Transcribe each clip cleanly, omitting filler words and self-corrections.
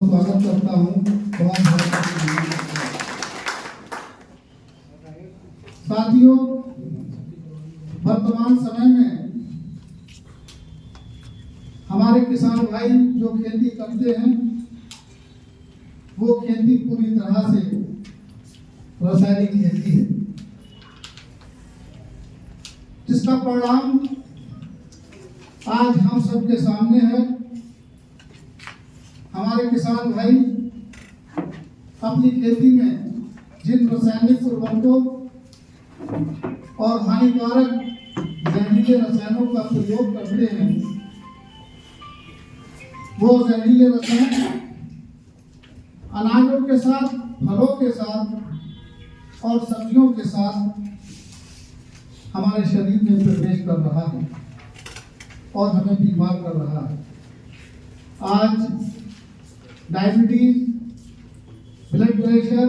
स्वागत करता हूँ। साथियों, वर्तमान समय में हमारे किसान भाई जो खेती करते हैं वो खेती पूरी तरह से रासायनिक खेती है, जिसका परिणाम आज हम सबके सामने है। हमारे किसान भाई अपनी खेती में जिन रासायनिक उर्वरकों और हानिकारक जहरीले रसायनों का प्रयोग करते हैं, वो जहरीले रसायन अनाजों के साथ, फलों के साथ और सब्जियों के साथ हमारे शरीर में प्रवेश कर रहा है और हमें बीमार कर रहा है। आज diabetes, blood pressure,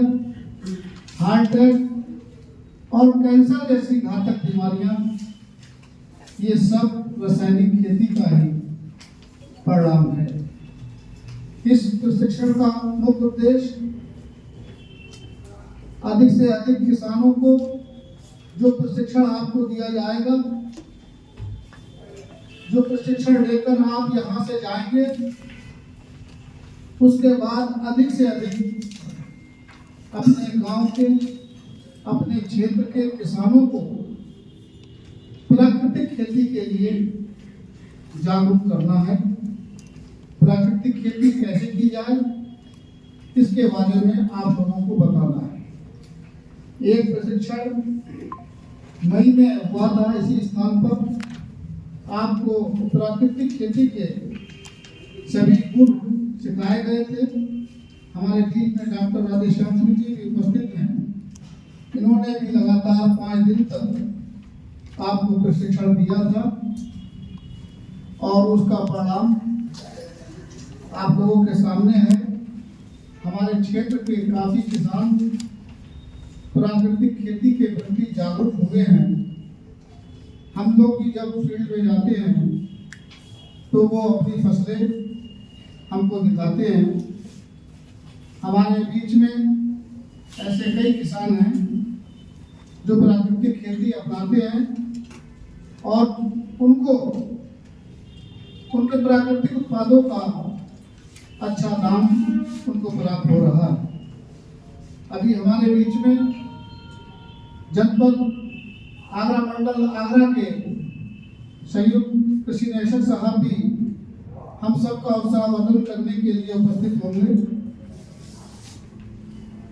heart attack और कैंसर जैसी घातक बीमारियां, ये सब रासायनिक खेती का ही परिणाम है। इस प्रशिक्षण का मुख्य उद्देश्य अधिक से अधिक किसानों को जो प्रशिक्षण आपको दिया जाएगा, जो प्रशिक्षण लेकर आप यहाँ से जाएंगे, उसके बाद अधिक से अधिक अपने गांव के, अपने क्षेत्र के किसानों को प्राकृतिक खेती के लिए जागरूक करना है। प्राकृतिक खेती कैसे की जाए, इसके बारे में आप लोगों को बताना है। एक प्रशिक्षण मई में हुआ था। इसी स्थान पर आपको प्राकृतिक खेती के सभी गुण सिखाए गए थे। हमारे टीम में डॉक्टर राधेश्याम सिंह जी भी उपस्थित हैं। इन्होंने भी लगातार 5 दिन तक आपको प्रशिक्षण दिया था और उसका परिणाम आप लोगों के सामने है। हमारे क्षेत्र के काफी किसान प्राकृतिक खेती के प्रति जागरूक हुए हैं। हम लोग भी जब फील्ड में जाते हैं तो वो अपनी फसलें हमको दिखाते हैं। हमारे बीच में ऐसे कई किसान हैं जो प्राकृतिक खेती अपनाते हैं और उनको उनके प्राकृतिक उत्पादों का अच्छा दाम उनको प्राप्त हो रहा है। अभी हमारे बीच में जनपद आगरा मंडल आगरा के संयुक्त कृषि निदेशक साहब भी हम सबका उत्साहवर्धन करने के लिए उपस्थित होंगे।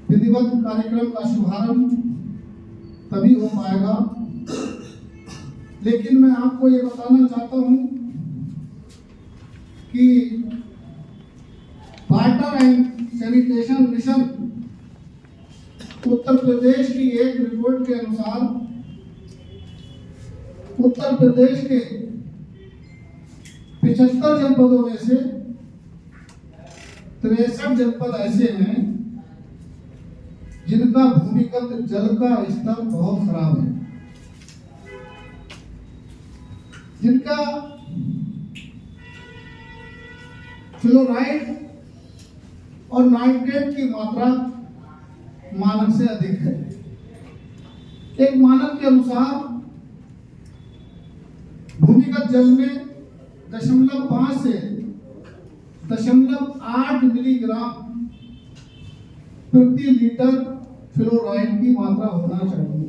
विधिवत कार्यक्रम का शुभारंभ तभी हो पाएगा, लेकिन मैं आपको ये बताना चाहता हूं कि water and sanitation mission Uttar Pradesh की एक रिपोर्ट के अनुसार उत्तर प्रदेश के 75 जनपदों में से 63 जनपद ऐसे हैं जिनका भूमिगत जल का स्तर बहुत खराब है, जिनका फ्लोराइड और नाइट्रेट की मात्रा मानक से अधिक है। एक मानक के अनुसार भूमिगत जल में 0.5 से 0.8 मिलीग्राम प्रति लीटर फ्लोराइड की मात्रा होना चाहिए।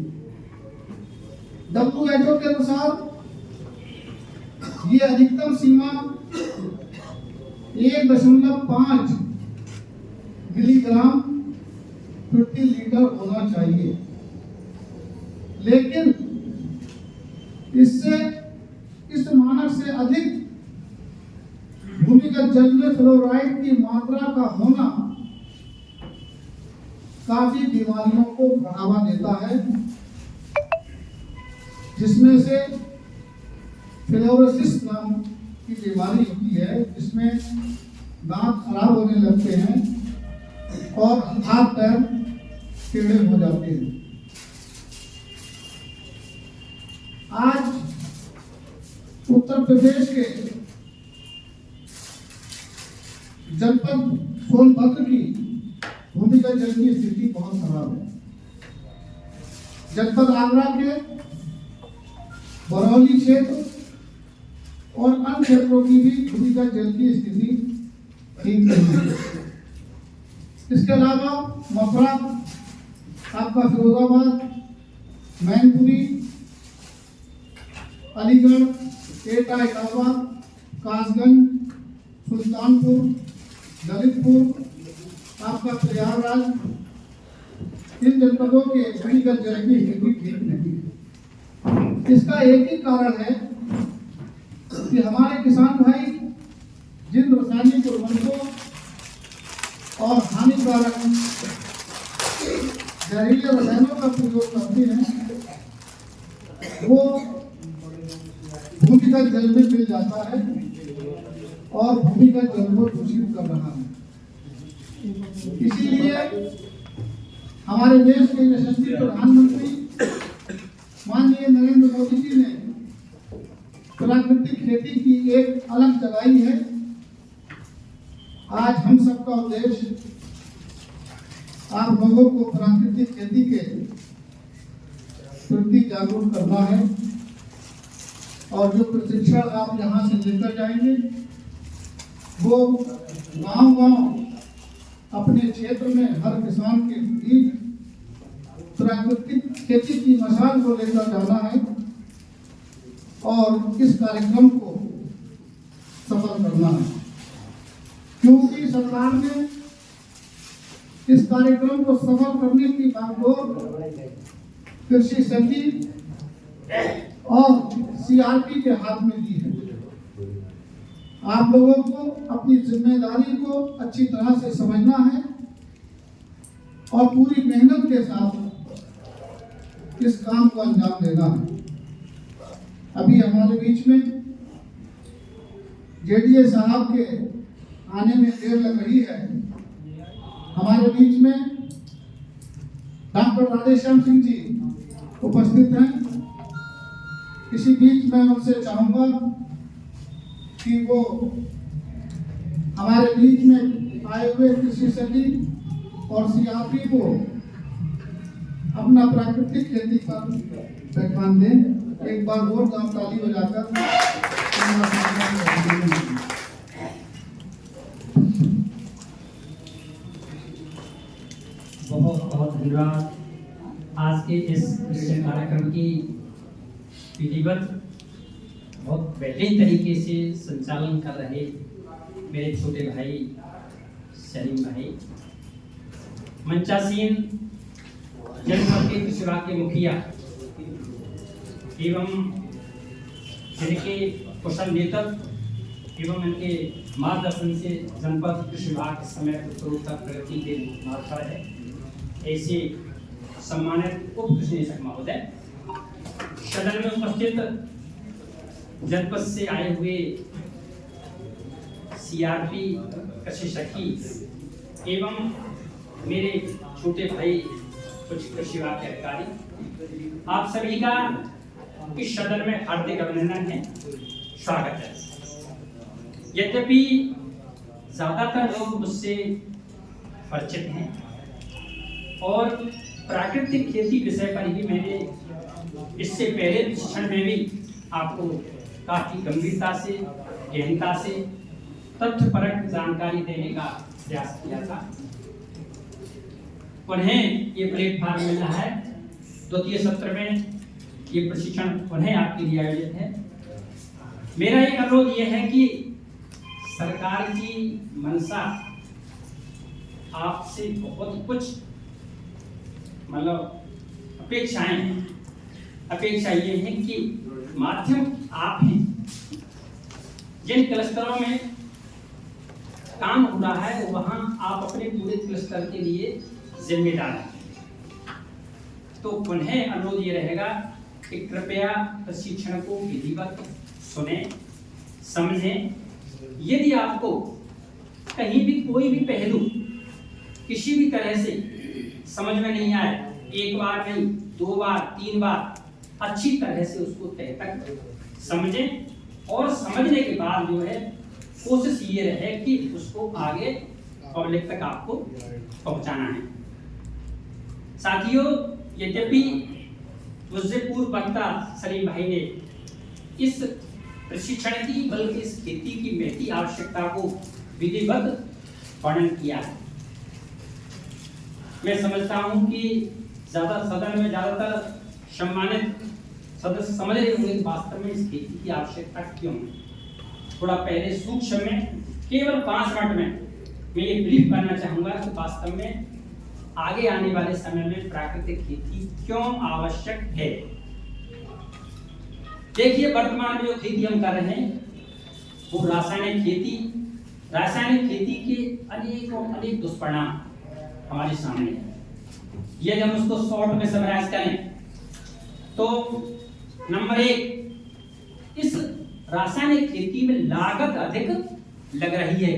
WHO के अनुसार ये अधिकतम सीमा 1.5 मिलीग्राम प्रति लीटर होना चाहिए, लेकिन इस मानक से अधिक भूमिगत जल में फ्लोराइड की मात्रा का होना काफी बीमारियों को बढ़ावा देता है, जिसमें से फ्लोरोसिस नाम की बीमारी होती है, जिसमें दांत खराब होने लगते हैं और हाथ पैर टेढ़े हो जाते हैं। आज उत्तर प्रदेश के जनपद सोनभद्र की भूमिगत जल की स्थिति बहुत खराब है। जनपद आगरा के बरौली क्षेत्र और अन्य क्षेत्रों की भी भूमिगत जल की स्थिति ठीक नहीं है। इसके अलावा मथुरा, आपका फिरोजाबाद, मैनपुरी, अलीगढ़, एटा, इलाहाबाद, कासगंज, सुल्तानपुर, ललितपुर, आपका प्रयागराज, इन जनपदों के भूमिगत जल की स्थिति ठीक नहीं है। इसका एक ही कारण है कि हमारे किसान भाई जिन रासायनिक उर्वरकों और हानिकारक जहरीले रसायनों का प्रयोग करते हैं वो भूमिगत जल में मिल जाता है और भूमिगत जल को दूषित कर रहा है। इसीलिए हमारे देश के यशस्वी प्रधानमंत्री माननीय नरेंद्र मोदी जी ने प्राकृतिक खेती की एक अलग जगाई है। आज हम सबका उद्देश्य आप लोगों को प्राकृतिक खेती के प्रति जागरूक करना है और जो प्रशिक्षण आप यहाँ से लेकर जाएंगे वो गांव-गांव अपने क्षेत्र में हर किसान के बीच प्राकृतिक खेती की मशाल को लेकर जाना है और इस कार्यक्रम को सफल करना है, क्योंकि सरकार ने इस कार्यक्रम को सफल करने की बागडोर कृषि सचिव और सीआरपी के हाथ में दी है। आप लोगों को अपनी जिम्मेदारी को अच्छी तरह से समझना है और पूरी मेहनत के साथ इस काम को अंजाम देना है। अभी हमारे बीच में जेडीए साहब के आने में देर लग रही है। हमारे बीच में डॉक्टर राधेश्याम सिंह जी उपस्थित हैं। इसी बीच मैं उनसे चाहूंगा कि वो हमारे बीच में आए हुए कृषि सचिव और सीआरपी को अपना प्राकृतिक खेती पर व्याख्यान दें। एक बार और ताली बजाकर बहुत बहुत धन्यवाद। आज के इस कार्यक्रम की विधिवत बहुत बेहतरीन तरीके से संचालन कर रहे मेरे छोटे भाई सलीम भाई, मंचासीन जनपद के कृषि विभाग के मुखिया एवं जिनके कुशल नेतृत्व एवं इनके मार्गदर्शन से जनपद कृषि विभाग इस समय उत्तरोत्तर प्रगति के मार्ग पर है। ऐसे सम्मानित उप कृषि निदेशक महोदय, सदन में उपस्थित जनपद से आए हुए सीआरपी कृषि सखी एवं मेरे छोटे भाई कुछ कृषि विभाग के अधिकारी, आप सभी का इस सदन में हार्दिक अभिनंदन है, स्वागत है। यद्यपि ज्यादातर लोग मुझसे परिचित हैं और प्राकृतिक खेती विषय पर ही मैंने इससे पहले प्रशिक्षण में भी आपको काफी गंभीरता से, गहनता से तथ्यपरक जानकारी देने का प्रयास किया था। उन्हें ये प्लेटफॉर्म मिला है। द्वितीय सत्र में ये प्रशिक्षण उन्हें आपके लिए आयोजित है। मेरा एक अनुरोध ये है कि सरकार की मंशा आपसे बहुत कुछ मतलब अपेक्षाएं हैं। अपेक्षा ये है कि माध्यम आप हैं, जिन क्लस्टरों में काम हो रहा है वहां आप अपने पूरे क्लस्टर के लिए जिम्मेदार हैं। तो उन्हें अनुरोध ये रहेगा कि कृपया प्रशिक्षण को विधिवत सुने, समझें। यदि आपको कहीं भी कोई भी पहलू किसी भी तरह से समझ में नहीं आए, एक बार नहीं, 2 बार, 3 बार अच्छी तरह से उसको तह तक समझें और समझने के बाद जो है कोशिश ये रहे कि उसको आगे पब्लिक तक आपको पहुंचाना है। साथियों, यद्यपि मुझसे पूर्व वक्ता सलीम भाई ने इस प्रशिक्षण की बल्कि इस खेती की महती आवश्यकता को विधिवत वर्णन किया है, मैं समझता हूं कि सदन में ज्यादातर सम्मानित सदस्य समझ रहे होंगे कि वास्तव में इस खेती की आवश्यकता क्यों है। थोड़ा पहले सूक्ष्म में केवल 5 मिनट में मैं ये ब्रीफ करना चाहूंगा कि वास्तव में आगे आने वाले समय में प्राकृतिक खेती क्यों आवश्यक है। देखिए, वर्तमान में जो खेती हम कर रहे हैं वो रासायनिक खेती के अनेक दुष्परिणाम हमारे सामने है। ये हम उसको शॉर्ट में समराइज करें तो नंबर 1, इस रासायनिक खेती में लागत अधिक लग रही है।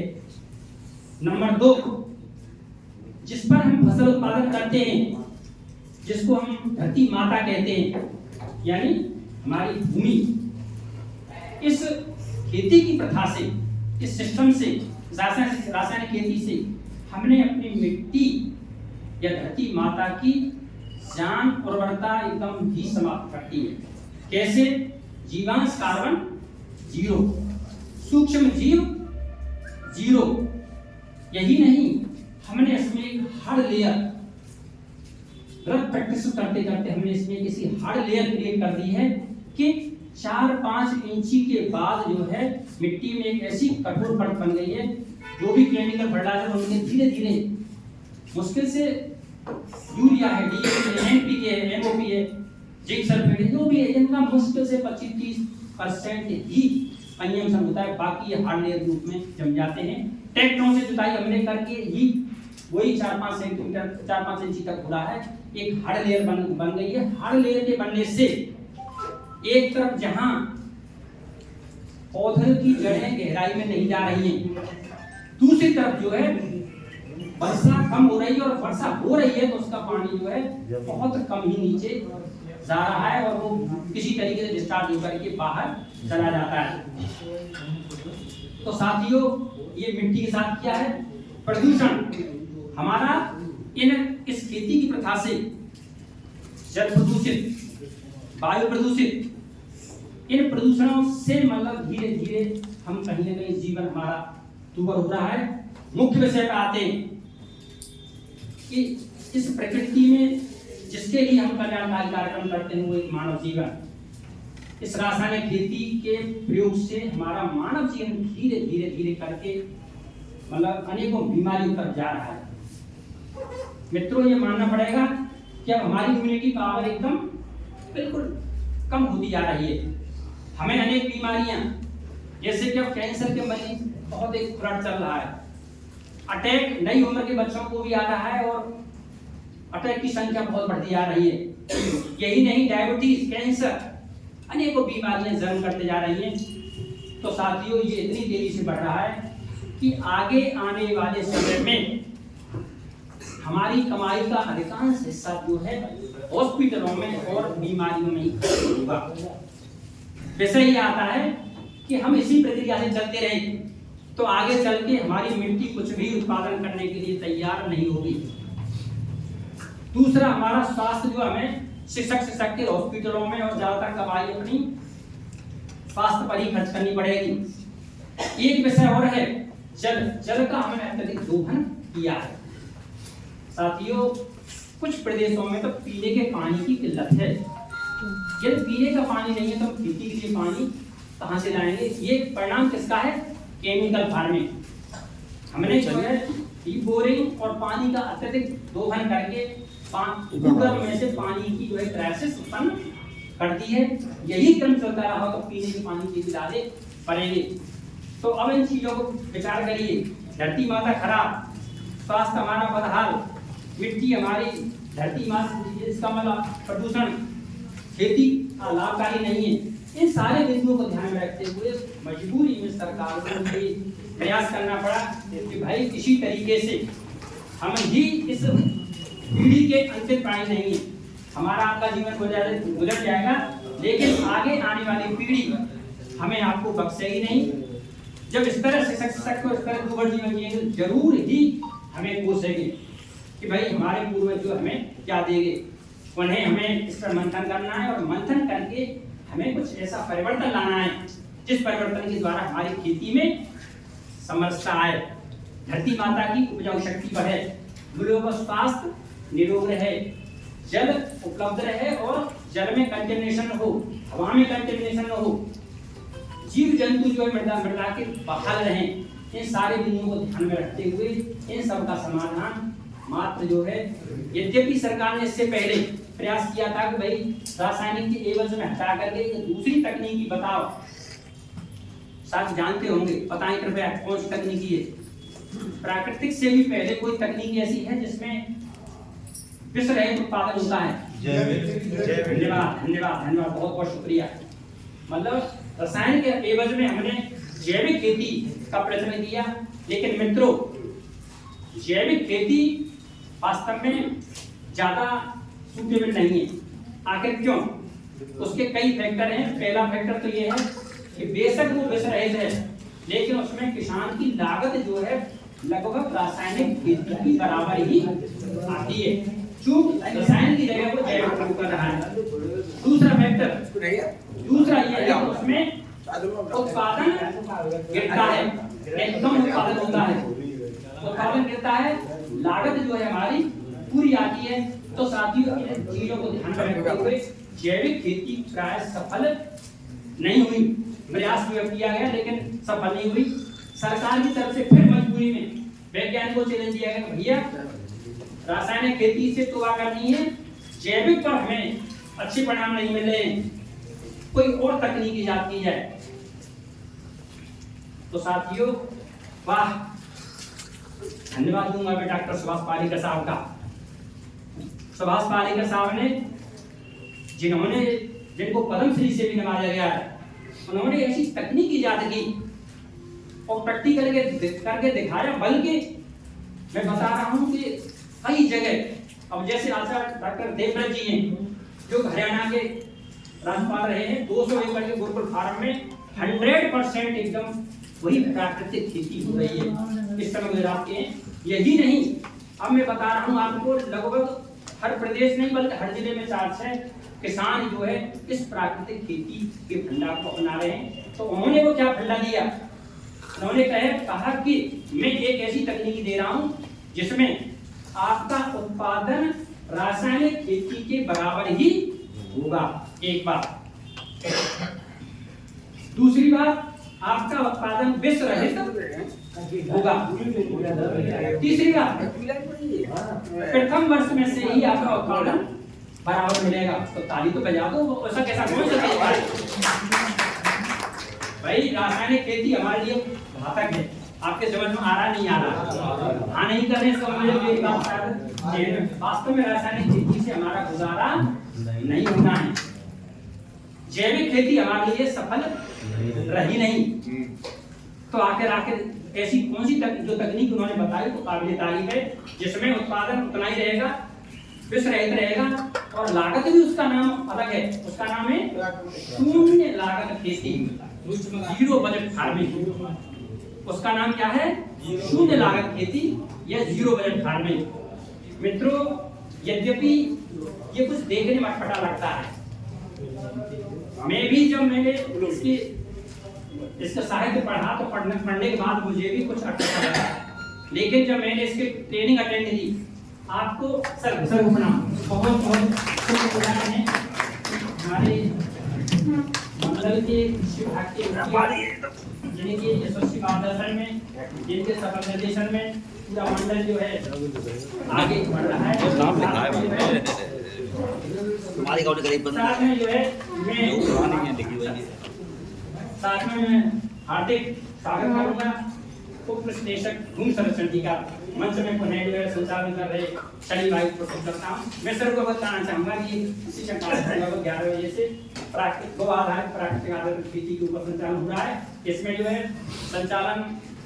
नंबर 2, जिस पर हम फसल उत्पादन करते हैं, जिसको हम धरती माता कहते हैं, यानी हमारी भूमि, इस खेती की प्रथा से, इस सिस्टम से, रासायनिक खेती से हमने अपनी मिट्टी या धरती माता की जान उर्वरता एकदम ही समाप्त करती है। कैसे? जीवांश कार्बन 0, सूक्ष्म जीव 0। यही नहीं, हमने इसमें एक हार्ड लेयर, प्रैक्टिस करते करते हमने इसमें किसी हार्ड लेयर क्रिएट कर दी है कि 4-5 इंची के बाद जो है मिट्टी में एक ऐसी कठोर परत बन गई है, जो भी केमिकल फर्टिलाइजर उनके धीरे धीरे मुश्किल से यूरिया है, डीएपी है, एनपीके है, एमओपी है, जिंक सल्फेट है, जो भी है, इनका मुश्किल से 25-30% ही कंजम्पशन होता है, बाकी ये हार्ड लेयर रूप में जम जाते हैं। ट्रैक्टरों से जुताई हमने करके ही वही 4-5 सेंटीमीटर 4-5 इंची तक खुला है, एक हार्ड लेयर बन गई है। हार्ड लेयर के बनने से एक तरफ जहां पौधे की जड़ें गहराई में नहीं जा रही हैं, दूसरी तरफ जो है वर्षा कम हो रही है, और वर्षा हो रही है तो उसका पानी जो है बहुत कम ही नीचे जा रहा है और वो किसी तरीके से डिस्चार्ज होकर के बाहर चला जाता है। तो साथियों, ये मिट्टी के साथ क्या है? प्रदूषण। हमारा इस खेती की प्रथा से जल प्रदूषित, वायु प्रदूषित, इन प्रदूषणों से मतलब धीरे धीरे हम कहीं ना कहीं जीवन हमारा दूभर हो रहा है। मुख्य विषय पे आते हैं कि इस प्रकृति में जिसके लिए हम कल्याणकारी कार्यक्रम करते हैं वो एक मानव जीवन, इस रासायनिक खेती के प्रयोग से हमारा मानव जीवन धीरे धीरे धीरे करके मतलब अनेकों बीमारियों तक जा रहा है। मित्रों, ये मानना पड़ेगा कि अब हमारी इम्यूनिटी पावर एकदम बिल्कुल कम होती जा रही है। हमें अनेक बीमारियां, जैसे कि अब कैंसर के मरीज बहुत एक फ्लड चल रहा है, अटैक नई उम्र के बच्चों को भी आ रहा है और अटैक की संख्या बहुत बढ़ती जा रही है। यही नहीं, डायबिटीज, कैंसर, अनेकों बीमारियां जन्म करते जा रही हैं। तो साथियों, ये इतनी तेजी से बढ़ रहा है कि आगे आने वाले समय में हमारी कमाई का अधिकांश हिस्सा जो है हॉस्पिटलों में और बीमारियों में ही होगा। विषय ये आता है कि हम इसी प्रक्रिया से चलते रहे तो आगे चल के हमारी मिट्टी कुछ भी उत्पादन करने के लिए तैयार नहीं होगी। दूसरा, हमारा स्वास्थ्य जो हमें शिक्षक के हॉस्पिटलों में और ज्यादातर कमाई अपनी स्वास्थ्य पर ही खर्च करनी पड़ेगी। एक विषय और है जल का हमने अत्यधिक दोहन किया है। साथियों, कुछ प्रदेशों में तो पीने के पानी की किल्लत है। यदि पीने का पानी नहीं है तो खेती के लिए पानी कहां से लाएंगे? ये परिणाम किसका है? Chemical farming. हमने जो है बोरिंग और पानी का अत्यधिक दोहन करके भूगर्भ में से पानी की जो है क्राइसिस उत्पन्न कर दी है। यही क्रम चलता रहा तो पीने के पानी के ज़्यादा पड़ेंगे। तो अब इन चीजों को विचार करिए। धरती माता खराब, स्वास्थ्य हमारा बदहाल, मिट्टी हमारी, धरती माता इसका मतलब प्रदूषण, खेती लाभकारी नहीं है। इन सारे बिंदुओं को ध्यान में रखते हुए मजबूरी में सरकार को ये प्रयास करना पड़ा कि भाई किसी तरीके से हम ही इस पीढ़ी के अंतिम प्राणी नहीं है, हमारा आपका जीवन गुजर जाएगा, लेकिन आगे आने वाली पीढ़ी हमें आपको बख्शेगी नहीं। जब इस तरह से सशक्त और इस तरह कुंवर जीवन जिएंगे जरूर ही हमें कोसेंगे कि भाई हमारे पूर्वज जो हमें क्या देंगे। उन्हें हमें इस पर मंथन करना है और मंथन करके हमें कुछ ऐसा परिवर्तन लाना है जिस परिवर्तन के द्वारा हमारी खेती में समरसता आए, धरती माता की उपजाऊ शक्ति बढ़े, लोगों का स्वास्थ्य निरोग रहे, जल उपलब्ध रहे और जल में कंटेमिनेशन हो, हवा में कंटेमिनेशन हो, जीव जंतु जो मृदा के बहाल रहें। इन सारे बिंदुओं को ध्यान में रखते हुए इन सब का समाधान मात्र जो है, यद्यपि सरकार ने इससे पहले प्रयास किया था कि भाई रासायनिक के एवज में हटा करके दूसरी तकनीकी बताओ, साथ जानते होंगे, बताएं कृपया कौन सी तकनीकी है। प्राकृतिक से भी पहले कोई तकनीक ऐसी है जिसमें विष रहित उत्पादन होता है। धन्यवाद धन्यवाद धन्यवाद, बहुत बहुत शुक्रिया। मतलब रसायन के एवज में हमने जैविक खेती का प्रचलन किया, लेकिन मित्रों जैविक खेती वास्तव में ज्यादा सूटेबल नहीं है। आखिर क्यों? उसके कई फैक्टर हैं। पहला फैक्टर तो ये है कि बेशक वो विष रहित है, लेकिन उसमें किसान की लागत जो है लगभग रासायनिक खेती की बराबर ही आती है, चूंकि रसायन की जगह वो जैविक प्रयोग कर रहा है। दूसरा ये है कि उसमें उत्पादन गिरता है, एकदम उत्पादन होता है, उत्पादन गिरता है, लागत जो है हमारी पूरी आती है। तो साथियों इन चीजों को ध्यान में रखते हुए जैविक खेती प्राय सफल नहीं हुई। प्रयास भी किया गया लेकिन सफल नहीं हुई। सरकार की तरफ से फिर मजबूरी में वैज्ञानिकों को चैलेंज दिया गया, भैया रासायनिक खेती से तोबा करनी है, जैविक पर हमें अच्छे परिणाम नहीं मिल रहे हैं, कोई और तकनीक ईजाद की जाए। तो साथियों वाह, धन्यवाद दूंगा मैं डॉक्टर सुभाष पालेकर साहब का। सुभाष पालेकर साहब ने जिनको पद्मश्री से भी नवाजा गया है, उन्होंने ऐसी तकनीक ईजाद की और प्रैक्टिकल करके दिखाया। बल्कि मैं बता रहा हूं कि कई जगह, अब जैसे आचार्य डॉक्टर देवव्रत जी हैं जो हरियाणा के राज्यपाल रहे हैं, 200 एकड़ के गुरुकुल फार्म में 100% एकदम वही प्राकृतिक खेती हो रही है इस समय गुजरात के। यही नहीं, अब मैं बता रहा हूँ आपको, लगभग हर प्रदेश नहीं बल्कि हर जिले में 4-6 किसान जो है इस प्राकृतिक खेती के फंडा को अपना रहे हैं। तो उन्होंने वो क्या फंडा दिया, उन्होंने कहा कि मैं एक ऐसी तकनीक दे रहा हूँ जिसमें आपका उत्पादन रासायनिक खेती के बराबर ही होगा, एक बात। दूसरी बात, आपका उत्पादन विष रहित होगा। तीसरी बात, प्रथम वर्ष में से ही आपका उत्पादन बराबर मिलेगा। तो ताली तो बजा दो, ऐसा कैसा हो सकता है भाई? रासायनिक खेती हमारे लिए घातक है। आपके समझ में आ रहा नहीं आ रहा? हाँ नहीं करने से मुझे एक बात, वास्तव में रासायनिक खेती से हमारा गुजारा नहीं होना है। जैविक खेती हमारे लिए सफल रही नहीं। तो आखिर ऐसी कौन सी जो तकनीक उन्होंने बताई तो काबिल तारीफ है, जिसमें उत्पादन उतना ही रहेगा, विष रहित रहेगा और लागत भी उसका नाम अलग है। उसका नाम है शून्य लागत खेती, जीरो बजट फार्मिंग। उसका नाम क्या है? शून्य लागत खेती या जीरो बजट फार्मिंग। मित्रों यद्यपि ये कुछ देखने में अटपटा लगता है, मैं भी जब मैंने इसका साहित्य पढ़ा तो पढ़ने के बाद मुझे भी कुछ अटपटा लगा, लेकिन जब मैंने इसकी ट्रेनिंग अटेंड की, आपको सर बहुत शुक्रिया है हमारे मंडल के विभाग के जिनके यशस्वी मार्गदर्शन में, जिनके सफल निर्देशन में पूरा मंडल जो है आगे बढ़ रहा है। साथ में जो है मैं हार्दिक स्वागत करूंगा उप निदेशक भूमि संरक्षण का मंच में पुनः जो है संचालन कर रहे शनि भाई को करता हूँ। मैं सर को बताना चाहूंगा कि शिक्षण कार्यक्रम 11 बजे से प्राकृतिक आधारित खेती के ऊपर संचालन हो रहा है। इसमें जो है संचालन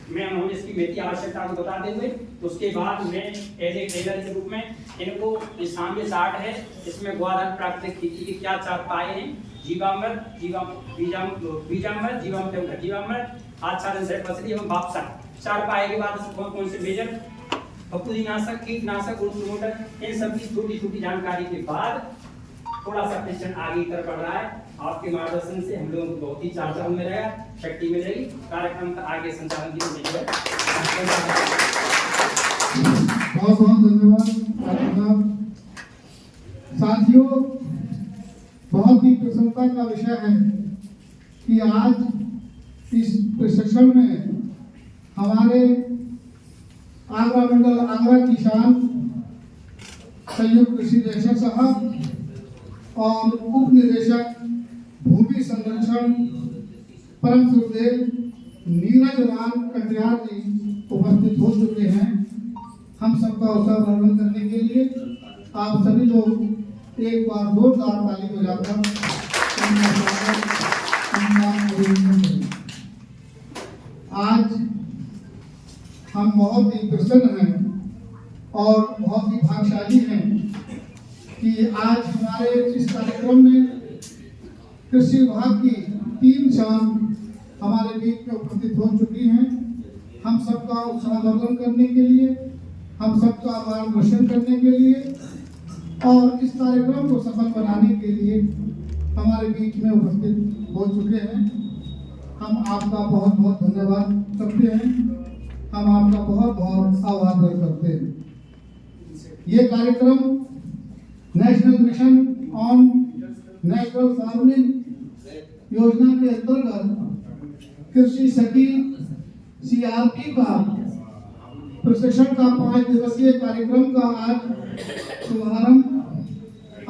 में उन्होंने इसकी मेथी आवश्यकता को बताते हुए, उसके बाद मैं एज ए ट्रेनर के रूप में इनको सामने 60 है, इसमें गोआधार प्राकृतिक खेती के क्या 4 पाए हैं, जीवामृत, आच्छादन पसरी एवं वापसा 4 पाए के बाद कौन से बेजक फफूंदीनाशक कीटनाशक उर्वरक इन सब की छोटी छोटी जानकारी के बाद थोड़ा सा क्वेश्चन आगे की तरफ बढ़ रहा है। आपके मार्गदर्शन से हम लोगों को बहुत ही चार चरण में रहेगा, शक्ति मिलेगी, कार्यक्रम का आगे संचालन की जिम्मेदारी बहुत बहुत धन्यवाद डॉक्टर साहब। साथियों, बहुत ही प्रसन्नता का विषय है कि आज इस प्रशिक्षण में हमारे आगरा मंडल आगरा की शान संयुक्त कृषि निदेशक साहब और उप निदेशक भूमि संरक्षण परम सुखदेव नीरज राम कटियार जी उपस्थित हो चुके हैं। हम सबका उत्साह वर्णन करने के लिए आप सभी लोग एक बार जोरदार ताली बजाकर आज हम बहुत ही प्रसन्न हैं और बहुत ही भाग्यशाली हैं कि आज हमारे इस कार्यक्रम में कृषि विभाग की 3 शान हमारे बीच में उपस्थित हो चुकी हैं। हम सबका उत्साहवर्धन करने के लिए, हम सबका मार्गदर्शन करने के लिए और इस कार्यक्रम को सफल बनाने के लिए हमारे बीच में उपस्थित हो चुके हैं। हम आपका बहुत बहुत धन्यवाद करते हैं, हम आपका बहुत बहुत आभार व्यक्त करते हैं। ये कार्यक्रम national mission on natural farming योजना के अंतर्गत कृषि सखी CRP का प्रशिक्षण का 5 दिवसीय कार्यक्रम का आज शुभारंभ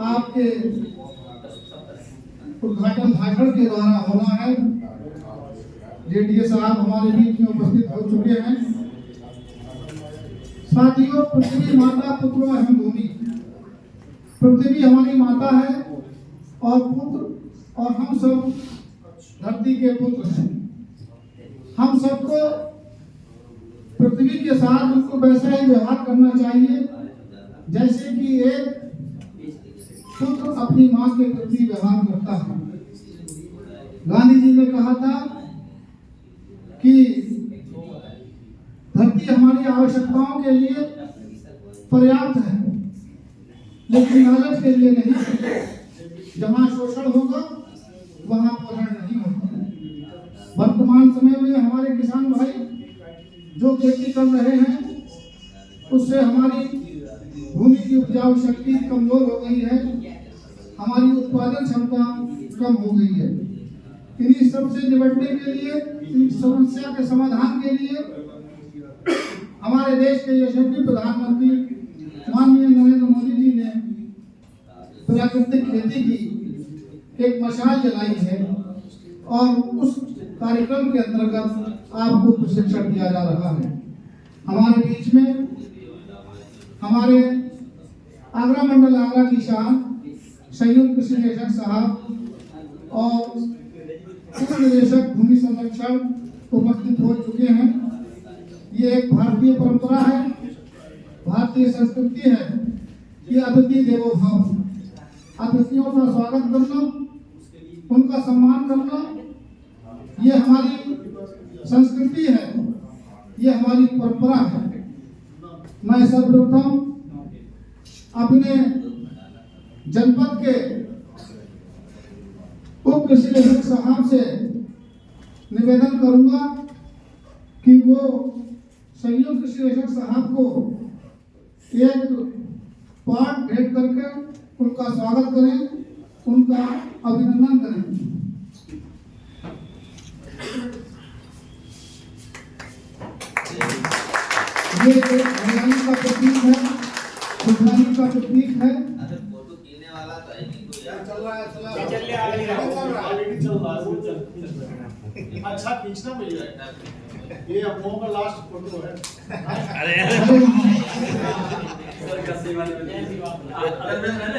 आपके उद्घाटन भाषण के द्वारा होना है। जेडीए साहब हमारे बीच में उपस्थित हो चुके हैं। साथियों, पृथ्वी माता पुत्रो अहम भूमि, पृथ्वी हमारी माता है और पुत्र और हम सब धरती के पुत्र हैं। हम सबको पृथ्वी के साथ उनको वैसा ही व्यवहार करना चाहिए जैसे कि एक पुत्र अपनी मां के प्रति व्यवहार करता है। गांधी जी ने कहा था कि धरती हमारी आवश्यकताओं के लिए पर्याप्त है, लेकिन लालच के लिए नहीं। जहां शोषण होगा वहां पोषण नहीं होगा। वर्तमान समय में हमारे किसान भाई जो खेती कर रहे हैं उससे हमारी भूमि की उपजाऊ शक्ति कमजोर हो गई है, हमारी उत्पादन क्षमता कम हो गई है। इन्हीं सब से निपटने के लिए, इस समस्या के समाधान के लिए हमारे देश के यशस्वी प्रधानमंत्री माननीय नरेंद्र मोदी जी ने प्राकृतिक खेती की एक मशाल जलाई है और उस कार्यक्रम के अंतर्गत आपको प्रशिक्षण दिया जा रहा है। हमारे बीच में हमारे आगरा मंडल आगरा की शान संयुक्त कृषि निदेशक साहब और उप निदेशक भूमि संरक्षण उपस्थित हो चुके हैं। ये एक भारतीय परंपरा है, भारतीय संस्कृति है कि अतिथि देवो भव, अतिथियों का स्वागत करना, उनका सम्मान करना, ये हमारी संस्कृति है, ये हमारी परंपरा है। मैं सर्वप्रथम अपने जनपद के उप कृषि निदेशक साहब से निवेदन करूंगा कि वो संयुक्त कृषि निदेशक साहब को एक पाठ भेंट करके उनका स्वागत करें, उनका अभिनंदन करें। ये एक हरियाणा का प्रतीक है, खुशहाली का प्रतीक है। फोटो खींचने वाला तो है नहीं कोई यार। चल रहा है अच्छा खींचना भैया, ये अपनों का लास्ट फोटो है।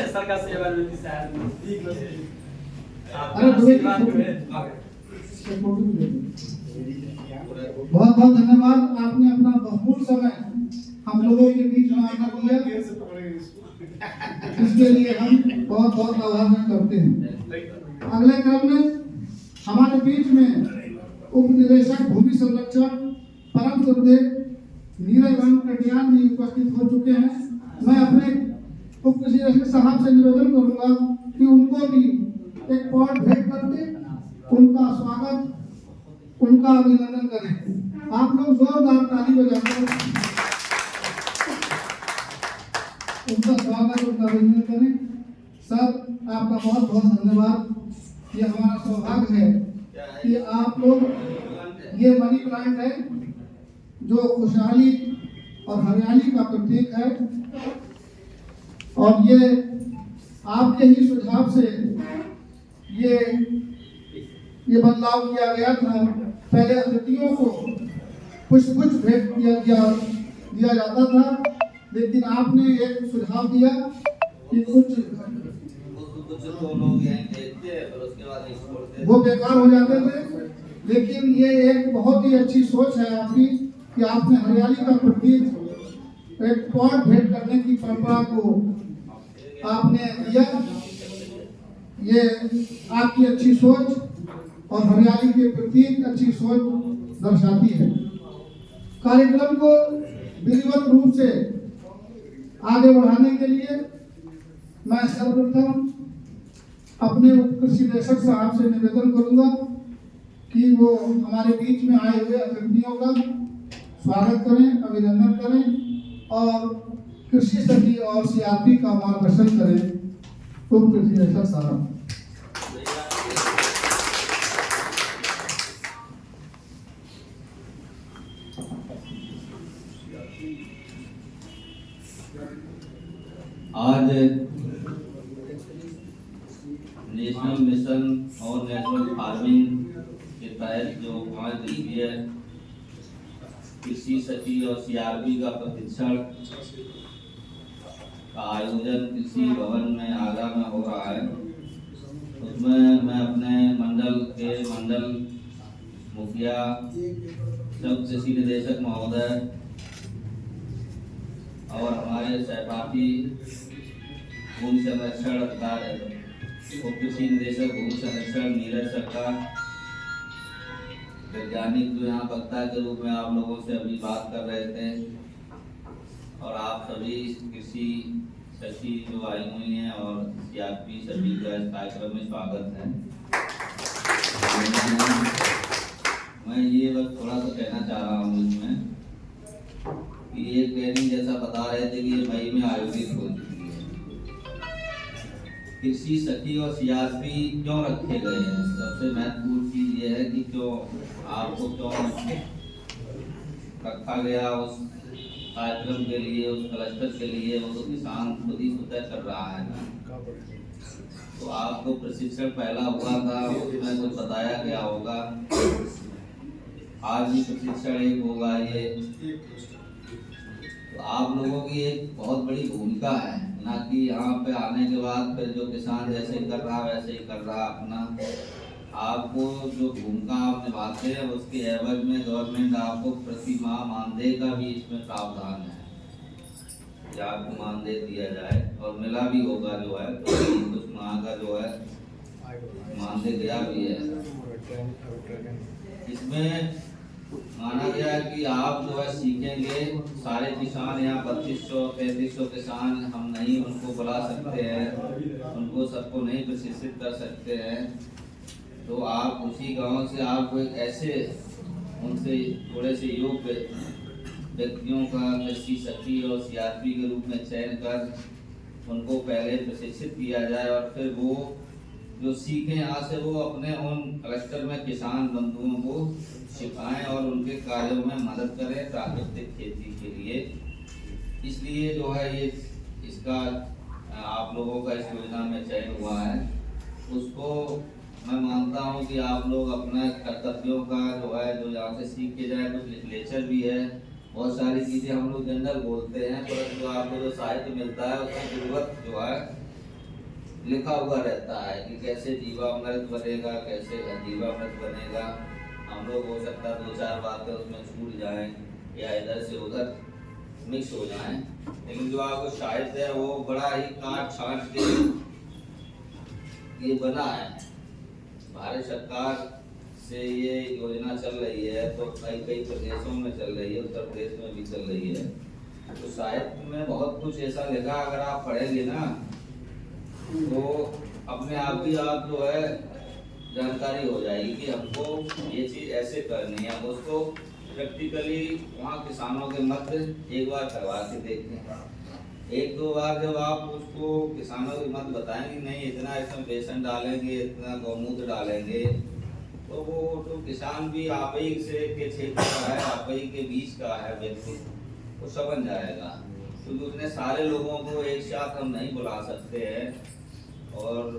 सर का सेवा बहुत बहुत धन्यवाद। आपने अपना बहुमूल्य समय हम लोगों के बीच में आकर दिया, इसके लिए हम बहुत बहुत आभार व्यक्त करते हैं। अगले क्रम में हमारे बीच में उप निदेशक भूमि संरक्षण परम गुरुदेव नीरज राम कटियान जी उपस्थित हो चुके हैं। मैं अपने उप निदेशक साहब से निवेदन करूंगा कि उनको भी एक पॉट भेंट करके उनका स्वागत, उनका अभिनंदन करें। आप लोग जोरदार ताली बजाकर उनका स्वागत, उनका अभिनंदन करें। सर, आपका बहुत बहुत धन्यवाद। ये हमारा सौभाग्य है कि आप लोग, ये मनी प्लांट है जो खुशहाली और हरियाली का प्रतीक है, और ये आपके ही सुझाव से ये बदलाव किया गया था। पहले अतिथियों को पुष्प भेंट दिया जाता था, लेकिन आपने एक सुझाव दिया कि कुछ तो लोग यहीं देखते हैं पर उसके बाद नहीं छोड़ते, वो बेकार हो जाते थे। लेकिन ये एक बहुत ही अच्छी सोच है आपकी कि आपने हरियाली का प्रतीक एक पॉट भेंट करने की परंपरा को आपने दिया। ये आपकी अच्छी सोच और हरियाली के प्रति अच्छी सोच दर्शाती है। कार्यक्रम को विधिवत रूप से आगे बढ़ाने के लिए मैं सर्वप्रथम अपने उप कृषि निदेशक साहब से निवेदन करूंगा कि वो हमारे बीच में आए हुए अतिथियों का स्वागत करें, अभिनंदन करें और कृषि सखी और सीआरपी का मार्गदर्शन करें। उप कृषि निदेशक साहब। आज नेशनल मिशन और नेशनल फार्मिंग के तहत जो 5 दिवसीय कृषि सखी और सीआरपी का प्रशिक्षण का आयोजन कृषि भवन में आगरा में हो रहा है, उसमें मैं अपने मंडल मुखिया, सब कृषि निदेशक महोदय और हमारे सहपाठी भूमि संरक्षण अधिकारी उप कृषि निदेशक भूमि संरक्षण नीरज सरकार, वैज्ञानिक जो यहाँ वक्ता के रूप में आप लोगों से अभी बात कर रहे थे, और आप सभी कृषि सखी जो आई हुई हैं और सीआरपी सभी का इस कार्यक्रम में स्वागत है। मैं ये बस थोड़ा सा कहना चाह रहा हूँ इसमें कि ये ट्रेनिंग जैसा बता रहे थे कि ये मई में आयोजित हो चुकी है। कृषि सखी और सीआरपी क्यों रखे गए हैं, सबसे महत्वपूर्ण चीज ये है कि क्यों आपको क्यों रखा गया उस कार्यक्रम के लिए, उस क्लस्टर के लिए। वो तो किसान खुद ही स्वतः कर रहा है ना। तो आपको प्रशिक्षण पहला हुआ था, उसमें कुछ बताया गया होगा। आज भी प्रशिक्षण एक होगा। ये तो आप लोगों की एक बहुत बड़ी भूमिका है, ना कि यहाँ पे आने के बाद फिर जो किसान जैसे कर रहा वैसे ही कर रहा अपना। आपको जो भूमिका आप निभाते हैं उसके एवज में गवर्नमेंट आपको प्रति माह मानदेय का भी इसमें प्रावधान है कि आपको मानदेय दिया जाए, और मिला भी होगा जो है, तो कुछ माह का जो है मानदेय दिया भी है। इसमें माना गया कि आप जो है सीखेंगे। सारे किसान यहाँ 3200-3300 किसान हम नहीं उनको बुला सकते हैं, उनको सबको नहीं प्रशिक्षित कर सकते हैं। तो आप उसी गांव से आपको एक ऐसे उनसे थोड़े से योग्य व्यक्तियों का कृषि सखी और सीआरपी के रूप में चयन कर उनको पहले प्रशिक्षित किया जाए, और फिर वो जो सीखें यहाँ से वो अपने उन क्लस्टर में किसान बंधुओं को सिखाएं और उनके कार्यों में मदद करें प्राकृतिक खेती के लिए। इसलिए जो है ये इसका आप लोगों का इस योजना में चयन हुआ है। उसको मैं मानता हूँ कि आप लोग अपने कर्तव्यों का जो है जो यहाँ से सीख के जाए। कुछ लिटरेचर भी है, बहुत सारी चीज़ें हम लोग जनरल बोलते हैं, परंतु आपको जो साहित्य मिलता है उसकी जरूरत जो है लिखा हुआ रहता है कि कैसे जीवामृत बनेगा, कैसे अजीवामृत बनेगा। हम लोग हो सकता है 2-4 बातें उसमें छूट जाएं या इधर से उधर मिक्स हो जाएं, लेकिन जो आपको साहित्य है वो बड़ा ही काट छाट के ये बना है। भारत सरकार से ये योजना चल रही है, तो कई कई प्रदेशों में चल रही है, उत्तर प्रदेश में भी चल रही है। तो साहित्य में बहुत कुछ ऐसा लिखा, अगर आप पढ़ेंगे ना तो अपने आप ही आप जो है जानकारी हो जाएगी कि हमको ये चीज ऐसे करनी है। उसको प्रैक्टिकली वहाँ किसानों के मत एक बार करवा के देखें। एक दो बार जब आप उसको किसानों के मत बताएंगे नहीं इतना इसमें बेसन डालेंगे, इतना गौमूत्र डालेंगे, तो वो तो किसान भी आप ही से के क्षेत्र का है, आप ही के बीच का है व्यक्ति, वो समझ जाएगा। क्योंकि उतने सारे लोगों को एक साथ हम नहीं बुला सकते हैं और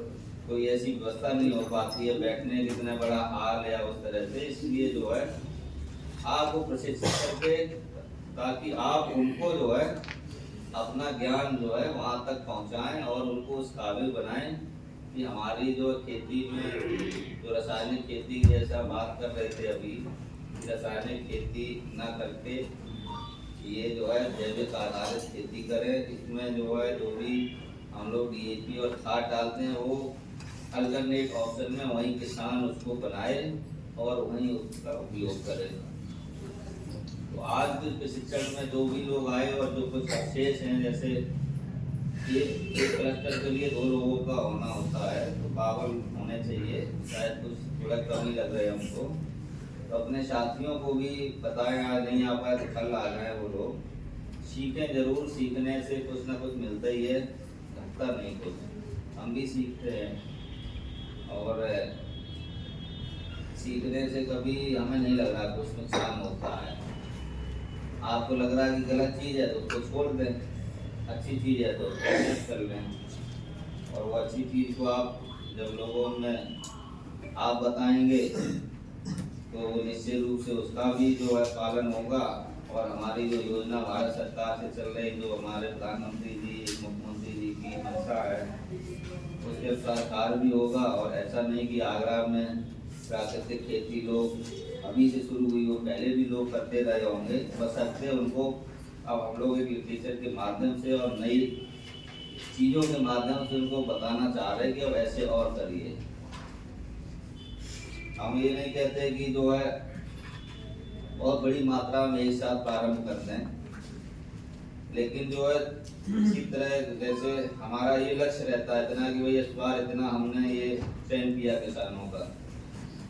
कोई ऐसी व्यवस्था नहीं हो पाती है बैठने का इतना बड़ा हाल या उस तरह से। इसलिए जो है आपको प्रशिक्षित करके, ताकि आप उनको जो है अपना ज्ञान जो है वहाँ तक पहुँचाएं और उनको उस काबिल बनाएं कि हमारी जो खेती में जो रासायनिक खेती की जैसा बात कर रहे थे अभी, रासायनिक खेती ना करके ये जो है जैविक आधारित खेती करें। इसमें जो है जो भी हम लोग DAP और खाद डालते हैं वो अल्टरनेट ऑप्शन में वहीं किसान उसको बनाए और वहीं उसका उपयोग करें। तो आज के प्रशिक्षण में जो भी लोग आए और जो कुछ अवशेष हैं, जैसे एक क्लस्टर के लिए 2 लोगों का होना होता है, तो पावर होने चाहिए, शायद कुछ थोड़ा कमी लग रहा है हमको। तो अपने साथियों को भी बताएं, आज नहीं आ पाए तो कल आ जाए वो लोग, सीखें जरूर। सीखने से कुछ ना कुछ मिलता ही है, घटता नहीं कुछ। हम भी सीखते हैं और सीखने से कभी हमें नहीं लग रहा कुछ नुकसान होता है। आपको लग रहा है कि गलत चीज़ है तो उसको छोड़ दें, अच्छी चीज़ है तो उसको कर लें। और वो अच्छी चीज़ को आप जब लोगों में आप बताएंगे तो निश्चित रूप से उसका भी जो है पालन होगा। और हमारी जो योजना भारत सरकार से चल रही, जो हमारे प्रधानमंत्री जी, मुख्यमंत्री जी की मंशा है, उसके अनुसार कार्य भी होगा। और ऐसा नहीं कि आगरा में प्राकृतिक खेती लोग अभी से शुरू हुई हो, पहले भी लोग करते रहे होंगे, बशर्ते उनको अब हम लोग एक लिटरेचर के माध्यम से और नई चीज़ों के माध्यम से उनको बताना चाह रहे हैं कि अब ऐसे और करिए। हम ये नहीं कहते कि जो है बहुत बड़ी मात्रा में एक साथ प्रारंभ कर दें, लेकिन जो है इसी तरह जैसे हमारा ये लक्ष्य रहता है इतना कि भाई इस बार इतना हमने ये चयन किया किसानों का।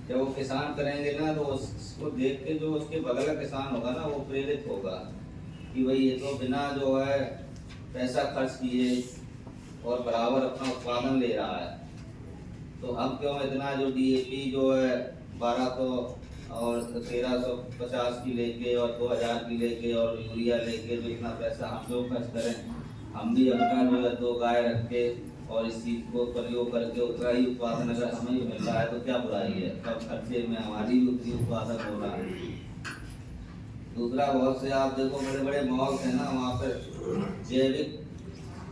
जब वो किसान करेंगे ना तो उसको देख के जो उसके बगल का किसान होगा ना वो प्रेरित होगा कि भाई ये तो बिना जो है पैसा खर्च किए और बराबर अपना उत्पादन ले रहा है, तो हम क्यों इतना जो DAP जो है 1200 और 1350 की लेके और 2000 की लेके और यूरिया लेके जो इतना पैसा हम लोग खर्च करें। हम भी अपना जो है 2 गाय रख के और इस चीज़ को प्रयोग करके उतना ही उत्पादन अगर हमें भी मिल रहा है तो क्या बुराई है। कम खर्चे में हमारी भी उतनी उत्पादन हो रहा है। दूसरा, बहुत से आप देखो बड़े बड़े मॉल है ना, वहाँ पर जैविक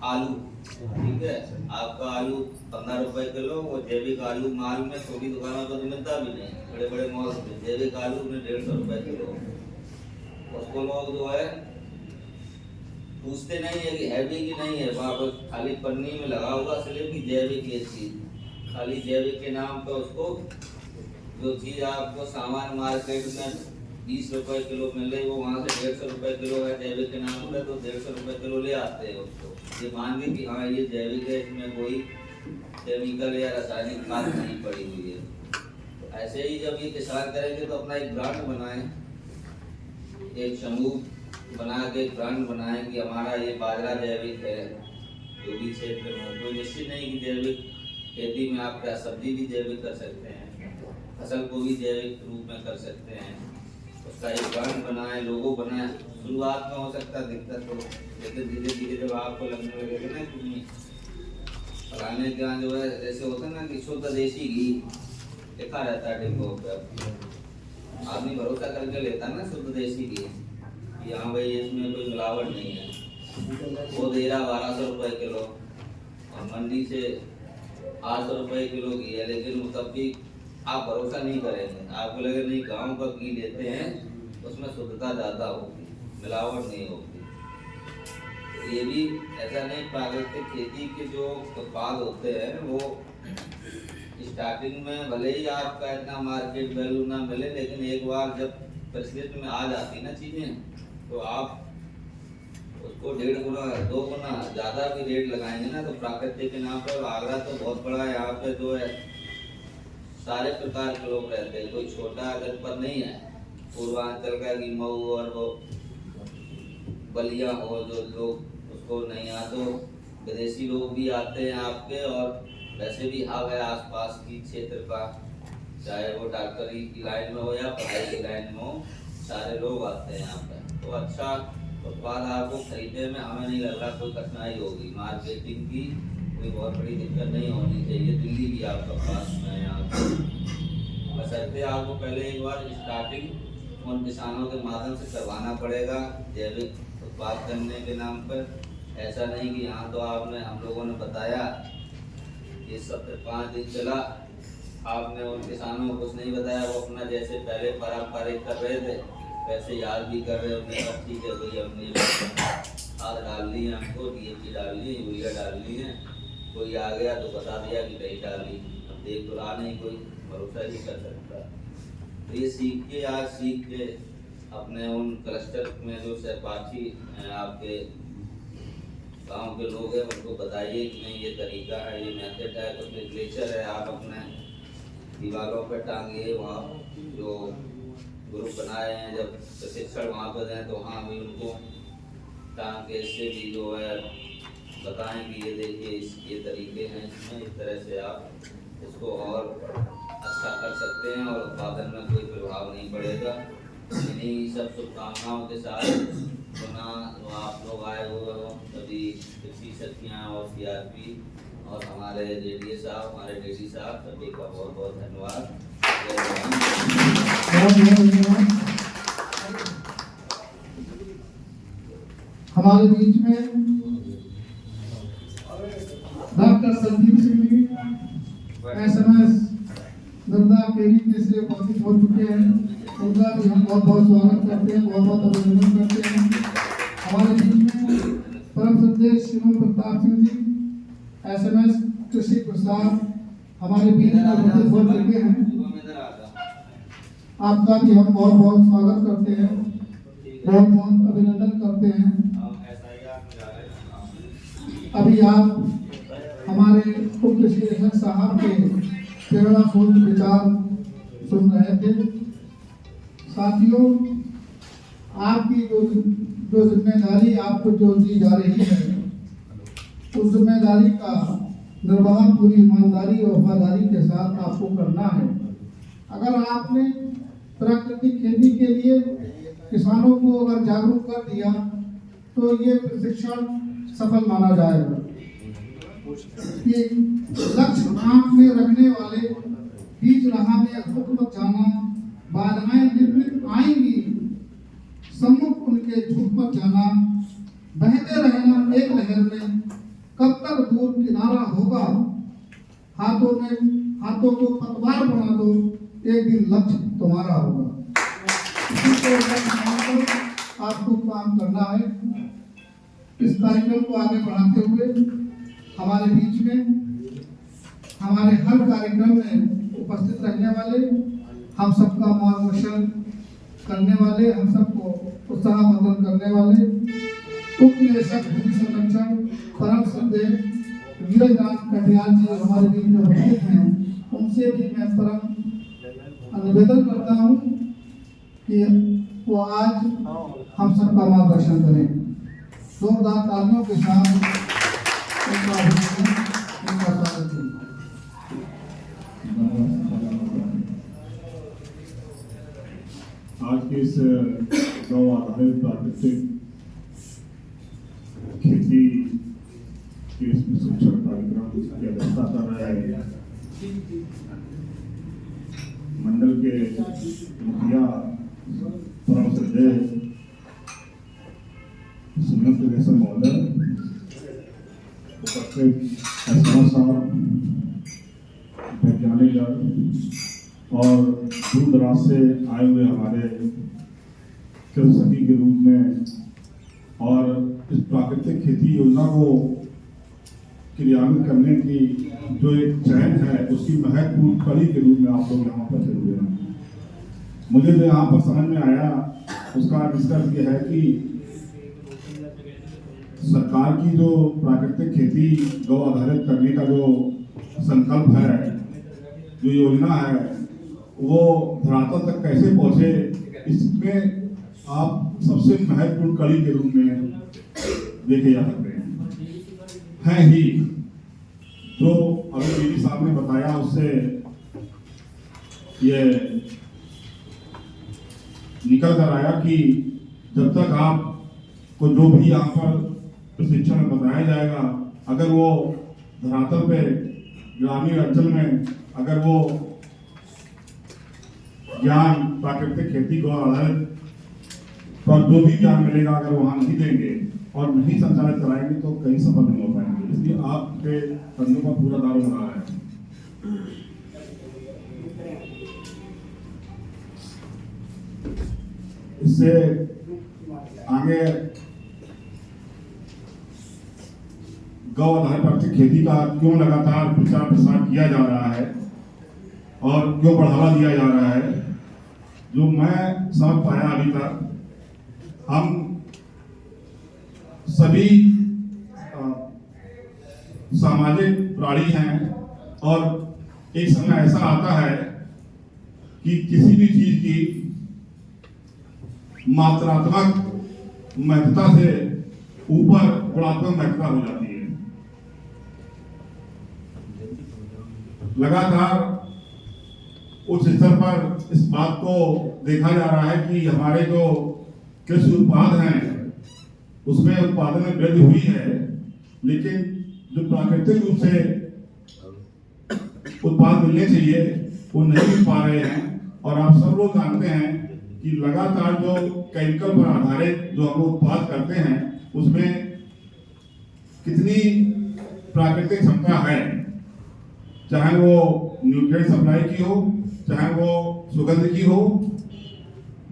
आलू, ठीक है, आपका आलू 15 रुपए किलो, वो जैविक आलू माल में छोटी दुकानों पर तो मिलता भी नहीं, बड़े बड़े मॉल में जैविक आलू में 150 रुपए किलो। उसको लोग जो है पूछते नहीं है कि हैवी की नहीं है, वहाँ पर खाली पन्नी में लगा होगा स्लिप की जैविक ये चीज, खाली जैविक के नाम पर उसको जो चीज आपको सामान मार्केट में 20 रुपए किलो मिल रही, वो वहाँ से 150 रुपए किलो है जैविक के नाम पर, तो 150 रुपए किलो ले आते हैं उसको, ये मान के कि हाँ ये जैविक है, इसमें कोई केमिकल या रासायनिक खाद नहीं पड़ी हुई है। तो ऐसे ही जब ये किसान करेंगे तो अपना एक ब्रांड बनाएं, एक समूह बना के एक ब्रांड बनाएं कि हमारा ये बाजरा जैविक है। जो भी क्षेत्र में कोई निश्चित नहीं कि जैविक खेती में आप क्या सब्जी भी जैविक कर सकते हैं, फसल को भी जैविक रूप में कर सकते हैं। उसका एक ब्रांड बनाएं, लोगो बनाएं। शुरुआत में हो सकता है दिक्कत हो, लेकिन धीरे धीरे जब आपको लगने लगेगा ना कि फलाने के यहाँ जो है ऐसे होता है ना कि शुद्ध देसी घी लिखा रहता है डिब्बों पर, आदमी भरोसा करके लेता है ना शुद्ध देसी घी, यहाँ भाई इसमें कोई मिलावट नहीं है। वो दे रहा 1200 रुपए किलो और मंडी से 800 रुपए किलो घी है, लेकिन तब भी आप भरोसा नहीं करेंगे, आपको लगे नहीं गांव का घी लेते हैं उसमें शुद्धता ज़्यादा होगी, मिलावट नहीं होगी। तो ये भी ऐसा नहीं, प्राकृतिक खेती के जो उत्पाद होते हैं वो स्टार्टिंग में भले ही आपका इतना मार्केट वैल्यू ना मिले, लेकिन एक बार जब प्रचलित में आ जाती ना चीज़ें, तो आप उसको 1.5 गुना 2 गुना ज़्यादा भी रेट लगाएंगे ना, तो प्राकृतिक के नाम पर आगरा तो बहुत बड़ा है। यहाँ पे जो है सारे प्रकार के लोग रहते हैं, कोई छोटा जनपद नहीं है। पूर्वांचल का कि मऊ और वो बलिया हो, जो लोग उसको नहीं आ, तो विदेशी लोग भी आते हैं आपके, और वैसे भी हाव है आसपास की क्षेत्र का, चाहे वो डॉक्टरी की लाइन में हो या पढ़ाई की लाइन में हो, सारे लोग आते हैं यहाँ पे। तो अच्छा उत्पाद आपको खरीदने में हमें नहीं लग रहा कोई कठिनाई होगी। मार्केटिंग की कोई बहुत बड़ी दिक्कत नहीं होनी चाहिए। दिल्ली भी आपका पास में है यहाँ पे, बशर्ते आपको पहले एक बार स्टार्टिंग उन किसानों के माध्यम से करवाना पड़ेगा जैविक उत्पाद करने के नाम पर। ऐसा नहीं कि यहाँ तो आपने हम लोगों ने बताया ये सब 5 दिन चला, आपने उन किसानों को कुछ नहीं बताया, वो अपना जैसे पहले पारंपरिक कर रहे थे वैसे याद भी कर रहे होंगे। अब ठीक है भैया, हमने खाद डाल ली है, हमको DAP डाल ली है, यूरिया डाल ली है, कोई आ गया तो बता दिया कि नहीं डाली, अब देख तो रहा नहीं, कोई भरोसा ही कर सकता। तो ये सीख के आज सीख के अपने उन क्लस्टर में जो सहपाठी आपके गांव के लोग हैं उनको बताइए कि नहीं ये तरीका है, ये मेथड है, कुछ लिटरेचर है, आप अपने दीवारों पर टांगिए। वहाँ जो ग्रुप बनाए हैं जब प्रशिक्षण वहाँ पर दें तो वहाँ भी उनको टांग के इससे भी जो है बताएं कि ये देखिए ये तरीके हैं, इसमें इस तरह से आप इसको और अच्छा कर सकते हैं और उत्पादन में कोई प्रभाव नहीं पड़ेगा। इन्हीं सब शुभकामनाओं के साथ पुनः आप लोग आए हुए हो सभी कृषि सखियाँ और CRP और हमारे JDA साहब, हमारे DD साहब, सभी का बहुत बहुत धन्यवाद। हमारे बीच में डॉक्टर संदीप सिंह जी SMS नर्मदा केवी से उपस्थित हो चुके हैं, उनका भी हम बहुत बहुत स्वागत करते हैं, बहुत बहुत अभिनंदन करते हैं। हमारे बीच में परम संदेश शिवम प्रताप सिंह जी SMS कृषि प्रसाद हमारे बीच में उपस्थित हो चुके हैं, आपका भी हम बहुत बहुत स्वागत करते हैं, बहुत बहुत अभिनंदन करते हैं। अभी आप हमारे उप निदेशक साहब के प्रेरणा सोच विचार सुन रहे थे। साथियों, आपकी जो जिम्मेदारी आपको जो दी जा रही है, उस जिम्मेदारी का निर्वाह पूरी ईमानदारी और वफादारी के साथ आपको करना है। अगर आपने प्राकृतिक खेती के लिए किसानों को अगर जागरूक कर दिया तो ये प्रशिक्षण सफल माना जाएगा। ये लक्ष्य आंख में रखने वाले बीच राह में रुक मत जाना, बाधाएं निर्मित आएंगी, सम्मुख उनके झुक मत जाना, बहते रहना एक लहर में, कब तक दूर किनारा होगा, हाथों को पतवार बना दो, एक दिन लक्ष्य तुम्हारा होगा। आपको काम करना है। इस कार्यक्रम को आगे बढ़ाते हुए हमारे बीच में हमारे हर कार्यक्रम में उपस्थित रहने वाले, हम सबका मार्गदर्शन करने वाले, हम सबको उत्साहवर्धन करने वाले उप निदेशक भूमि संरक्षण परम संदेश वीरराम कटियाल जी हमारे बीच में उपस्थित हैं। उनसे भी मैं परम निवेदन करता हूँ कि वो आज हम सबका मार्गदर्शन करें। जोरदार तालियों के साथ उनका स्वागत करें। आज के इस गौ आधारित प्राकृतिक खेती के इस प्रशिक्षण कार्यक्रम की अध्यक्षता कर रहे हैं मंडल के मुखिया परम श्रद्धेय सुमंत निदेशक महोदय, उपस्थित SMS साहब, वैज्ञानिक और दूर दराज से आए हुए हमारे कृषि सखी के रूप में और इस प्राकृतिक खेती योजना को क्रियान्वित करने की जो एक चयन है उसकी महत्वपूर्ण कड़ी के रूप में आप लोग यहाँ पर बैठे हुए हैं। मुझे जो यहाँ पर समझ में आया उसका निष्कर्ष ये है कि सरकार की जो प्राकृतिक खेती गौ आधारित करने का जो संकल्प है, जो योजना है, वो धरातल तक कैसे पहुंचे, इसमें आप सबसे महत्वपूर्ण कड़ी के रूप में देखे जा सकते हैं ही। जो अभी बीडी साहब ने बताया उससे ये निकल कर आया कि जब तक आपको जो भी यहाँ पर प्रशिक्षण में बताया जाएगा, अगर वो धरातल पे ग्रामीण अंचल में अगर वो ज्ञान प्राकृतिक खेती को आधारित पर जो भी ज्ञान मिलेगा अगर वहाँ नहीं देंगे और नहीं संचालित कराएंगे तो कहीं सफल नहीं हो पाएंगे। इसलिए आपके कंधों पर पूरा दारों बना है। इससे आगे गौ आधारित खेती का क्यों लगातार प्रचार प्रसार किया जा रहा है और क्यों बढ़ावा दिया जा रहा है, जो मैं समझ पाया अभी तक, हम सभी सामाजिक प्राणी हैं और एक समय ऐसा आता है कि किसी भी चीज की मात्रात्मक महत्ता से ऊपर गुणात्मक महत्ता हो जाती है। लगातार उच्च स्तर पर इस बात को देखा जा रहा है कि हमारे जो कृषि उत्पाद हैं उसमें उत्पादन में वृद्धि हुई है, लेकिन जो प्राकृतिक रूप से उत्पाद मिलने चाहिए वो नहीं मिल पा रहे हैं। और आप सब लोग जानते हैं कि लगातार जो केमिकल पर आधारित जो हम लोग उत्पाद करते हैं उसमें कितनी प्राकृतिक क्षमता है, चाहे वो न्यूट्रिएंट सप्लाई की हो, चाहे वो सुगंध की हो।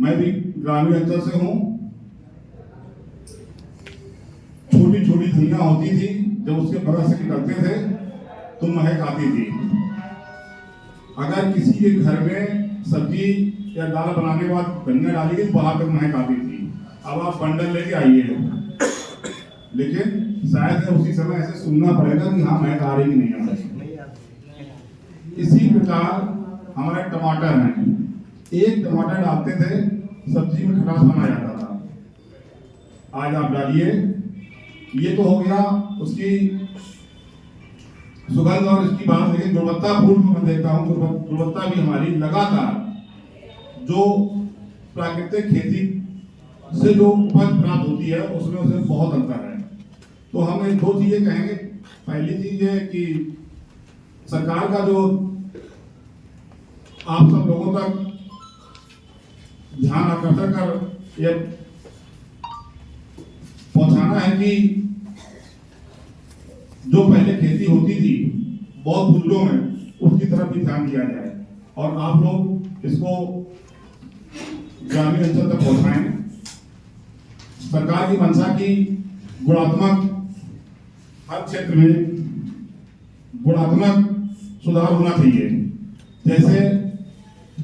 मैं भी ग्रामीण अंचल से हूँ। छोटी छोटी धनिया होती थी, जब उसके बगल से निकलते थे तो महक आती थी। अगर किसी के घर में सब्जी या दाल बनाने के बाद धनिया डाली गई बाहर तक महक आती थी। अब आप बंडल लेके आइए, लेकिन शायद उसी समय ऐसे सुनना पड़ेगा कि हाँ महक आ रही कि नहीं आ रही। इसी प्रकार हमारे टमाटर हैं, एक टमाटर डालते थे सब्जी में खटासपन आ जाता था। आज आप डालिए, ये तो हो गया उसकी सुगंध और इसकी बात, लेकिन गुणवत्तापूर्ण मैं देखता हूँ गुणवत्ता भी हमारी लगातार जो प्राकृतिक खेती से जो उपज प्राप्त होती है उसमें उसे बहुत अंतर है। तो हम एक दो चीजें कहेंगे। पहली चीज है कि सरकार का जो आप सब लोगों तक ध्यान आकर्षण कर ये पहुंचाना है कि जो पहले खेती होती थी बहुत बुजुर्गों में, उसकी तरफ भी ध्यान दिया जाए और आप लोग इसको ग्रामीण अंचल तक पहुंचाएं। सरकार की मंशा की गुणात्मक हर क्षेत्र में गुणात्मक सुधार होना चाहिए। जैसे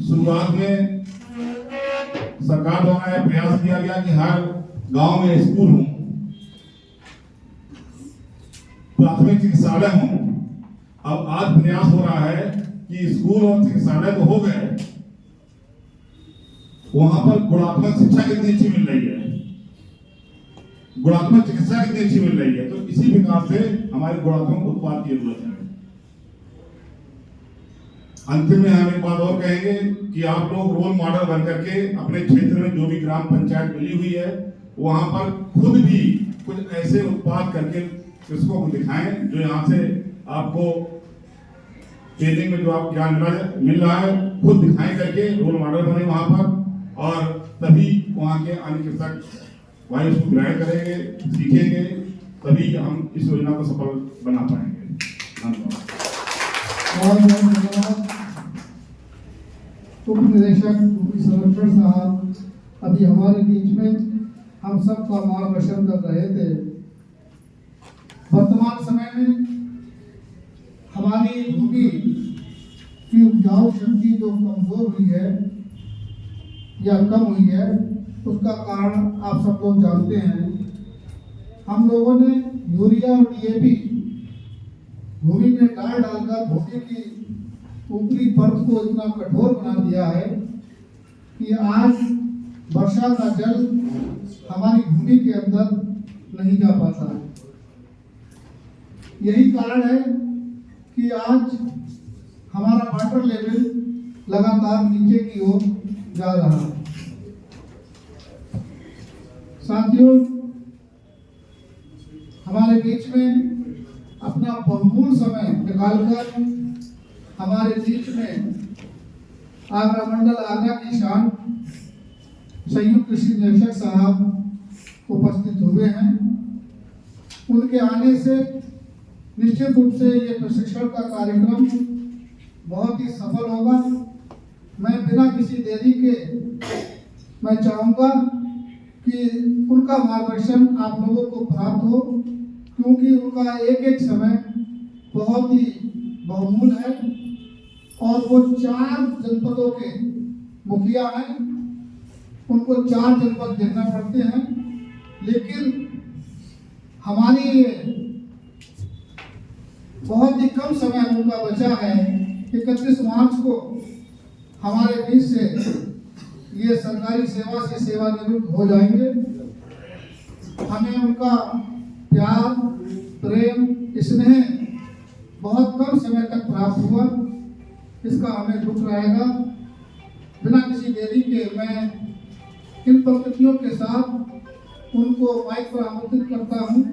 शुरुआत में सरकार द्वारा यह प्रयास किया गया कि हर गांव में स्कूल हो, प्राथमिक चिकित्सालय हो। अब आज प्रयास हो रहा है कि स्कूल और चिकित्सालय तो हो गए, वहां पर गुणात्मक शिक्षा कितनी अच्छी मिल रही है, गुणात्मक चिकित्सा कितनी अच्छी मिल रही है। तो इसी प्रकार से हमारे गुणात्मक उत्पाद की जरूरत है। अंतिम में हम एक बात और कहेंगे कि आप लोग रोल मॉडल बन करके अपने क्षेत्र में जो भी ग्राम पंचायत मिली हुई है वहां पर खुद भी कुछ ऐसे उत्पाद करके कृषकों को दिखाएं जो यहाँ से आपको ट्रेनिंग में जो आप ज्ञान मिल रहा है खुद दिखाएं करके रोल मॉडल बने वहां पर, और तभी वहां के अन्य कृषक भाई उसको ग्रहण करेंगे, सीखेंगे, तभी हम इस योजना को सफल बना पाएंगे। धन्यवाद। उप निदेशक संरक्षण साहब अभी हमारे बीच में हम सबका मार्गदर्शन कर रहे थे। वर्तमान समय में हमारी भूमि की उपजाऊ शक्ति जो कमजोर हुई है या कम हुई है, उसका कारण आप सब लोग जानते हैं। हम लोगों ने यूरिया और डीएपी भूमि में डालकर भूमि की ऊपरी परत को इतना कठोर बना दिया है कि आज वर्षा का जल हमारी भूमि के अंदर नहीं जा पाता है। यही कारण है कि आज हमारा वाटर लेवल लगातार नीचे की ओर जा रहा है। साथियों, हमारे बीच में अपना बहुमूल्य समय निकालकर हमारे बीच में आगरा मंडल आगरा की शान संयुक्त कृषि निरीक्षक साहब उपस्थित हुए हैं। उनके आने से निश्चित रूप से ये प्रशिक्षण का कार्यक्रम बहुत ही सफल होगा। मैं बिना किसी देरी के मैं चाहूँगा कि उनका मार्गदर्शन आप लोगों को प्राप्त हो, क्योंकि उनका एक एक समय बहुत ही बहुमूल्य है और वो 4 जनपदों के मुखिया हैं। उनको 4 जनपद देखना पड़ते हैं, लेकिन हमारी बहुत ही कम समय उनका बचा है। 31 मार्च को हमारे बीच से ये सरकारी सेवा से सेवानिवृत्त हो जाएंगे। हमें उनका प्यार, प्रेम, स्नेह बहुत कम समय तक प्राप्त हुआ, इसका हमें दुख रहेगा। बिना किसी देरी के मैं इन पंक्तियों के साथ उनको माइक पर आमंत्रित करता हूँ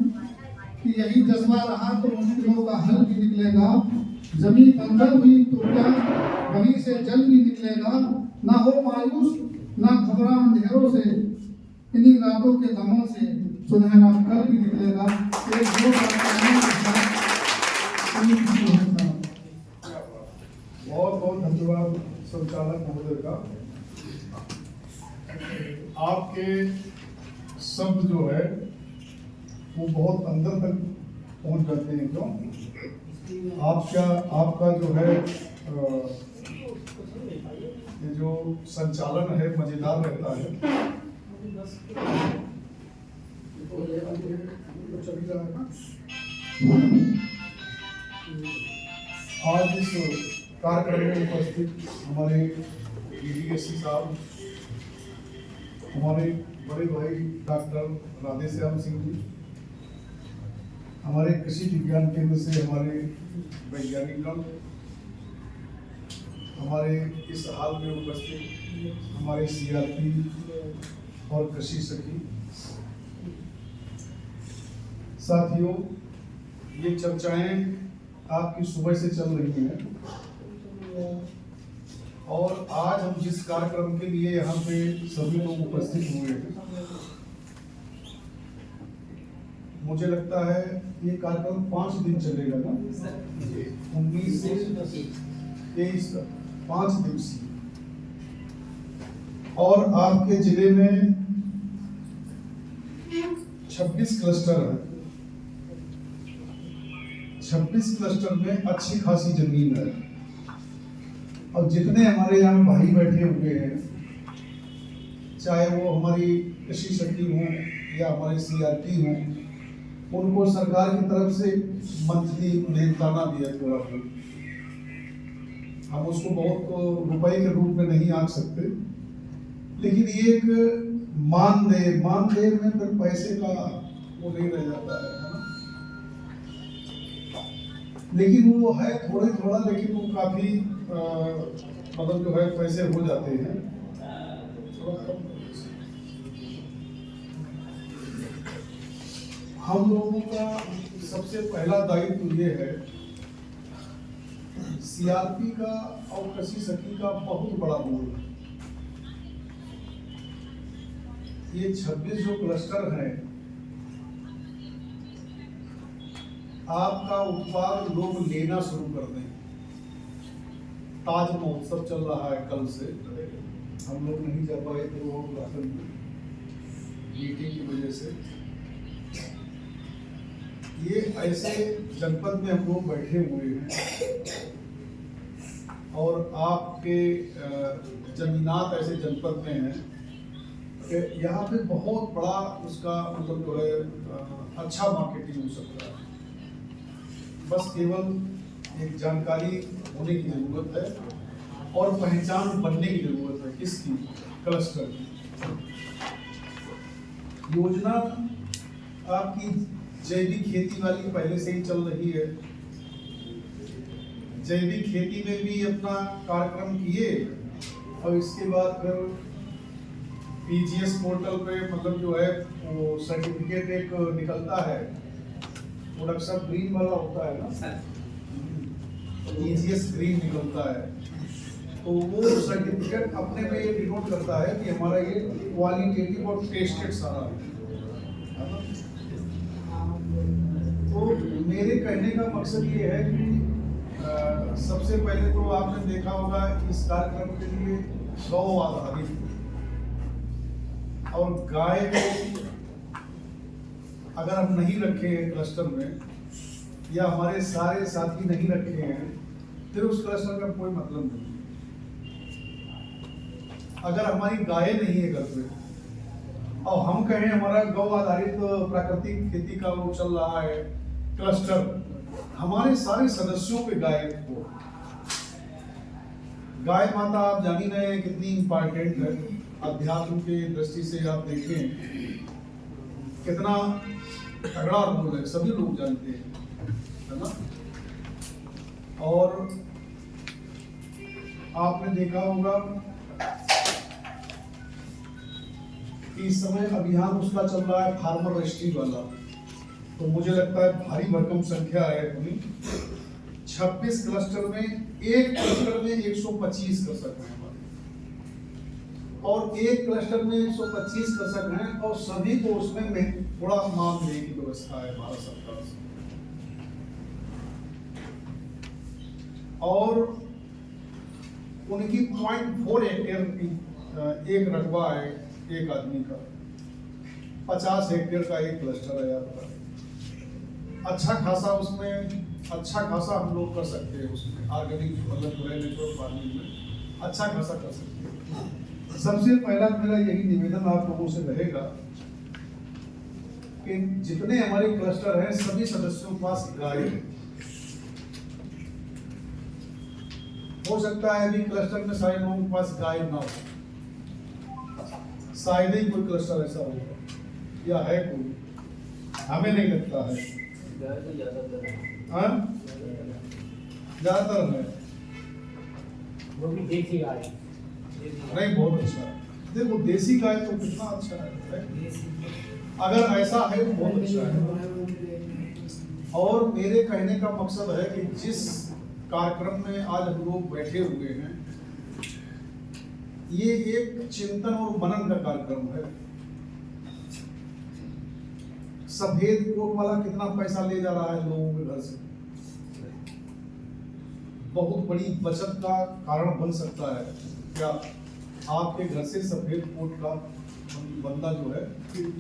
कि यही जज्बा रहा तो मुश्किलों का हल भी निकलेगा। जमीन बंजर हुई तो क्या वहीं से जल भी निकलेगा। ना हो मायूस, ना घबरा अंधेरों से, इन्हीं रातों के दमों से सुनहरा कल भी निकलेगा। एक दो बहुत बहुत धन्यवाद संचालक महोदय का। आपके शब्द जो है वो बहुत अंदर तक पहुंच जाते हैं। क्यों? आपका जो है ये जो संचालन है मजेदार रहता है। आज इस कार्यक्रम में उपस्थित हमारे डीडीएससी साहब, हमारे बड़े भाई डॉक्टर राधेश्याम सिंह जी, हमारे कृषि विज्ञान केंद्र से हमारे वैज्ञानिकगण, हमारे इस हाल में उपस्थित हमारे सीआरपी और कृषि सखी साथियों, ये चर्चाएं आपकी सुबह से चल रही हैं और आज हम जिस कार्यक्रम के लिए यहाँ पे सभी लोग उपस्थित हुए हैं, मुझे लगता है ये कार्यक्रम 5 दिन चलेगा ना, 19 से 23 तक, 5 दिवसीय। और आपके जिले में 26 क्लस्टर है। 26 क्लस्टर में अच्छी खासी जमीन है और जितने हमारे यहाँ भाई बैठे हुए हैं, चाहे वो हमारी कृषि सखी हों या हमारे सीआरपी हों, उनको सरकार की तरफ से मंथली मेहनताना दिया थोड़ा बहुत। हम उसको बहुत रुपए के रूप में नहीं आंक सकते, लेकिन ये एक मानदेय में फिर पैसे का वो नहीं रह जाता है ना? लेकिन वो है थोड़ा, लेकिन वो काफी मतलब जो है पैसे हो जाते हैं। हम लोगों का सबसे पहला दायित्व ये है, सीआरपी का और कृषि सखी का बहुत बड़ा रोल है। ये 26 जो क्लस्टर हैं, आपका उत्पाद लोग लेना शुरू कर दें। ताज महोत्सव चल रहा है कल से, हम लोग नहीं जा पाए थे वो मीटिंग की वजह से। ये ऐसे जनपद में हम लोग बैठे हुए हैं और आपके जमीनात ऐसे जनपद में हैं कि यहाँ पे बहुत बड़ा उसका मतलब जो है अच्छा मार्केटिंग हो सकता है। बस केवल एक जानकारी होने की ज़रूरत है और पहचान बनने की ज़रूरत है। किसकी? क्लस्टर की। योजना आपकी जैविक खेती वाली पहले से ही चल रही है। जैविक खेती में भी अपना कार्यक्रम किए और इसके बाद फिर पीजीएस पोर्टल पे मतलब जो है वो सर्टिफिकेट एक निकलता है, प्रोडक्शन ग्रीन वाला होता है ना, पीजीएस ग्रीन निकलता है, तो वो सर्टिफिकेट अपने में ये डिनोट करता है कि हमारा ये क्वालिटेटिव और टेस्टेड सारा है ना। तो मेरे कहने का मकसद ये है कि सबसे पहले तो आपने देखा होगा इस कार्यक्रम के लिए गौ आधारित और गाय को अगर हम नहीं रखे हैं क्लस्टर में या हमारे सारे साथी नहीं रखे हैं फिर उस क्लस्टर का कोई मतलब नहीं। अगर हमारी गाय नहीं है घर पे और हम कहें हमारा गौ आधारित प्राकृतिक खेती का वो चल रहा है क्लस्टर, हमारे सारे सदस्यों पे गाय हो। गाय माता आप जान ही रहे हैं कितनी इम्पोर्टेंट है। अध्यात्म के दृष्टि से आप देखें कितना तगड़ा रोल है, सभी लोग जानते हैं, है ना। और आपने देखा होगा कि इस समय अभियान उसका चल रहा है फार्मर रजिस्ट्री वाला, तो मुझे लगता है भारी भरकम संख्या है अपनी। 26 क्लस्टर में एक क्लस्टर में 125 कर सकते हैं और एक क्लस्टर में 125 कर सकते हैं और सभी को उसमें थोड़ा मान देने की व्यवस्था है भारत सरकार से। और उनकी 0.4 हेक्टेयर की एक रकबा है एक आदमी का, 50 हेक्टेयर का एक क्लस्टर है आपका। अच्छा खासा उसमें अच्छा खासा हम लोग कर सकते हैं उसमें ऑर्गेनिक मतलब नेचुरल फार्मिंग में अच्छा खासा कर सकते हैं। सबसे पहला मेरा यही निवेदन आप लोगों से रहेगा कि जितने हमारे क्लस्टर हैं सभी सदस्यों के पास गाय है। हो सकता है अभी क्लस्टर में सारे लोगों के पास गाय ना हो, शायद ही कोई क्लस्टर ऐसा होगा या है कोई, हमें नहीं लगता है। ज्यादातर है वो भी देसी गाय नहीं, बहुत अच्छा है। देखो देसी गाय तो कितना अच्छा है, अगर ऐसा है तो बहुत अच्छा है। और मेरे कहने का मकसद है कि जिस कार्यक्रम में आज हम लोग बैठे हुए हैं ये एक चिंतन और मनन का कार्यक्रम है। सफेद कोट वाला कितना पैसा ले जा रहा है लोगों के घर से, बहुत बड़ी बचत का कारण बन सकता है क्या आपके घर से सफेद कोट का बंदा जो है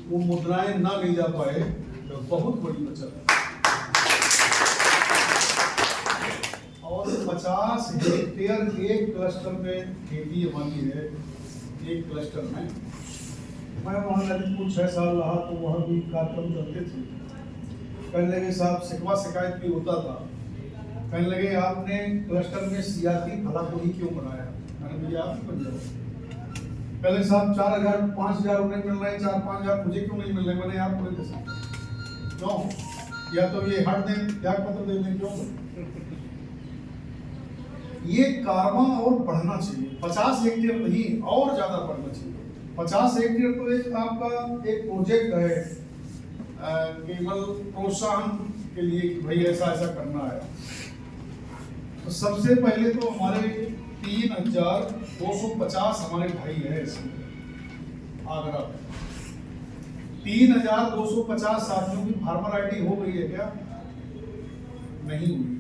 वो मुद्राएं ना ले जा पाए, तो बहुत बड़ी बचत है। और 50 हेक्टेयर एक क्लस्टर में खेती हमारी है। एक क्लस्टर में मैं वहाँ ललितपुर 6 साल रहा तो वहाँ भी कार्यक्रम चलते थे। कहने लगे साहब शिकवा शिकायत भी होता था, कहने लगे आपने क्लस्टर में सियासी भलापुरी क्यों बनाया? मैंने भैया आप ही बन जाओ। पहले साहब 4,000 5,000 उन्हें मिल रहे हैं, 4-5,000 मुझे क्यों नहीं मिल रहे? मैंने आपको नहीं दे सकता क्यों? या तो ये हट दें, त्याग पत्र दे दें, क्यों? ये कारमा और बढ़ना चाहिए, 50 हेक्टेयर नहीं और ज्यादा बढ़ना चाहिए। 50 हेक्टेयर तो एक आपका एक प्रोजेक्ट है केवल प्रोत्साहन के लिए कि भाई ऐसा ऐसा करना है। तो सबसे पहले तो हमारे 3,250 हमारे भाई हैं इसमें आगरा में। 3,250 साथियों की फार्मर आईडी हो गई है क्या? नहीं हुई।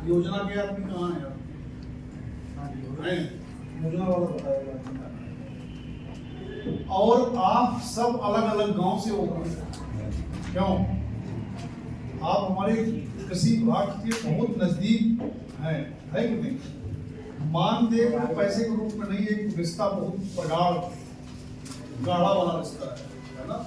योजना के आदमी कहाँ है? योजना वाला बताएगा। और आप सब अलग अलग गांव से हो गए, क्यों? आप हमारे कृषि विभाग के बहुत नजदीक हैं, है कि नहीं? मानदेय को पैसे के रूप में नहीं, एक रिश्ता बहुत प्रगाढ़ गाढ़ा वाला रिश्ता है ना?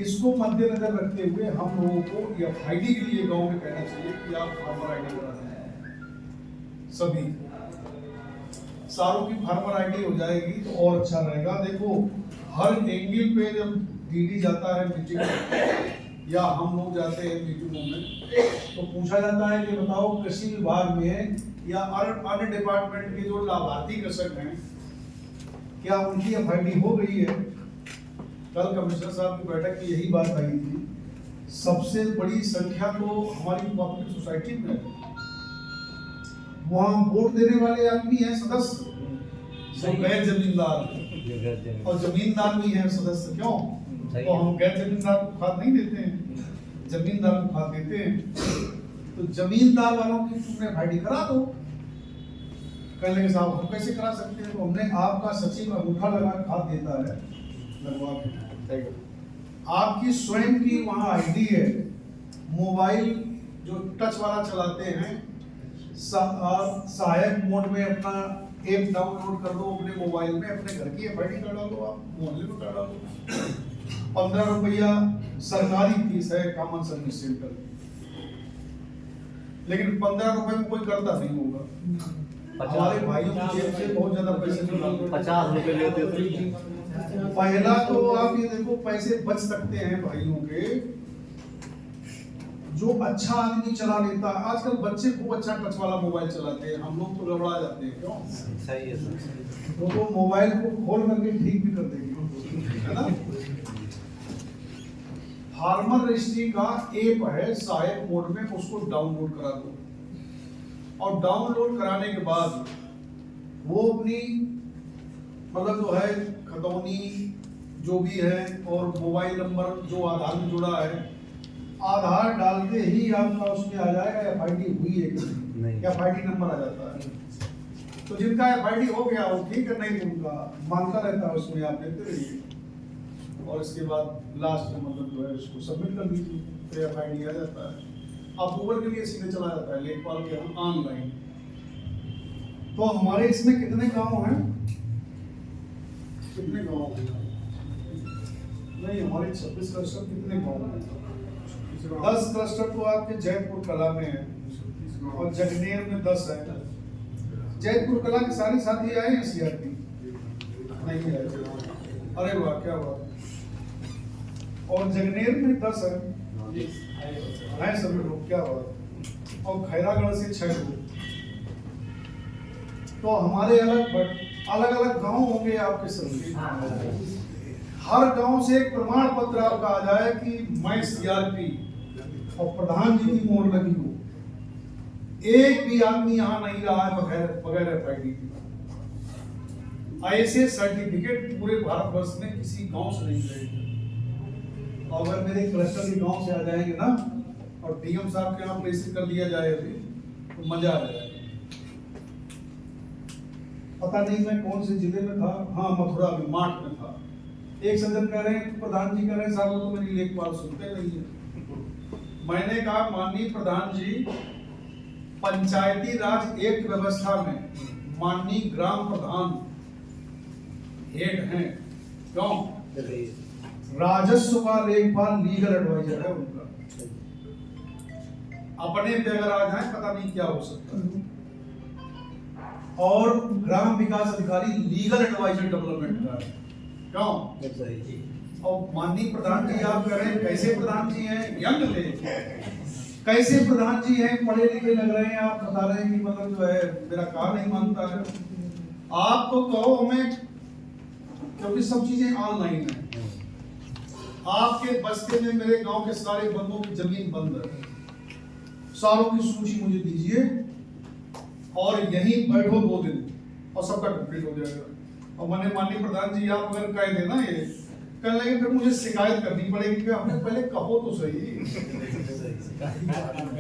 इसको मद्देनजर रखते हुए हम लोगों को या फायदे के लिए गांव में कहना चाहिए कि आप फार्मर आईडी करा दें। सभी सारों की फार्मर आईडी हो जाएगी तो और अच्छा रहेगा। देखो हर एंगल पे जब डीडी जाता है मीटिंग में या हम लोग जाते हैं मीटिंगों में तो पूछा जाता है कि बताओ कृषि विभाग में या अन्य डिपार्टमेंट के जो लाभार्थी कृषक हैं क्या उनकी एफआईडी हो गई है? कल कमिश्नर साहब की बैठक में यही बात आई थी। सबसे बड़ी संख्या तो हमारी कोऑपरेटिव सोसाइटी में है। वहाँ वोट देने वाले आदमी हैं सदस्य, जो गैर जमींदार, और जमींदार भी हैं सदस्य। क्यों? तो हम गैर जमींदार को खाद नहीं देते हैं, जमींदार को खाद देते हैं। तो जमींदार वालों की तुमने एफआईडी करा दो। कहने लगे साहब हम कैसे करा सकते हैं? तो हमने आपका सचिव अंगूठा लगा खाद देता है, लगवा के आपकी स्वयं की वहाँ आईडी है। मोबाइल जो टच वाला चलाते हैं सहायक मोड में अपना ऐप डाउनलोड कर दो अपने मोबाइल में, अपने घर की एफआईडी कर डालो, आप मोहल्ले में कर डालो। 15 रुपया सरकारी फीस है कॉमन सर्विस सेंटर, लेकिन 15 रुपए में कोई करता नहीं होगा। हमारे भाइयों की जेब से बहुत ज्यादा पैसे 50 रुपए लेते थे। पहला तो आप ये देखो पैसे बच सकते हैं भाइयों के, जो अच्छा आदमी चला लेता। आजकल बच्चे खूब अच्छा टच वाला मोबाइल चलाते हैं, हम लोग तो गड़बड़ा जाते हैं। क्यों? सही है सर। तो मोबाइल को खोल करके ठीक भी कर देंगे, है ना? फार्मर रजिस्ट्री का ऐप है सहायक मोड में, उसको डाउनलोड करा दो। और डाउनलोड कराने के बाद वो अपनी मतलब जो है खतौनी जो भी है और मोबाइल नंबर जो आधार में जुड़ा है, आधार डालते ही आपका उसमें आ जाएगा एफआईडी हुई है कि नहीं, एफआईडी नंबर आ जाता है। तो जिनका एफआईडी हो गया वो ठीक है, नहीं तो उनका मांगता रहता है, उसमें आप देते रहिए और इसके बाद लास्ट में मतलब जो है उसको सबमिट कर दीजिए, तो एफआईडी आ जाता है। अप्रूवल के लिए सीधे चला जाता है लेखपाल के ऑनलाइन। तो हमारे इसमें कितने गांव हैं? कितने गांव हैं? नहीं, हमारे 26 क्लस्टर कितने गांव हैं? 10 क्लस्टर तो आपके जयपुर कला में है और जगनेर में 10 है। जयपुर कला के सारे साथी आए हैं सीआरपी? नहीं आए। अरे वाह, क्या बात। और जगनेर में 10 है सभी लोग, क्या बात। और खैरागढ़ से 6 लोग। तो हमारे अलग अलग गांव होंगे आपके सभी। हर गांव से एक प्रमाण पत्र आपका आ जाए कि मैं सीआरपी और प्रधान जी की मोहर लगी हो। एक भी आदमी यहाँ नहीं रहा है बगैर एफआईडी के। ऐसे सर्टिफिकेट पूरे भारतवर्ष में किसी गांव से नहीं मिलेगा। और अगर मेरे क्लस्टर के गांव से आ जाएंगे ना और डीएम साहब के यहाँ प्लेसिंग कर दिया जाए अभी तो मजा आ जाएगा। पता नहीं मैं कौन से जिले में था, हाँ मथुरा में, मार्ट में था। एक सज्जन कह रहे हैं प्रधान जी कह रहे हैं साहब तो मेरी लेखपाल सुनते नहीं है। मैंने कहा माननीय प्रधान जी, पंचायती राज एक्ट व्यवस्था में माननीय ग्राम प्रधान हेड हैं। क्यों? राजस्व का लेखपाल लीगल एडवाइजर है उनका। अपने पे अगर आ जाए पता नहीं क्या हो सकता है। और ग्राम विकास अधिकारी लीगल एडवाइजर डेवलपमेंट का है। क्यों? और माननीय प्रधान जी आप कह रहे हैं कैसे प्रधान जी हैं, यंग थे, कैसे प्रधान जी हैं, पढ़े लिखे लग रहे हैं, आप बता रहे हैं कि मतलब जो है मेरा कार नहीं मानता है। आप तो कहो हमें, क्योंकि सब चीजें ऑनलाइन है। आपके बस्ते में मेरे गांव के सारे बंदों की जमीन बंद है, सारों की सूची मुझे दीजिए और यहीं बैठो 2 दिन और सबका कंप्लीट हो जाएगा। और मैंने माननीय प्रधान जी आप अगर कह देना ये कर लेंगे फिर मुझे शिकायत करनी पड़ेगी कि आपने पहले कहो तो सही।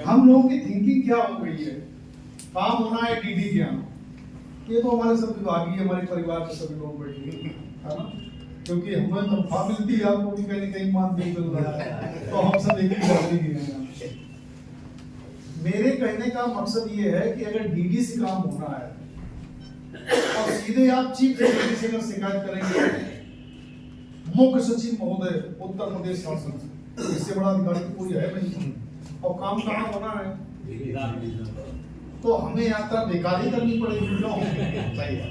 हम लोगों की थिंकिंग क्या हो गई है, काम होना है डीडी ज्ञान, ये तो हमारे सब विभागीय हमारे परिवार के सभी लोग बैठे हैं, है ना? क्योंकि हमें तनख्वाह मिलती है, आपको भी कहीं ना कहीं मानदेय मिल रहा है, तो हम सब एक ही जाति के हैं। मेरे कहने का मकसद ये है कि अगर डीडी से काम होना है और सीधे आप चीफ सेक्रेटरी से अगर शिकायत करेंगे, मुख्य सचिव महोदय उत्तर प्रदेश शासन से, इससे बड़ा अधिकारी कोई है नहीं, और काम कहाँ होना है, तो हमें यात्रा बेकार ही करनी पड़ेगी। क्यों? सही है।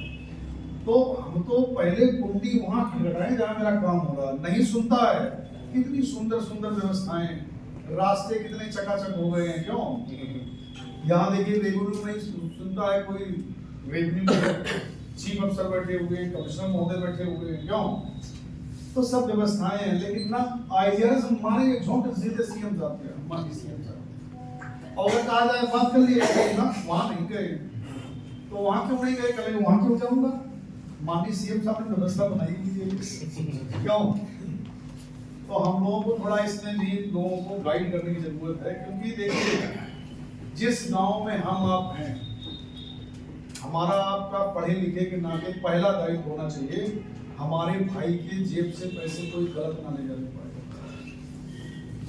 तो हम तो पहले कुंडी वहां खटखटाएं जहाँ मेरा काम हो रहा, नहीं सुनता है। कितनी सुंदर सुंदर व्यवस्थाएं, रास्ते कितने चकाचक हो गए हैं। क्यों? यहाँ देखिए रेगुलर नहीं सुनता है कोई, रेवेन्यू चीफ अफसर बैठे हुए हैं, कमिश्नर महोदय बैठे हुए हैं। क्यों? तो सब व्यवस्थाएं हैं, लेकिन ना आइडियाज हमारे झोंक सीधे सीएम जाते हैं, हमारे सीएम साहब। और अगर कहा जाए बात कर लिए ना, वहां नहीं गए, तो वहां क्यों नहीं गए, कल वहां क्यों जाऊंगा? माननीय सीएम साहब ने व्यवस्था बनाई लीजिए। क्यों? तो हम लोगों को थोड़ा इसमें भी लोगों को गाइड करने की जरूरत है, क्योंकि देखिए जिस गांव में हम आप हैं, हमारा आपका पढ़े लिखे के नाते पहला दायित्व होना चाहिए, हमारे भाई के जेब से पैसे कोई गलत ना ले जाने पाए,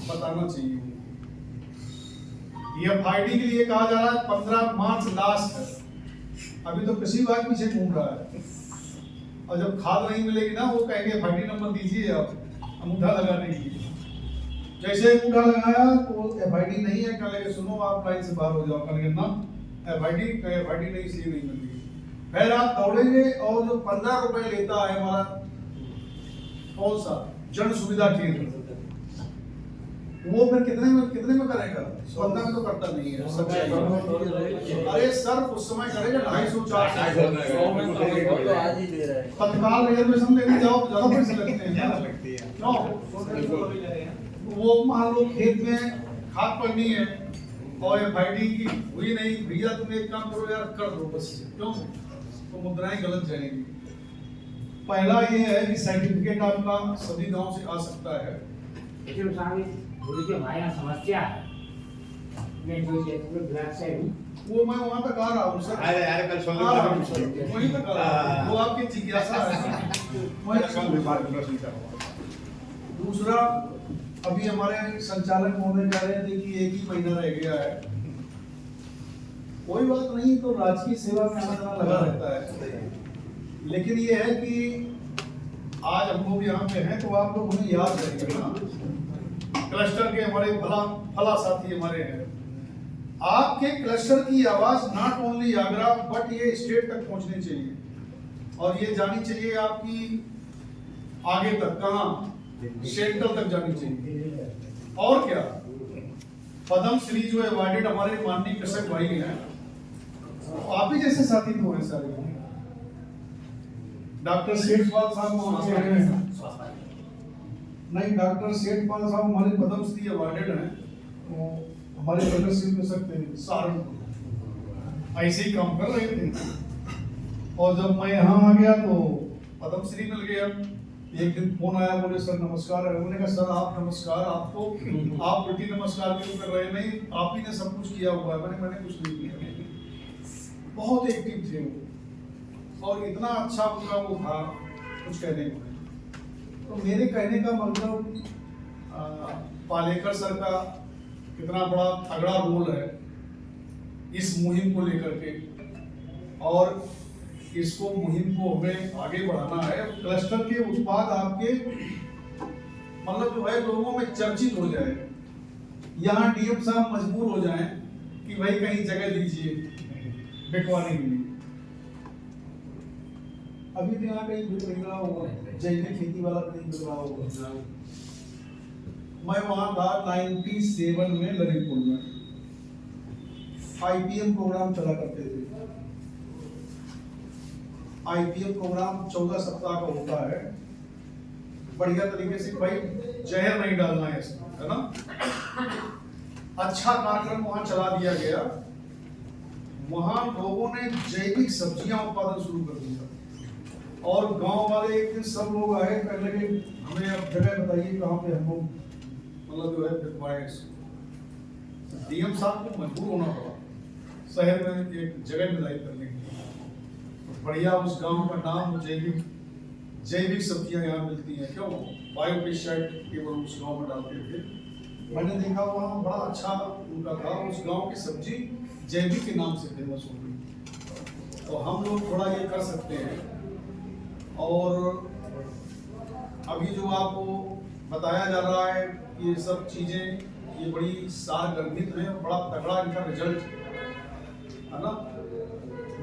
बताना चाहिए। ये FID के लिए कहा जा रहा है 15 मार्च लास्ट है, अभी तो किसी बात पीछे घूम रहा है, और जब खाद नहीं मिलेगी ना, वो कहेंगे FID नंबर दीजिए आप अंगूठा लगाने के लिए। जैसे अंगूठा लगाया तो FID नहीं है, कहेंगे सुनो आप लाइन से बाहर हो जाओ, कहेंगे ना FID नहीं, इसलिए नहीं मिलेगी। फिर आप दौड़ेंगे, और जो 15 रुपए लेता है हमारा कौन सा जन सुविधा केंद्र, वो फिर कितने में करेगा? 15 में तो करता नहीं है। अरे सर उस समय करेगा 250-400 तत्काल रिजर्वेशन लेने जाओ, ज्यादा पैसे लगते हैं। वो मान लो खेत में खाद पड़नी है और FID की हुई नहीं, भैया तुम एक काम करो यार, कर दो बस। क्यों? तो मुद्राएं गलत जाएंगी। पहला ये है कि सर्टिफिकेट आपका सभी गांव से आ सकता है। जो हमारे समस्या है, वो मैं वहां तक आ रहा हूँ सर, वहीं तक आ रहा हूँ, वो आपकी जिज्ञासा है। दूसरा, अभी हमारे संचालक महोदय कह रहे थे कि 1 ही महीना रह गया है, कोई बात नहीं, तो राजकीय सेवा में आना जाना लगा रहता है। लेकिन ये है कि आज हम लोग यहाँ पे हैं, तो आप लोग हमें याद करेंगे ना, क्लस्टर के हमारे भला साथी हमारे हैं। आपके क्लस्टर की आवाज नॉट ओनली आगरा बट ये स्टेट तक पहुंचनी चाहिए, और ये जानी चाहिए आपकी आगे तक, कहां? सेंट्रल तक जानी चाहिए। और क्या, पद्म श्री जो अवार्डेड हमारे माननीय कृषक भाई हैं, आप ही जैसे साथी तो हैं सारे। डॉक्टर सेठपाल साहब नहीं, डॉक्टर सेठपाल साहब हमारे पद्म श्री अवार्डेड हैं, तो हमारे प्रदर्शन कर सकते हैं। सहारनपुर ऐसे ही काम कर रहे थे, और जब मैं यहाँ आ गया तो पद्म श्री मिल गया। एक दिन फोन आया, बोले सर नमस्कार है। मैंने कहा सर आप नमस्कार, आप उल्टी नमस्कार क्यों कर रहे हैं? नहीं, आप ही ने सब कुछ किया हुआ है। मैंने कुछ नहीं किया। बहुत एक्टिव थे वो, और इतना अच्छा उनका वो था, कुछ कहने को नहीं। तो मेरे कहने का मतलब पालेकर सर का कितना बड़ा तगड़ा रोल है इस मुहिम को लेकर के, और इसको मुहिम को हमें आगे बढ़ाना है। क्लस्टर के उत्पाद आपके मतलब जो है लोगों में चर्चित हो जाए, यहाँ डीएम साहब मजबूर हो जाएं कि भाई कहीं जगह दीजिए बिकवाने के लिए। अभी तो यहाँ कहीं बिक रहा होगा, जैविक खेती वाला कहीं बिक रहा होगा। मैं वहां था 97 में ललितपुर में, IPM प्रोग्राम चला करते थे। IPM प्रोग्राम 14 सप्ताह का होता है, बढ़िया तरीके से, भाई जहर नहीं डालना है इसमें, है ना। अच्छा कार्यक्रम वहां चला दिया गया, वहां लोगों ने जैविक सब्जियां उत्पादन शुरू कर दिया, और गांव वाले एक दिन सब लोग आए, कहने लगे हमें अब जगह बताइए कहाँ पे हम लोग मतलब जो है बिकवाएं। डीएम साहब को मजबूर होना पड़ा शहर में एक जगह निर्धारित करने के लिए। बढ़िया उस गांव का नाम जैविक जैविक सब्जियां यहाँ मिलती हैं, क्यों बायोपेस्टिसाइड केवल उस गांव में डालते थे। मैंने देखा वहाँ बड़ा अच्छा उनका था, उस गांव की सब्जी जैविक के नाम से फेमस हो गई। तो हम लोग थोड़ा ये कर सकते हैं। और अभी जो आपको बताया जा रहा है ये सब चीज़ें ये बड़ी सारगर्भित हैं, बड़ा तगड़ा इनका रिजल्ट है ना।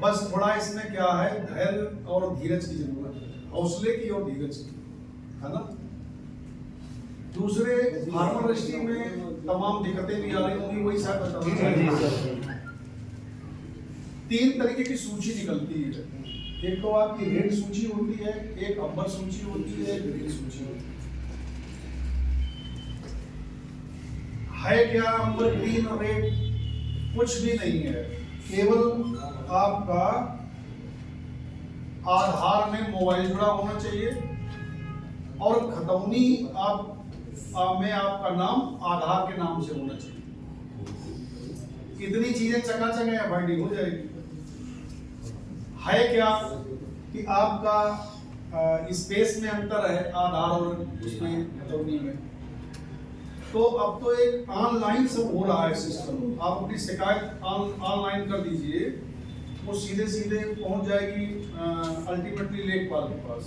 बस थोड़ा इसमें क्या है, धैर्य और धीरज की जरूरत है, हौसले की और धीरज की, है ना। दूसरे फार्मर इंडस्ट्री में तमाम दिक्कतें भी आ रही होंगी, वही शायद बताना चाहिए। 3 तरीके की सूची निकलती है, एक तो आपकी रेड सूची होती है, एक अंबर सूची होती है, एक ग्रीन सूची होती है क्या अंबर, ग्रीन और रेड? कुछ भी नहीं है, केवल आपका आधार में मोबाइल जुड़ा होना चाहिए और खतौनी में आपका नाम आधार के नाम से होना चाहिए। इतनी चीजें चकाचक है, बाइंडिंग हो जाएगी। है क्या कि आपका स्पेस में अंतर है आधार और उसमें खतौनी में। तो अब तो एक ऑनलाइन सब हो रहा है सिस्टम, आप अपनी शिकायत ऑनलाइन कर दीजिए, वो सीधे सीधे पहुंच जाएगी अल्टीमेटली लेखपाल के पास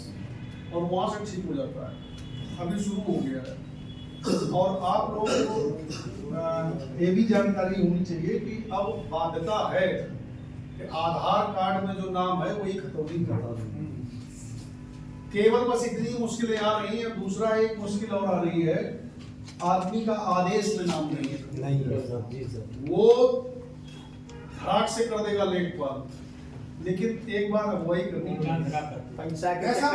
और वहां से ठीक हो जाता है। अभी शुरू हो गया है। और आप लोगों को ये भी जानकारी होनी चाहिए कि अब बाध्यता है कि आधार कार्ड में जो नाम है वही खतौनी का। केवल बस इतनी मुश्किलें आ रही हैं। दूसरा एक मुश्किल और आ रही है, आदमी का आदेश में नाम नहीं है, वो धड़ाक से कर देगा लेखपाल, लेकिन एक बार अगुवाई करनी पैसा कैसा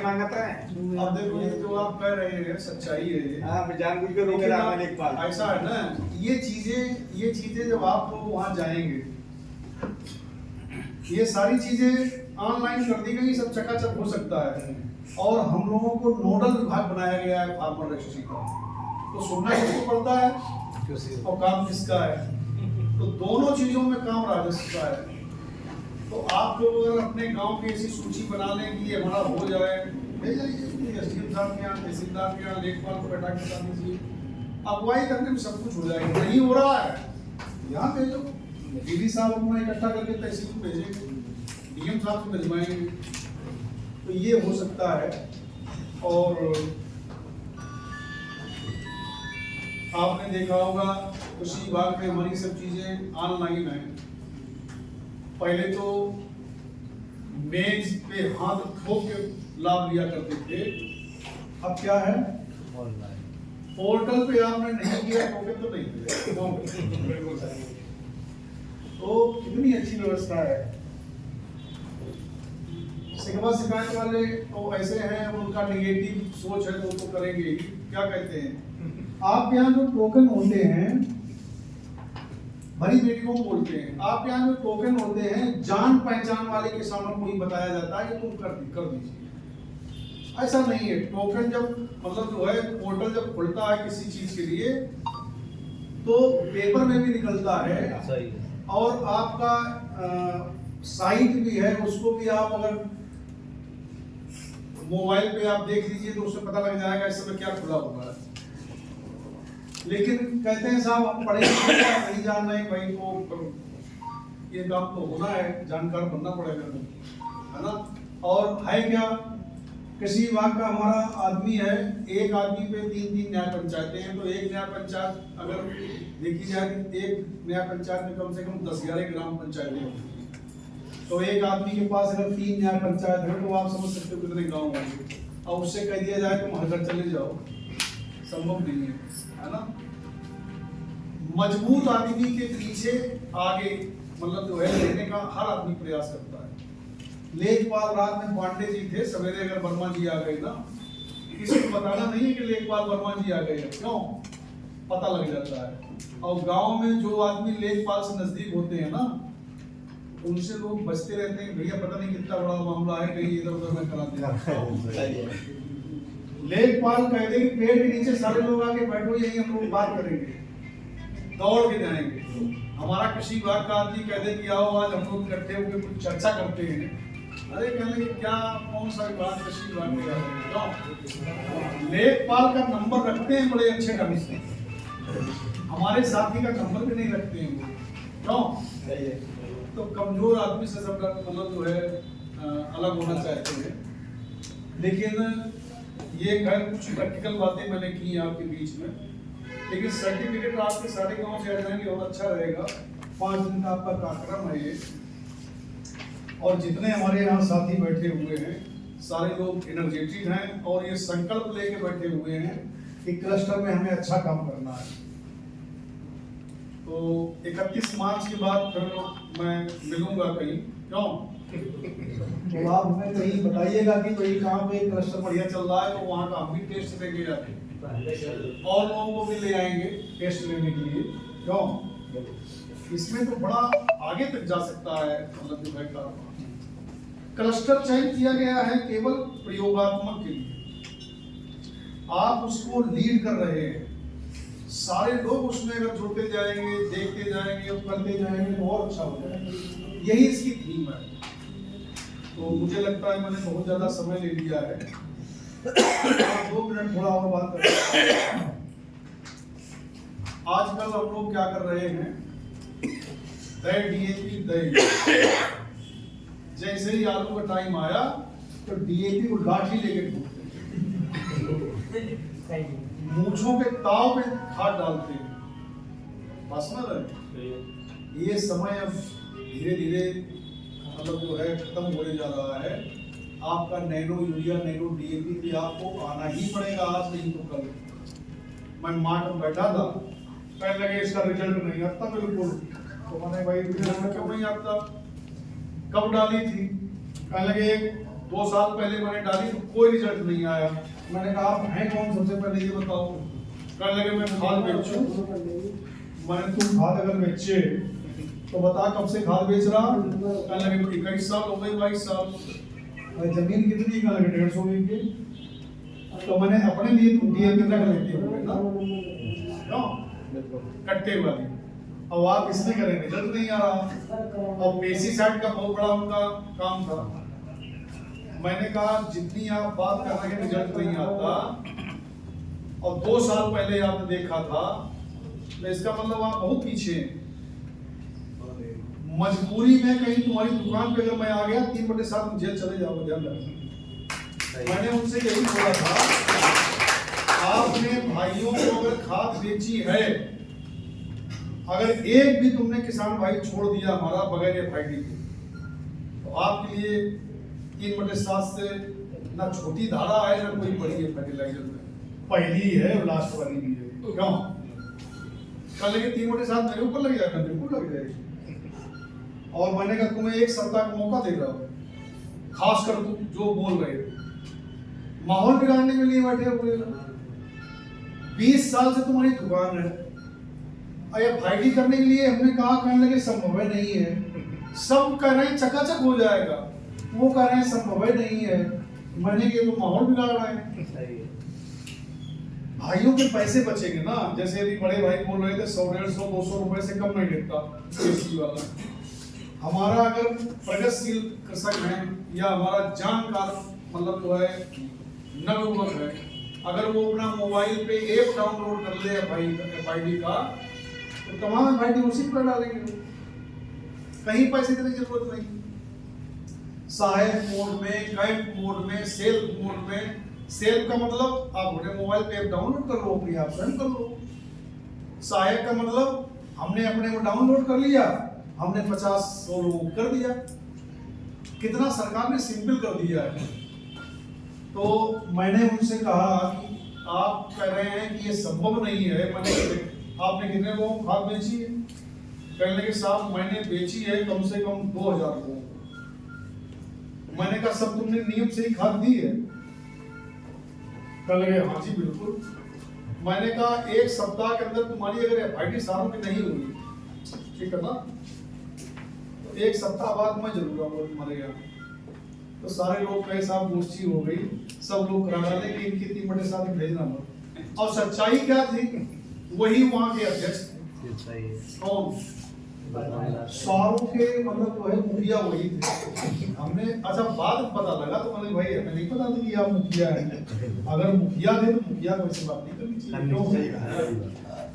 मांगता है। अब देखो ये जो आप कह रहे हैं सच्चाई है, जानबूझ के रोक रहा है लेखपाल। ऐसा है ना, ये चीजें जब आप लोग वहां जाएंगे, ये सारी चीजें ऑनलाइन कर दी गई, सब चकाचक हो सकता है। और हम लोगों को नोडल विभाग बनाया गया है फार्मर रजिस्ट्री का, तो सुनना किसको पड़ता है और काम किसका है? तो दोनों चीजों में काम राजस्व का है। तो आप लोग अगर अपने गांव की ऐसी सूची बना लें कि ये हमारा हो जाए, ले जाइए एसडीएम साहब के यहाँ, तहसीलदार के यहाँ, लेखपाल को बैठा के बता दीजिए, अगुवाई करने में सब कुछ हो जाएगा। नहीं हो रहा है, यहाँ भेजो, डीडी साहब अपना इकट्ठा करके तहसील को भेजेंगे, डीएम साहब को भिजवाएंगे, तो ये हो सकता है। और आपने देखा होगा कृषि विभाग में हमारी सब चीजें ऑनलाइन है। पहले तो मेज पे हाथ ठोक के लाभ लिया करते थे, अब क्या है, पोर्टल पे आपने नहीं किया टोकन तो नहीं मिलेगा। तो कितनी अच्छी व्यवस्था है। शिकवा शिकायत वाले तो ऐसे हैं, उनका नेगेटिव सोच है तो करेंगे ही। क्या कहते हैं, आप यहाँ जो टोकन होते हैं, भरी बेटी को बोलते हैं, आप यहाँ जो टोकन होते हैं, जान पहचान वाले किसानों को ही बताया जाता है कि तुम कर दीजिए। ऐसा नहीं है। टोकन जब मतलब जो है पोर्टल जब खुलता है किसी चीज के लिए, तो पेपर में भी निकलता है और आपका साइट भी है, उसको भी आप अगर मोबाइल पे आप देख लीजिए तो उसमें पता लग जाएगा इस समय क्या खुला हुआ है। लेकिन कहते हैं साहब हम पढ़े नहीं जान रहे भाई, तो ये काम तो होना है, जानकार बनना पड़ेगा, है ना। और है क्या, कृषि विभाग का हमारा आदमी है, एक आदमी पे 3-3 न्याय पंचायतें हैं। तो एक न्याय पंचायत अगर देखी जाए, एक न्याय पंचायत में कम से कम 10-11 ग्राम पंचायतें होती हैं। तो एक आदमी के पास अगर 3 न्याय पंचायत है तो आप समझ सकते हो कितने गाँव होंगे। और उससे कह दिया जाए तुम हर घर चले जाओ, संभव नहीं है ना। मजबूत आदमी के पीछे आगे मतलब जो है लेने का हर आदमी प्रयास करता है। लेखपाल रात में पांडे जी थे, सवेरे अगर वर्मा जी आ गए ना, किसी को बताना नहीं है कि लेखपाल वर्मा जी आ गए हैं, क्यों पता लग जाता है। और गांव में जो आदमी लेखपाल से नजदीक होते हैं ना, उनसे लोग बचते रहते हैं, भैया पता नहीं कितना बड़ा मामला है, कहीं इधर उधर में करा देना। लेखपाल कह दे कि पेड़ के नीचे सारे लोग आके बैठो, यही हम लोग बात करेंगे, दौड़ के जाएंगे। हमारा कृषि विभाग का आदमी कह दे कि आओ आज हम लोग इकट्ठे होकर कुछ चर्चा करते हैं, अरे कहने लगे क्या कौन सा विभाग कृषि विभाग में क्यों लेखपाल का नंबर रखते हैं बड़े अच्छे ढंग से, हमारे साथी का नंबर भी नहीं रखते हैं वो क्यों? तो कमजोर आदमी से सब मतलब जो है अलग होना चाहते हैं। लेकिन ये खैर कुछ प्रैक्टिकल बातें मैंने की आपके बीच में, लेकिन सर्टिफिकेट आपके सारे गांव से आ जाएंगे और अच्छा रहेगा। 5 दिन का आपका कार्यक्रम है ये, और जितने हमारे यहाँ साथी बैठे हुए हैं सारे लोग एनर्जेटिक हैं और ये संकल्प लेके बैठे हुए हैं कि क्लस्टर में हमें अच्छा काम करना है। तो 31 मार्च के बाद फिर मैं मिलूंगा कहीं, क्यों? तो आप हमें कहीं बताइएगा कि भाई कहाँ पे क्लस्टर बढ़िया चल रहा है, तो वहाँ का हम भी टेस्ट लेके जाते हैं और लोगों को भी ले आएंगे टेस्ट लेने के लिए, क्यों? इसमें तो बड़ा आगे तक जा सकता है, मतलब जो है काम। क्लस्टर चयन किया गया है केवल प्रयोगात्मक के लिए, आप उसको लीड कर रहे हैं, सारे लोग उसमें अगर जुड़ते जाएंगे, देखते जाएंगे और करते जाएंगे तो और अच्छा हो जाएगा। यही इसकी थीम है। तो मुझे लगता है मैंने बहुत ज्यादा समय ले लिया है, 2 मिनट थोड़ा और बात करते हैं। आजकल हम लोग क्या कर रहे हैं, डीएपी दही, जैसे ही आलू का टाइम आया तो डीएपी को लाठी लेके ठोकते हैं, मूंछों के ताव पे खाद डालते हैं। बस समझ रहे, ये समय अब धीरे धीरे मतलब जो है खत्म होने जा रहा है। आपका नैनो यूरिया, नैनो डीएपी भी आपको आना ही पड़ेगा, आज नहीं तो कल। मैं मार्ट में बैठा था, कहने लगे इसका रिजल्ट नहीं आता बिल्कुल, तो मैंने भाई रिजल्ट क्यों नहीं आता, कब डाली थी? कहने लगे 2 साल पहले मैंने डाली तो कोई रिजल्ट नहीं आया। मैंने कहा आप हैं कौन, सबसे पहले ये बताओ। कहने लगे मैं खाद बेचूं। मैंने तुम खाद अगर बेचे तो बता कब से खाद बेच रहा? कहने लगे 21 साल हो गए, 22 साल। जमीन कितनी? कहने लगे 150 बीघे। तो मैंने अपने लिए डीएपी रख लेते हुए ना, क्यों? कट्टे वाली। अब आप इसमें करें, रिजल्ट नहीं आ रहा। और पेस्टिसाइड का बहुत बड़ा उनका काम था। मैंने कहा जितनी आप बात कर रहे हैं रिजल्ट नहीं आता, और 2 साल पहले आपने देखा था, तो इसका मतलब आप बहुत पीछे हैं। मजबूरी में कहीं तुम्हारी दुकान पे अगर मैं आ गया 3/7 जेल चले जाओ, ध्यान रखना। मैंने उनसे यही बोला था, आपने भाइयों को अगर खाद बेची है, अगर एक भी तुमने किसान भाई छोड़ दिया हमारा बगैर एफआईडी के, तो आपके लिए 3/7 से ना छोटी धारा है ना कोई बड़ी है फर्टिलाइजर में, पहली है और लास्ट वाली भी है। क्यों? कल लेकिन 3/7 मेरे ऊपर लग जाएगा, बिल्कुल लग जाएगी। और मैंने कहा तुम्हें 1 सप्ताह का मौका दे रहा हूँ, खासकर तुम जो बोल रहे हो, माहौल बिगाड़ने के लिए बैठे हुए। 20 साल से तुम्हारी दुकान है, एफआईडी करने के लिए हमने कहा, कहने लगे संभव नहीं है। सब कह रहे हैं चकाचक हो जाएगा, वो कह रहे हैं संभव नहीं है। मैंने ये तो माहौल बिगाड़ रहे हैं। भाइयों के पैसे बचेंगे ना, जैसे अभी बड़े भाई बोल रहे थे 100, 150, 200 रुपए से कम नहीं देता देसी वाला। हमारा अगर प्रगतिशील कृषक है या हमारा जानकार मतलब जो है नवयुवक है, अगर वो अपना मोबाइल पे ऐप डाउनलोड कर ले एफआईडी का, तो तमाम एफआईडी उसी पर डालेंगे, कहीं पैसे देने की जरूरत नहीं। सहायक मोड में, गाइड मोड में, सेल्फ मोड में। सेल्फ का मतलब आप अपने मोबाइल पे ऐप डाउनलोड कर लो, अपनी आप स्वयं कर लो। सहायक का मतलब हमने अपने को डाउनलोड कर लिया, हमने 50-100 लोगों को कर दिया। कितना सरकार ने सिंपल कर दिया है। तो मैंने उनसे कहा कि आप कह रहे हैं कि ये संभव नहीं है, आपने कितने लोगों को खाद बेची है? कहने लगे साहब मैंने बेची है कम से कम 2000 लोगों को। मैंने कहा सब तुमने नियम से ही खाद दी है? कहने लगे हाँ जी बिल्कुल। मैंने कहा 1 सप्ताह के अंदर तुम्हारी अगर एफआईडी सारों की नहीं होगी, ठीक है ना, तो 1 सप्ताह बाद मैं जरूर आऊंगा तुम्हारे यहाँ। तो सारे लोग कहे साहब गोष्ठी हो गई, सब लोग करा डाले कि इनकी 3/7 भेजना मत। और सच्चाई क्या थी, वही वहां के अध्यक्ष थे। कौन? सारों के मतलब जो है मुखिया वही थे। हमने अच्छा बाद में पता लगा तो मैंने भाई हमें नहीं पता था कि आप मुखिया हैं। अगर मुखिया थे तो मुखिया को ऐसी बात नहीं करनी चाहिए। क्यों?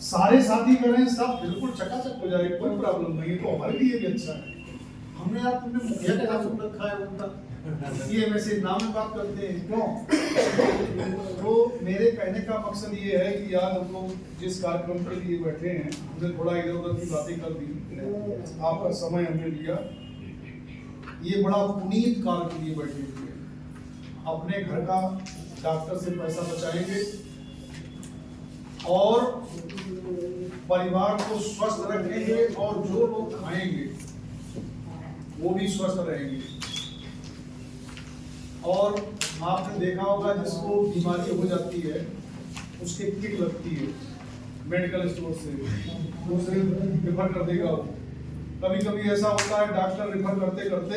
सारे साथी करें सब बिल्कुल चकाचक हो जाए, कोई प्रॉब्लम नहीं है, तो हमारे लिए भी अच्छा है। हमने यार तुमने मुखिया का नाम सुन रखा है उनका, ये वैसे नाम में बात करते हैं क्यों? तो मेरे कहने का मकसद ये है कि आज हम लोग जिस कार्यक्रम के लिए बैठे हैं, हमने थोड़ा इधर उधर की बातें कर दी, आपका समय हमने लिया। ये बड़ा पुनीत कार्य के लिए बैठे हुए हैं। अपने घर का डॉक्टर से पैसा बचाएंगे और परिवार को स्वस्थ रखेंगे, और जो लोग खाएंगे वो भी स्वस्थ रहेंगे। और आपने देखा होगा जिसको बीमारी हो जाती है उसके किट लगती है मेडिकल स्टोर से, वो सिर्फ रिफर कर देगा। वो कभी कभी ऐसा होता है डॉक्टर रिफर करते करते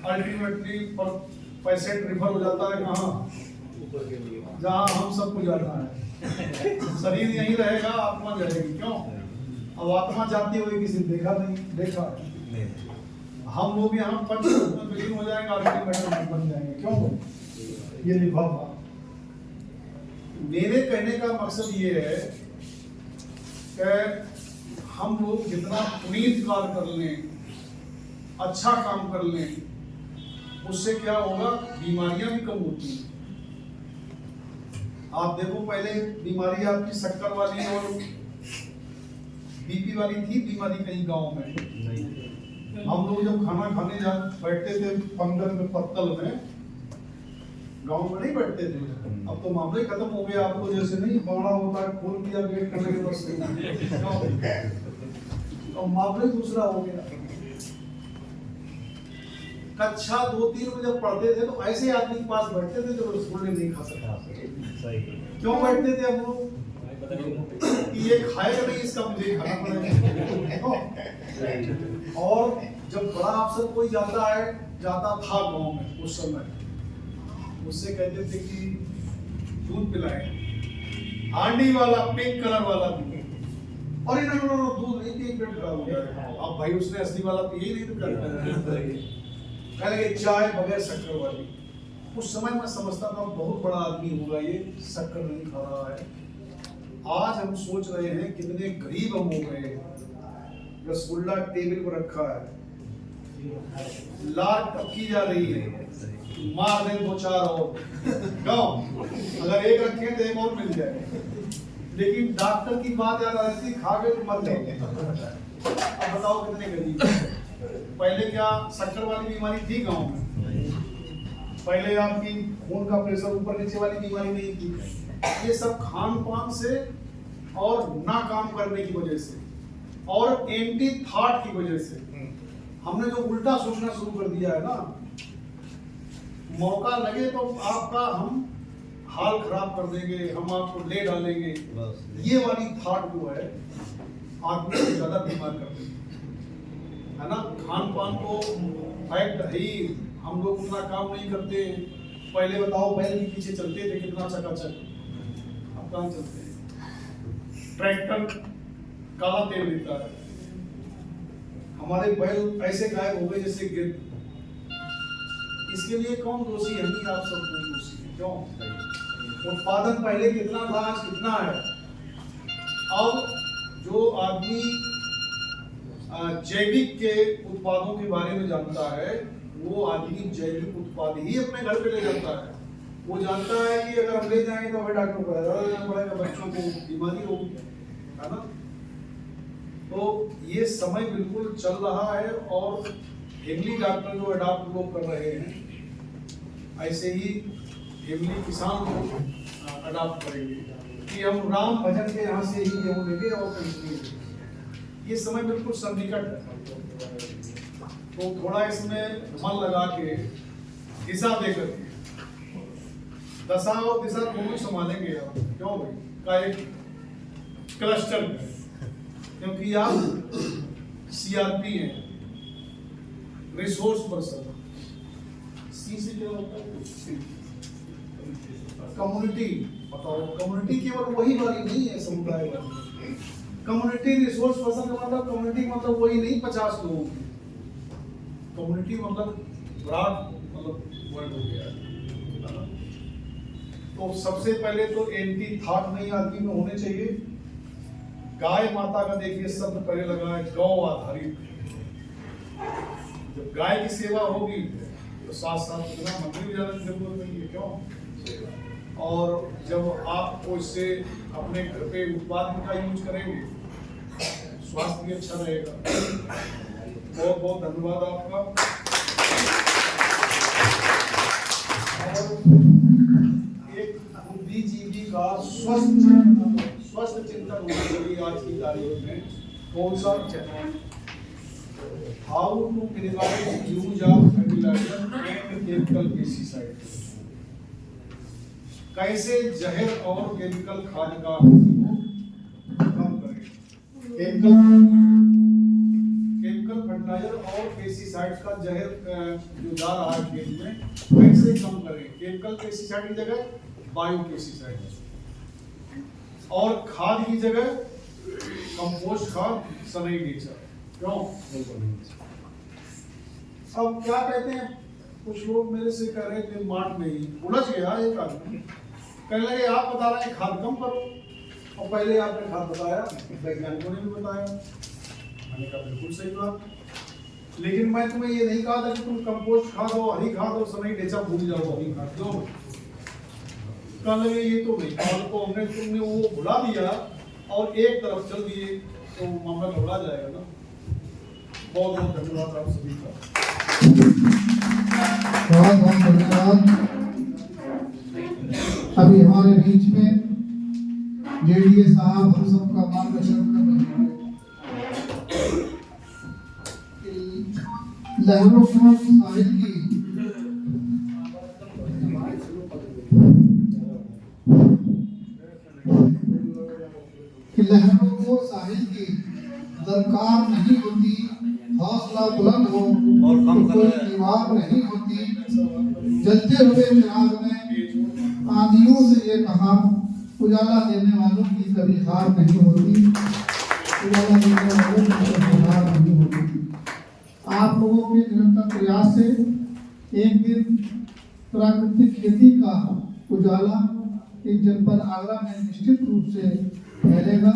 अल्टीमेटली पर पेशेंट रिफर हो जाता है कहाँ, जहाँ हम सबको जाना है। शरीर यहीं रहेगा, आत्मा जाएगी। क्यों? अब आत्मा जाती हुई किसी देखा नहीं, देखा हम लोग यहाँ पंच में विलीन हो जाएंगे, अल्टीमेटली बन जाएंगे। क्यों? ये लिफाफा। मेरे कहने का मकसद ये है कि हम लोग जितना पुनीत कार्य कर लें, अच्छा काम कर लें, उससे क्या होगा, बीमारियां भी कम होती हैं। आप देखो पहले बीमारी आपकी शक्कर वाली और बीपी वाली थी बीमारी कहीं गांव में। हम लोग जब खाना खाने जा बैठते थे पंगल में, पत्तल में, गांव में नहीं बैठते थे। अब तो मामले खत्म हो गए। आपको जैसे नहीं बाड़ा होता है, खोल दिया गेट करने के बस तो मामले दूसरा हो गया। कक्षा 2-3 में जब पढ़ते थे तो ऐसे आदमी के पास बैठते थे जो रसगुल्ले नहीं खा सकता। क्यों बैठते थे हम लोग? कि ये खाएगा नहीं, इसका मुझे खाना पड़ेगा। और जब बड़ा अफसर कोई जाता था गांव में उस समय, उससे कहते थे कि दूध पिलाएं, हांडी वाला पिंक कलर वाला दूध। और इन्होंने दूध नहीं पी, पेट खराब हो जाएगा। अब भाई उसने असली वाला पिए ही नहीं तो क्या करेंगे, चाय बगैर शक्कर वाली। उस समय मैं समझता था बहुत बड़ा आदमी होगा ये, शक्कर नहीं खा रहा है। आज हम सोच रहे हैं कितने गरीब हम हो गए। रसगुल्ला टेबल पर रखा है, लार टपकी जा रही है, मार दे 2-4 और गाँव, अगर एक रखे तो एक और मिल जाए। लेकिन डॉक्टर की बात याद आ रही थी, खा गए तो मर जाओगे। अब बताओ कितने गरीब। पहले क्या शक्कर वाली बीमारी थी गांव में? पहले आपकी खून का प्रेशर ऊपर नीचे वाली बीमारी नहीं थी। ये सब खान पान से और ना काम करने की वजह से और एंटी थॉट की वजह से हमने जो उल्टा सोचना शुरू कर दिया है ना, मौका लगे तो आपका हम हाल खराब कर देंगे, हम आपको ले डालेंगे। ये वाली थॉट जो है आदमी को ज्यादा बीमार कर देगी, है ना। खान पान को फैक्ट है ही, हम लोग उतना काम नहीं करते। पहले बताओ बैल के पीछे चलते थे कितना चकाचक, अब कहाँ चलते हैं। ट्रैक्टर काला तेल देता है, हमारे बैल ऐसे गायब हो गए जैसे गिर। इसके लिए कौन दोषी है? नहीं, आप सब कौन दोषी है? क्यों? उत्पादन पहले कितना था, आज कितना है। अब जो आदमी जैविक के उत्पादों के बारे में जानता है, वो आदमी जैविक उत्पाद ही अपने घर पे ले जाता है। वो जानता है कि अगर हम ले जाएंगे तो हमें डॉक्टर को लेना पड़ेगा, बच्चों को बीमारी होगी, है ना। तो ये समय बिल्कुल चल रहा है और फैमिली डॉक्टर जो अडॉप्ट लोग कर रहे हैं, ऐसे ही फैमिली किसान लोग अडॉप्ट करेंगे कि हम राम भजन के यहाँ से ही गेहूँ लेंगे और कहीं नहीं। ये समय बिल्कुल सन्निकट है, तो थोड़ा इसमें मन लगा के दिशा देकर के दशा और दिशा दोनों संभालेंगे आप। क्यों भाई? का एक क्लस्टर में, क्योंकि आप सीआरपी हैं, रिसोर्स पर्सन। सी से क्या होता है? कम्युनिटी। बताओ, कम्युनिटी केवल वही वाली नहीं है समुदाय वाली, कम्युनिटी रिसोर्स पर्सन का मतलब कम्युनिटी मतलब वही नहीं 50 लोगों की, कम्युनिटी मतलब ब्रॉड मतलब वर्ड हो गया। तो सबसे पहले तो एंटी थॉट नहीं आदमी में होने चाहिए। गाय माता का देखिए शब्द पहले लगा है गौ आधारित। जब गाय की सेवा होगी तो साथ साथ इतना मंदिर भी जाने की जरूरत नहीं है, क्यों? और जब आप उससे अपने घर पे उत्पाद का यूज करेंगे, स्वास्थ्य भी अच्छा रहेगा। बहुत बहुत धन्यवाद आपका। और एक बुद्धिजीवी का स्वस्थ चिंतन होना चाहिए आज की तारीख में। कौन सा? How to minimise use of fertiliser and chemical pesticide. कैसे जहर और केमिकल खाद का कम करें। केमिकल फर्टिलाइजर और पेस्टिसाइड का जहर जो जा रहा है खेत में, कैसे कम करें। केमिकल पेस्टिसाइड की जगह बायो पेस्टिसाइड, और खाद की जगह कंपोस्ट खाद, सनई नेचर। क्यों? अब क्या कहते हैं, कुछ लोग मेरे से कह रहे थे मार्ट नहीं, उलझ गया एक आदमी, कहने लगे आप बता रहे हैं खाद कम करो, और पहले आपने खाद बताया, वैज्ञानिकों ने भी बताया। मैंने कहा बिल्कुल सही बात, लेकिन मैं तुम्हें ये नहीं कहा था कि तुम कंपोस्ट खाद हो, हरी खाद हो, सनई ढेंचा भूल जाओ, हरी खाद दो। कहने लगे ये तो नहीं, खाद को हमने तुमने वो भुला दिया और एक तरफ चल दिए तो मामला घबरा जाएगा ना। बहुत बहुत धन्यवाद आप सभी का। बहुत बहुत धन्यवाद। अभी हमारे बीच में जेडीए साहब हम सबका मार्गदर्शन कर रहे हैं। लहरों को साहिल की लहरों को साहिल की दरकार नहीं होती, हौसला बुलंद हो तो कोई दीवार नहीं होती। जलते हुए चिराग में आंधियों से ये कहा, उजाला देने वालों की कभी हार नहीं होती, उजाला देने वालों की कभी हार नहीं होती। आप लोगों के निरंतर प्रयास से एक दिन प्राकृतिक खेती का उजाला इस जनपद आगरा में निश्चित रूप से फैलेगा,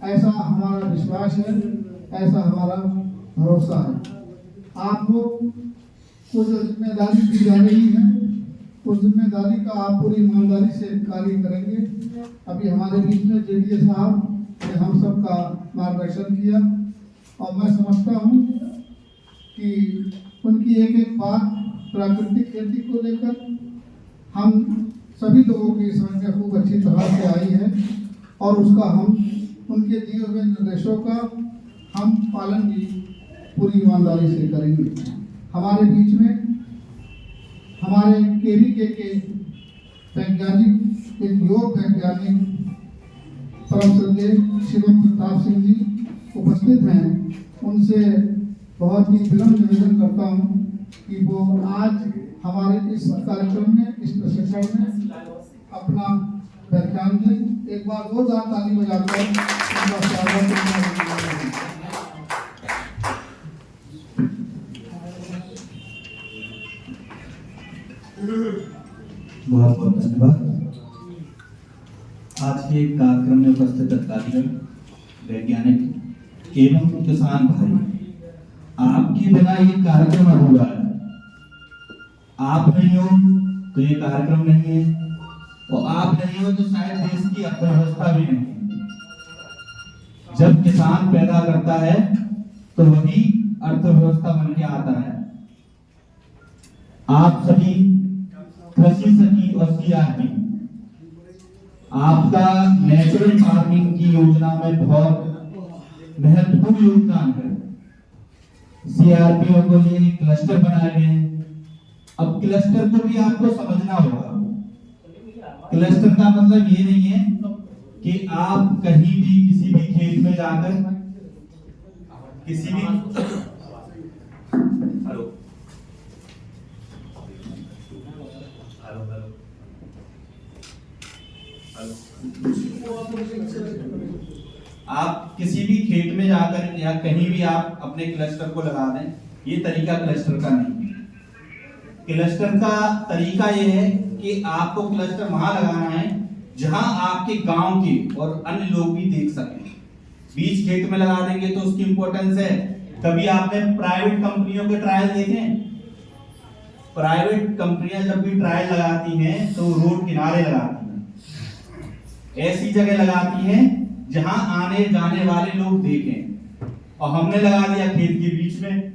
ऐसा हमारा विश्वास है, ऐसा हमारा भरोसा है। आप लोग को जो जिम्मेदारी दी जा रही है, उस जिम्मेदारी का आप पूरी ईमानदारी से कार्य करेंगे। अभी हमारे बीच में जेडीए साहब ने हम सब का मार्गदर्शन किया, और मैं समझता हूँ कि उनकी एक एक बात प्राकृतिक खेती को लेकर हम सभी लोगों की समझ में खूब अच्छी तरह से आई है, और उसका हम उनके दिए हुए निर्देशों का हम पालन भी पूरी ईमानदारी से करेंगे। हमारे बीच में हमारे केवीके के वैज्ञानिक, एक योग वैज्ञानिक परम श्रद्धेय शिवम प्रताप सिंह जी उपस्थित हैं। उनसे बहुत ही विनम्र निवेदन करता हूँ कि वो आज हमारे इस कार्यक्रम में, इस प्रशिक्षण में अपना व्याख्यान दें। एक बार जोरदार ताली बजाकर उनका स्वागत करना। बहुत बहुत धन्यवाद। आज के कार्यक्रम में उपस्थित अधिकारी, वैज्ञानिक एवं किसान भाई, आपके बिना ये कार्यक्रम अधूरा है। आप नहीं हो तो ये कार्यक्रम नहीं है, और आप नहीं हो तो शायद देश की अर्थव्यवस्था भी नहीं। जब किसान पैदा करता है तो वही अर्थव्यवस्था बन के आता है। आप सभी कृषि सखी और सीआरपी, आपका नेचुरल फार्मिंग की योजना में बहुत महत्वपूर्ण योगदान है। सीआरपीओ को लिए क्लस्टर बनाए गए हैं। अब क्लस्टर को भी आपको समझना होगा। क्लस्टर का मतलब ये नहीं है कि आप कहीं भी किसी भी खेत में जाकर किसी भी हेलो आप किसी भी खेत में जाकर या कहीं भी आप अपने क्लस्टर को लगा दें, ये तरीका क्लस्टर का नहीं है। क्लस्टर का तरीका ये है कि आपको क्लस्टर वहां लगाना है जहां आपके गांव के और अन्य लोग भी देख सकें। बीच खेत में लगा देंगे तो उसकी इंपॉर्टेंस है। कभी आपने प्राइवेट कंपनियों के ट्रायल देखे? प्राइवेट कंपनियां जब भी ट्रायल लगाती हैं तो रोड किनारे लगाती हैं, ऐसी जगह लगाती हैं जहां आने जाने वाले लोग देखें। और हमने लगा दिया खेत के बीच में,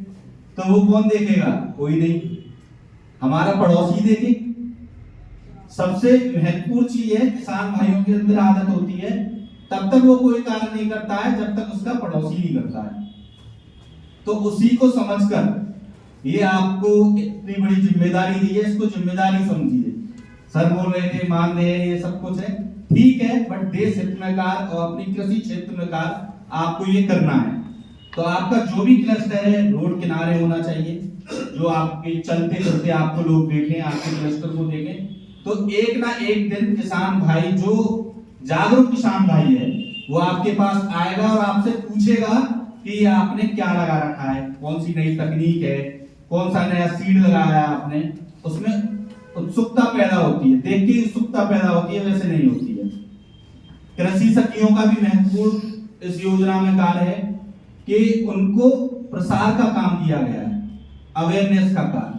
तो वो कौन देखेगा? कोई नहीं, हमारा पड़ोसी देखे। सबसे महत्वपूर्ण चीज है, किसान भाइयों के अंदर आदत होती है तब तक वो कोई कार्य नहीं करता है जब तक उसका पड़ोसी नहीं करता है। तो उसी को समझकर ये आपको इतनी बड़ी जिम्मेदारी दी है, इसको जिम्मेदारी समझिए। सर बोल रहे थे मान रहे हैं, ये सब कुछ है, ठीक है, बट देश हित में कार्य और अपनी कृषि क्षेत्र में कार्य आपको ये करना है। तो आपका जो भी क्लस्टर है रोड किनारे होना चाहिए, जो आपके चलते चलते आपको लोग देखें, आपके क्लस्टर को देखें। तो एक ना एक दिन किसान भाई, जो जागरूक किसान भाई है, वो आपके पास आएगा और आपसे पूछेगा कि आपने क्या लगा रखा है, कौन सी नई तकनीक है, कौन सा नया सीड लगाया है आपने। उसमें उत्सुकता पैदा होती है, देख के उत्सुकता पैदा होती है, वैसे नहीं होती है। कृषि सखियों का भी महत्वपूर्ण इस योजना में कार्य है कि उनको प्रसार का काम दिया गया है, अवेयरनेस का कार्य।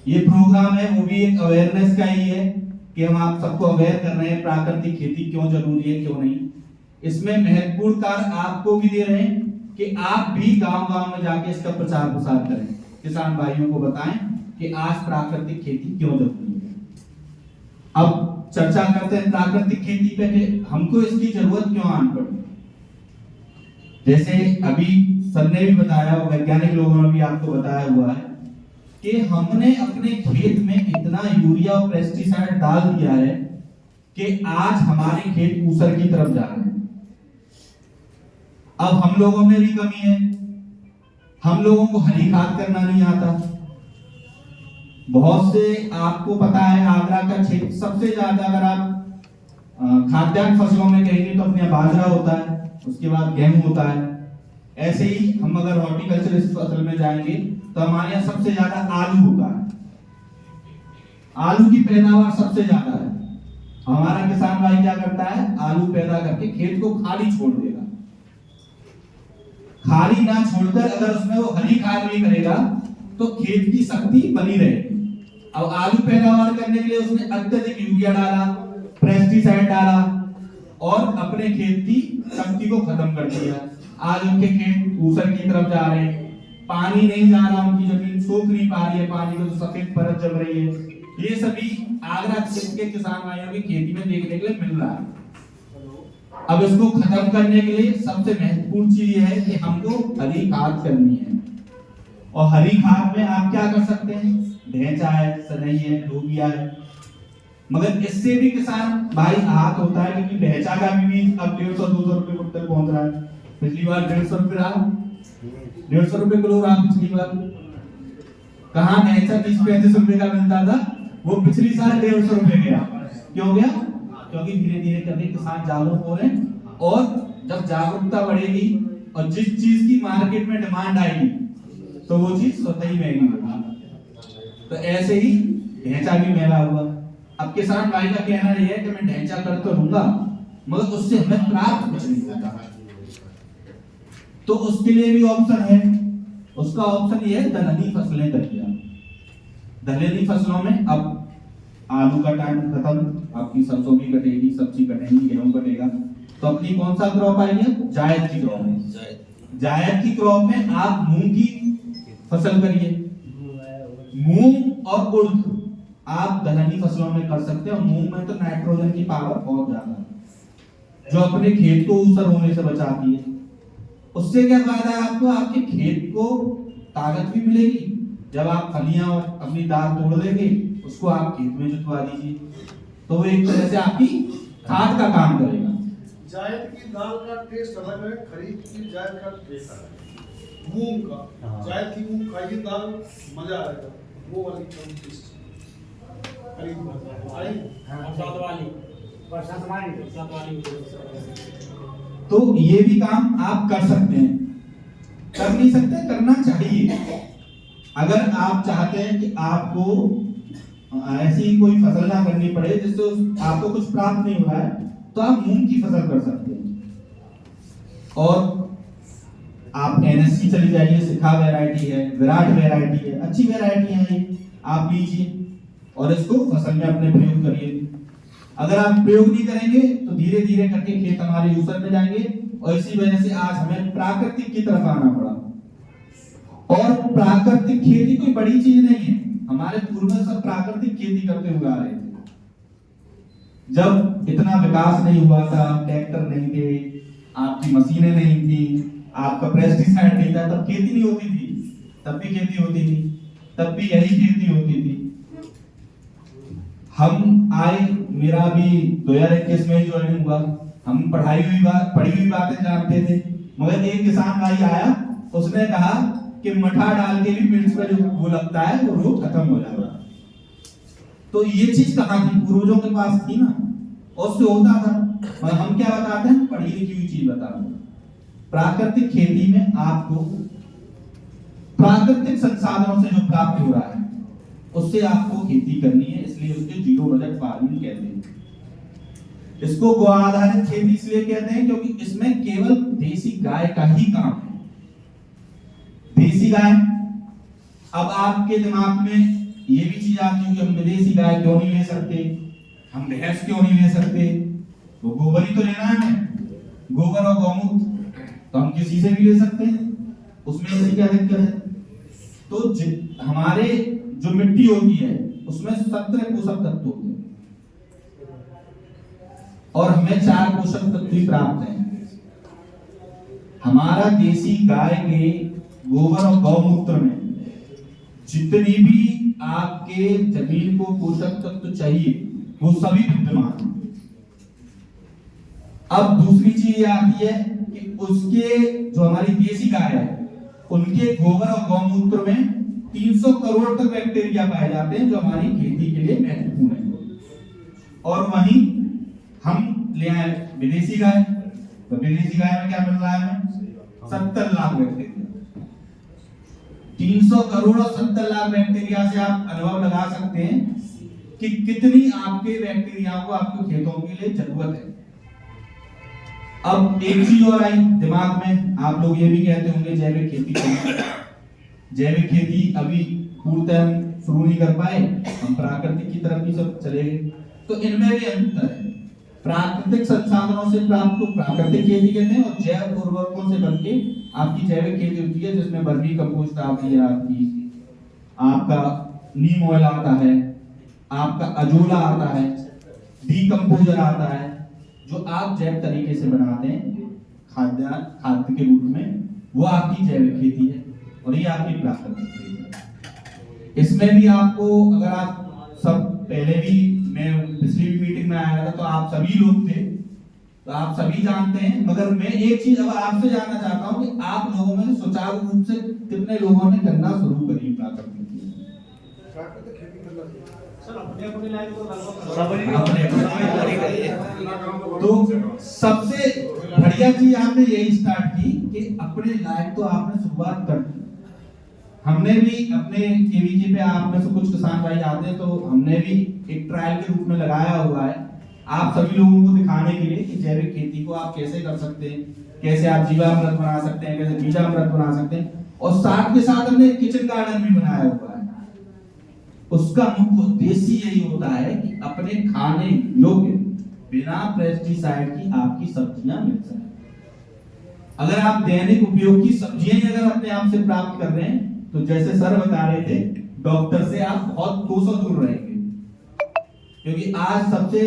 ये प्रोग्राम है वो भी एक अवेयरनेस का ही है कि हम आप सबको अवेयर कर रहे हैं प्राकृतिक खेती क्यों जरूरी है, क्यों नहीं। इसमें महत्वपूर्ण कार्य आपको भी दे रहे हैं कि आप भी गांव-गांव में जाके इसका प्रचार प्रसार करें, किसान भाइयों को बताएं कि आज प्राकृतिक खेती क्यों जरूरी है। अब चर्चा करते हैं प्राकृतिक खेती पे कि हमको इसकी जरूरत क्यों आन पड़ी। जैसे अभी सर ने भी बताया और वैज्ञानिक लोगों ने भी आपको बताया हुआ है कि हमने अपने खेत में इतना यूरिया और पेस्टिसाइड डाल दिया है कि आज हमारे खेत ऊसर की तरफ जा रहे हैं। अब हम लोगों में भी कमी है, हम लोगों को हरी खाद करना नहीं आता। बहुत से आपको पता है आगरा का क्षेत्र सबसे ज्यादा, अगर आप खाद्यान्न फसलों में कहेंगे तो अपने बाजरा होता है, उसके बाद गेहूं होता है। ऐसे ही हम अगर हॉर्टिकल्चर इस फसल में जाएंगे तो हमारे यहाँ सबसे ज्यादा आलू होता है, आलू की पैदावार सबसे ज्यादा है। हमारा किसान भाई क्या करता है, आलू पैदा करके खेत को खाली छोड़ देगा। खाली ना छोड़कर अगर उसमें वो हरी खाद भी करेगा तो खेत की शक्ति बनी रहेगी। अब आलू पैदावार करने के लिए उसने अत्यधिक यूरिया डाला, पेस्टिसाइड डाला और अपने खेत की शक्ति को खत्म कर दिया। आज उनके खेत ऊसर की तरफ जा रहे हैं, पानी नहीं जा रहा, उनकी जमीन सूख नहीं पा रही है, पानी को तो सफेद परत जम रही है। ये सभी आगरा क्षेत्र के किसान भाइयों की खेती में देखने के लिए मिल रहा है। अब इसको खत्म करने के लिए सबसे महत्वपूर्ण चीज ये है कि हमको हरी खाद करनी है। और हरी खाद में आप क्या कर सकते हैं, ढेंचा है, सनई है, लोबिया है। मगर इससे भी किसान भाई हाथ होता है क्योंकि ढेंचा का भी अब 150-200 रुपए कुंटल पहुंच रहा है। पिछली बार 150 रुपए रहा, 150 रुपए किलो रहा पिछली बार। कहाँ ढेंचा 30-35 रुपए का मिलता था, वो पिछली साल 150 रुपए गया। क्यों गया? क्योंकि धीरे धीरे करके किसान जागरूक हो रहे हैं। और जब जागरूकता बढ़ेगी और जिस चीज की मार्केट में डिमांड आएगी तो वो चीज स्वतः ही महंगी होगी। तो ऐसे ही ढेंचा भी महंगा हुआ। अब किसान भाई का कहना यह है कि मैं ढेंचा कर तो लूंगा मगर उससे हमें प्राप्त कुछ नहीं होता। तो उसके लिए भी ऑप्शन है, उसका ऑप्शन ये है दलहनी फसलें करिए। दलहनी फसलों में अब आलू का टाइम खत्म, आपकी सरसों भी कटेगी, सब्जी कटेगी, गेहूं कटेगा, तो अपनी कौन सा क्रॉप आएगी? जायद की क्रॉप है। जायद की क्रॉप में आप मूंग की फसल करिए। मूंग और उड़द आप दलहनी फसलों में कर सकते हैं। मूंग में तो नाइट्रोजन की पावर बहुत ज्यादा है जो अपने खेत को ऊसर होने से बचाती है। उससे क्या फायदा है आपको? आपके खेत को ताकत भी मिलेगी। जब आप फलियां और अपनी दाल तोड़ लेंगे उसको आप खेत में जुतवा दीजिए तो वो एक तरह से आपकी खाद का काम करेगा। जायद की दाल का टेस्ट अलग है, खरीद की जायद का टेस्ट अलग है। मूंग का जायद की मूंग खाइए दाल, मजा आएगा। वो वाली कम टेस्ट खरीद में आई। बरसात वाली तो ये भी काम आप कर सकते हैं। कर नहीं सकते, करना चाहिए। अगर आप चाहते हैं कि आपको ऐसी कोई फसल ना करनी पड़े जिससे आपको कुछ प्राप्त नहीं हुआ है, तो आप मूंग की फसल कर सकते हैं। और आप एनएससी चली जाइए, शिखा वैरायटी है, विराट वैरायटी है, अच्छी वैरायटी है ये, आप लीजिए और इसको फसल में अपने प्रयोग करिए। अगर आप प्रयोग नहीं करेंगे तो धीरे धीरे करके खेत हमारे ऊसर में जाएंगे, और इसी वजह से आज हमें प्राकृतिक की तरफ आना पड़ा। और प्राकृतिक खेती कोई बड़ी चीज नहीं है, हमारे पूर्वज सब प्राकृतिक खेती करते हुए आ रहे थे। जब इतना विकास नहीं हुआ था, ट्रैक्टर नहीं थे, आपकी मशीनें नहीं थी, आपका पेस्टिसाइड नहीं था, तब खेती नहीं होती थी। तब भी खेती होती थी, तब भी यही खेती होती थी। हम आए, मेरा भी 2021 में ज्वाइनिंग हुआ। हम पढ़ी हुई बातें जानते थे, मगर एक किसान भाई आया, उसने कहा कि मठा डाल के भी मिर्च पर जो वो लगता है वो रोग खत्म हो जाएगा। तो ये चीज कहाँ थी? पूर्वजों के पास थी ना, और उससे होता था। और हम क्या बताते हैं? पढ़ी लिखी हुई चीज बताते हैं। प्राकृतिक खेती में आपको प्राकृतिक संसाधनों से जो प्राप्त हो रहा है उससे आपको खेती करनी है, इसलिए उसके जीरो बजट फार्मिंग कहते हैं। इसको गो आधारित खेती इसलिए कहते हैं क्योंकि इसमें केवल देसी गाय का ही काम है। देसी गाय, अब आपके दिमाग में ये भी चीज आती है कि हम विदेशी गाय क्यों नहीं ले सकते, हम भैंस क्यों नहीं ले सकते? तो गोबर ही तो लेना है हमें, गोबर और गौमूत्र तो हम किसी से भी ले सकते हैं, उसमें ऐसी क्या दिक्कत है? तो हमारे जो मिट्टी होती है उसमें 17 पोषक तत्व होते हैं और हमें 4 पोषक तत्व ही प्राप्त हैं। हमारा देसी गाय के गोबर और गौमूत्र में जितनी भी आपके जमीन को पोषक तत्व चाहिए वो सभी विद्यमान हैं। अब दूसरी चीज आती है कि उसके जो हमारी देसी गाय है उनके गोबर और गौमूत्र में 300 करोड़ तक बैक्टीरिया पाए जाते हैं जो हमारी खेती के लिए महत्वपूर्ण है। और वहीं हम ले आए विदेशी गाय, तो विदेशी गाय में क्या मिल रहा है हमें? 70 लाख बैक्टीरिया। 300 करोड़ और 70 लाख बैक्टीरिया से आप अनुभव लगा सकते हैं कि कितनी आपके बैक्टीरिया को आपके खेतों के लिए जरूरत है। अब एक चीज और आई दिमाग में, आप लोग ये भी कहते होंगे जैविक खेती करना। जैविक खेती अभी पूर्णतः हम शुरू नहीं कर पाए, हम प्राकृतिक की तरफ ही सब चले गए। तो इनमें भी अंतर है। प्राकृतिक संसाधनों से प्राप्त को प्राकृतिक खेती कहते हैं और जैव उर्वरकों से बनके आपकी जैविक खेती होती है, जिसमें वर्मी कंपोस्ट आती है, आपका नीम ऑयल आता है, आपका अजोला आता है, डीकंपोजर आता है, जो आप जैव तरीके से बनाते हैं खाद्य के रूप में, वो आपकी जैविक खेती है और ये आपकी प्राकृतिक खेती है। इसमें भी आपको, अगर आप सब पहले भी, मैं पिछली मीटिंग में आया था तो आप सभी लोग थे, तो आप सभी जानते हैं, मगर मैं एक चीज अब आपसे जानना चाहता हूं कि आप लोगों में सुचारू रूप से कितने लोगों ने करना शुरू करी प्राकृतिक खेती? तो सबसे बढ़िया चीज आपने यही स्टार्ट की कि अपने लायक तो आपने शुरुआत कर दी। हमने भी अपने केवीके पे, आप में से कुछ किसान भाई आते हैं, तो हमने भी एक ट्रायल के रूप में लगाया हुआ है आप सभी लोगों को दिखाने के लिए कि जैविक खेती को आप कैसे कर सकते हैं, कैसे आप जीवामृत बना सकते हैं, कैसे बीजामृत बना सकते हैं, और साथ के साथ हमने किचन गार्डन भी बनाया हुआ है। उसका मुख्य उद्देश्य यही होता है कि अपने खाने योग्य बिना पेस्टिसाइड की आपकी सब्जियां मिल सके। अगर आप दैनिक उपयोग की सब्जियां ही अगर अपने आप से प्राप्त कर रहे हैं, तो जैसे सर बता रहे थे, डॉक्टर से आप बहुत कोसों दूर रहेंगे, क्योंकि आज सबसे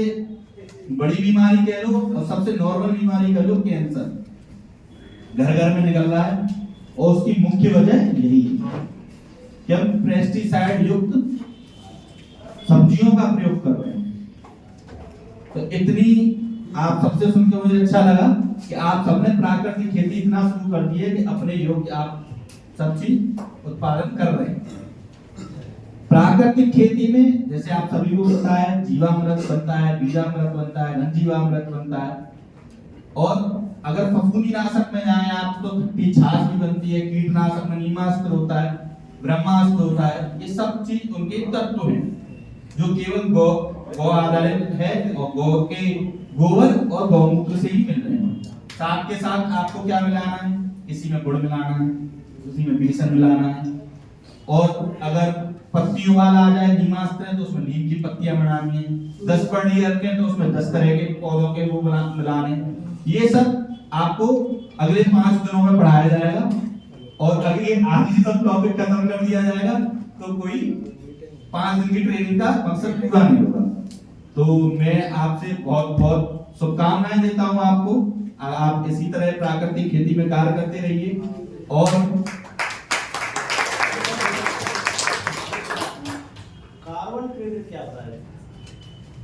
बड़ी बीमारी कह लो और सबसे नॉर्मल बीमारी कह लो, कैंसर घर घर में निकल रहा है, और उसकी मुख्य वजह यही है कि हम पेस्टिसाइड युक्त सब्जियों का प्रयोग कर रहे हैं। तो इतनी आप सबसे सुनकर मुझे अच्छा लगा कि आप सबने प्राकृतिक खेती इतना शुरू कर दी है कि अपने योग्य आप सब्जी उत्पादन कर रहे हैं। प्राकृतिक खेती में जैसे आप सभी को पता है, जीवामृत बनता है, बीजामृत बनता है, घनजीवामृत बनता है, और अगर फफूंदीनाशक में जाए आप तो खट्टी छाछ भी बनती है, कीटनाशक में नीमास्त्र होता है, ब्रह्मास्त्र होता है। ये सब चीज उनके तत्व हैं जो केवल गौ आधारित है और गौ के गोबर और गौमूत्र से ही मिल रहे हैं। साथ के साथ आपको क्या मिलाना है, किसी में गुड़ मिलाना है, किसी में बेसन मिलाना है, और अगर पत्तियों वाला आ जाए नीमास्त्र है तो उसमें नीम की पत्तियां बनानी है, 10 पड़ी रखें तो उसमें 10 तरह के पौधों के वो मिलाने। ये सब आपको अगले 5 दिनों में पढ़ाया जाएगा और अगले आज ही सब टॉपिक खत्म कर दिया जाएगा तो कोई 5 दिन की ट्रेनिंग का मकसद पूरा नहीं होगा। तो मैं आपसे बहुत बहुत शुभकामनाएं देता हूं आपको। आप इसी तरह प्राकृतिक खेती में कार्य करते रहिए। और कार्बन क्रेडिट क्या होता है?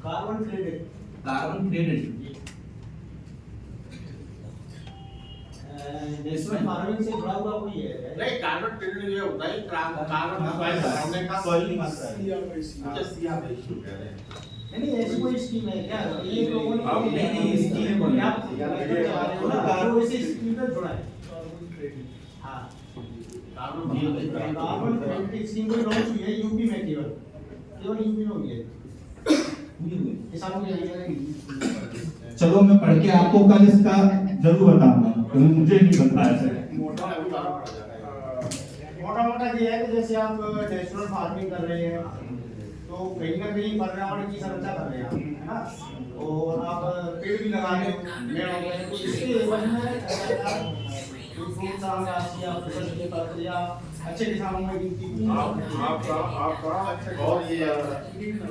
कार्बन क्रेडिट नेशनल फार्मिंग से जुड़ा हुआ कोई है? नहीं, कार्बन क्रेडिट ये होता है कार्बन बढ़ाने का नहीं ऐसी कोई स्कीम है क्या? ये लोगों ने नहीं स्कीम बोले आप कार्बन से स्कीम में जुड़ा है। हाँ, कार्बन क्रेडिट स्कीम कोई लॉन्च हुई है यूपी में, केवल यूपी में हुई है। किसानों के लिए चलो मैं पढ़ के आपको कल इसका जरूर बताऊंगा क्योंकि मुझे नहीं पता है। मोटा ये है कि जैसे आप नेचुरल फार्मिंग कर रहे हैं तो कहीं ना कहीं पर्यावरण की सुरक्षा कर रहे हैं आप, है ना, और आप पेड़ भी लगा रहे हो, तो इसके एवज में फ्रूट्स या फसल के पत्ते या अच्छे किसानों में गिनती आपका और ये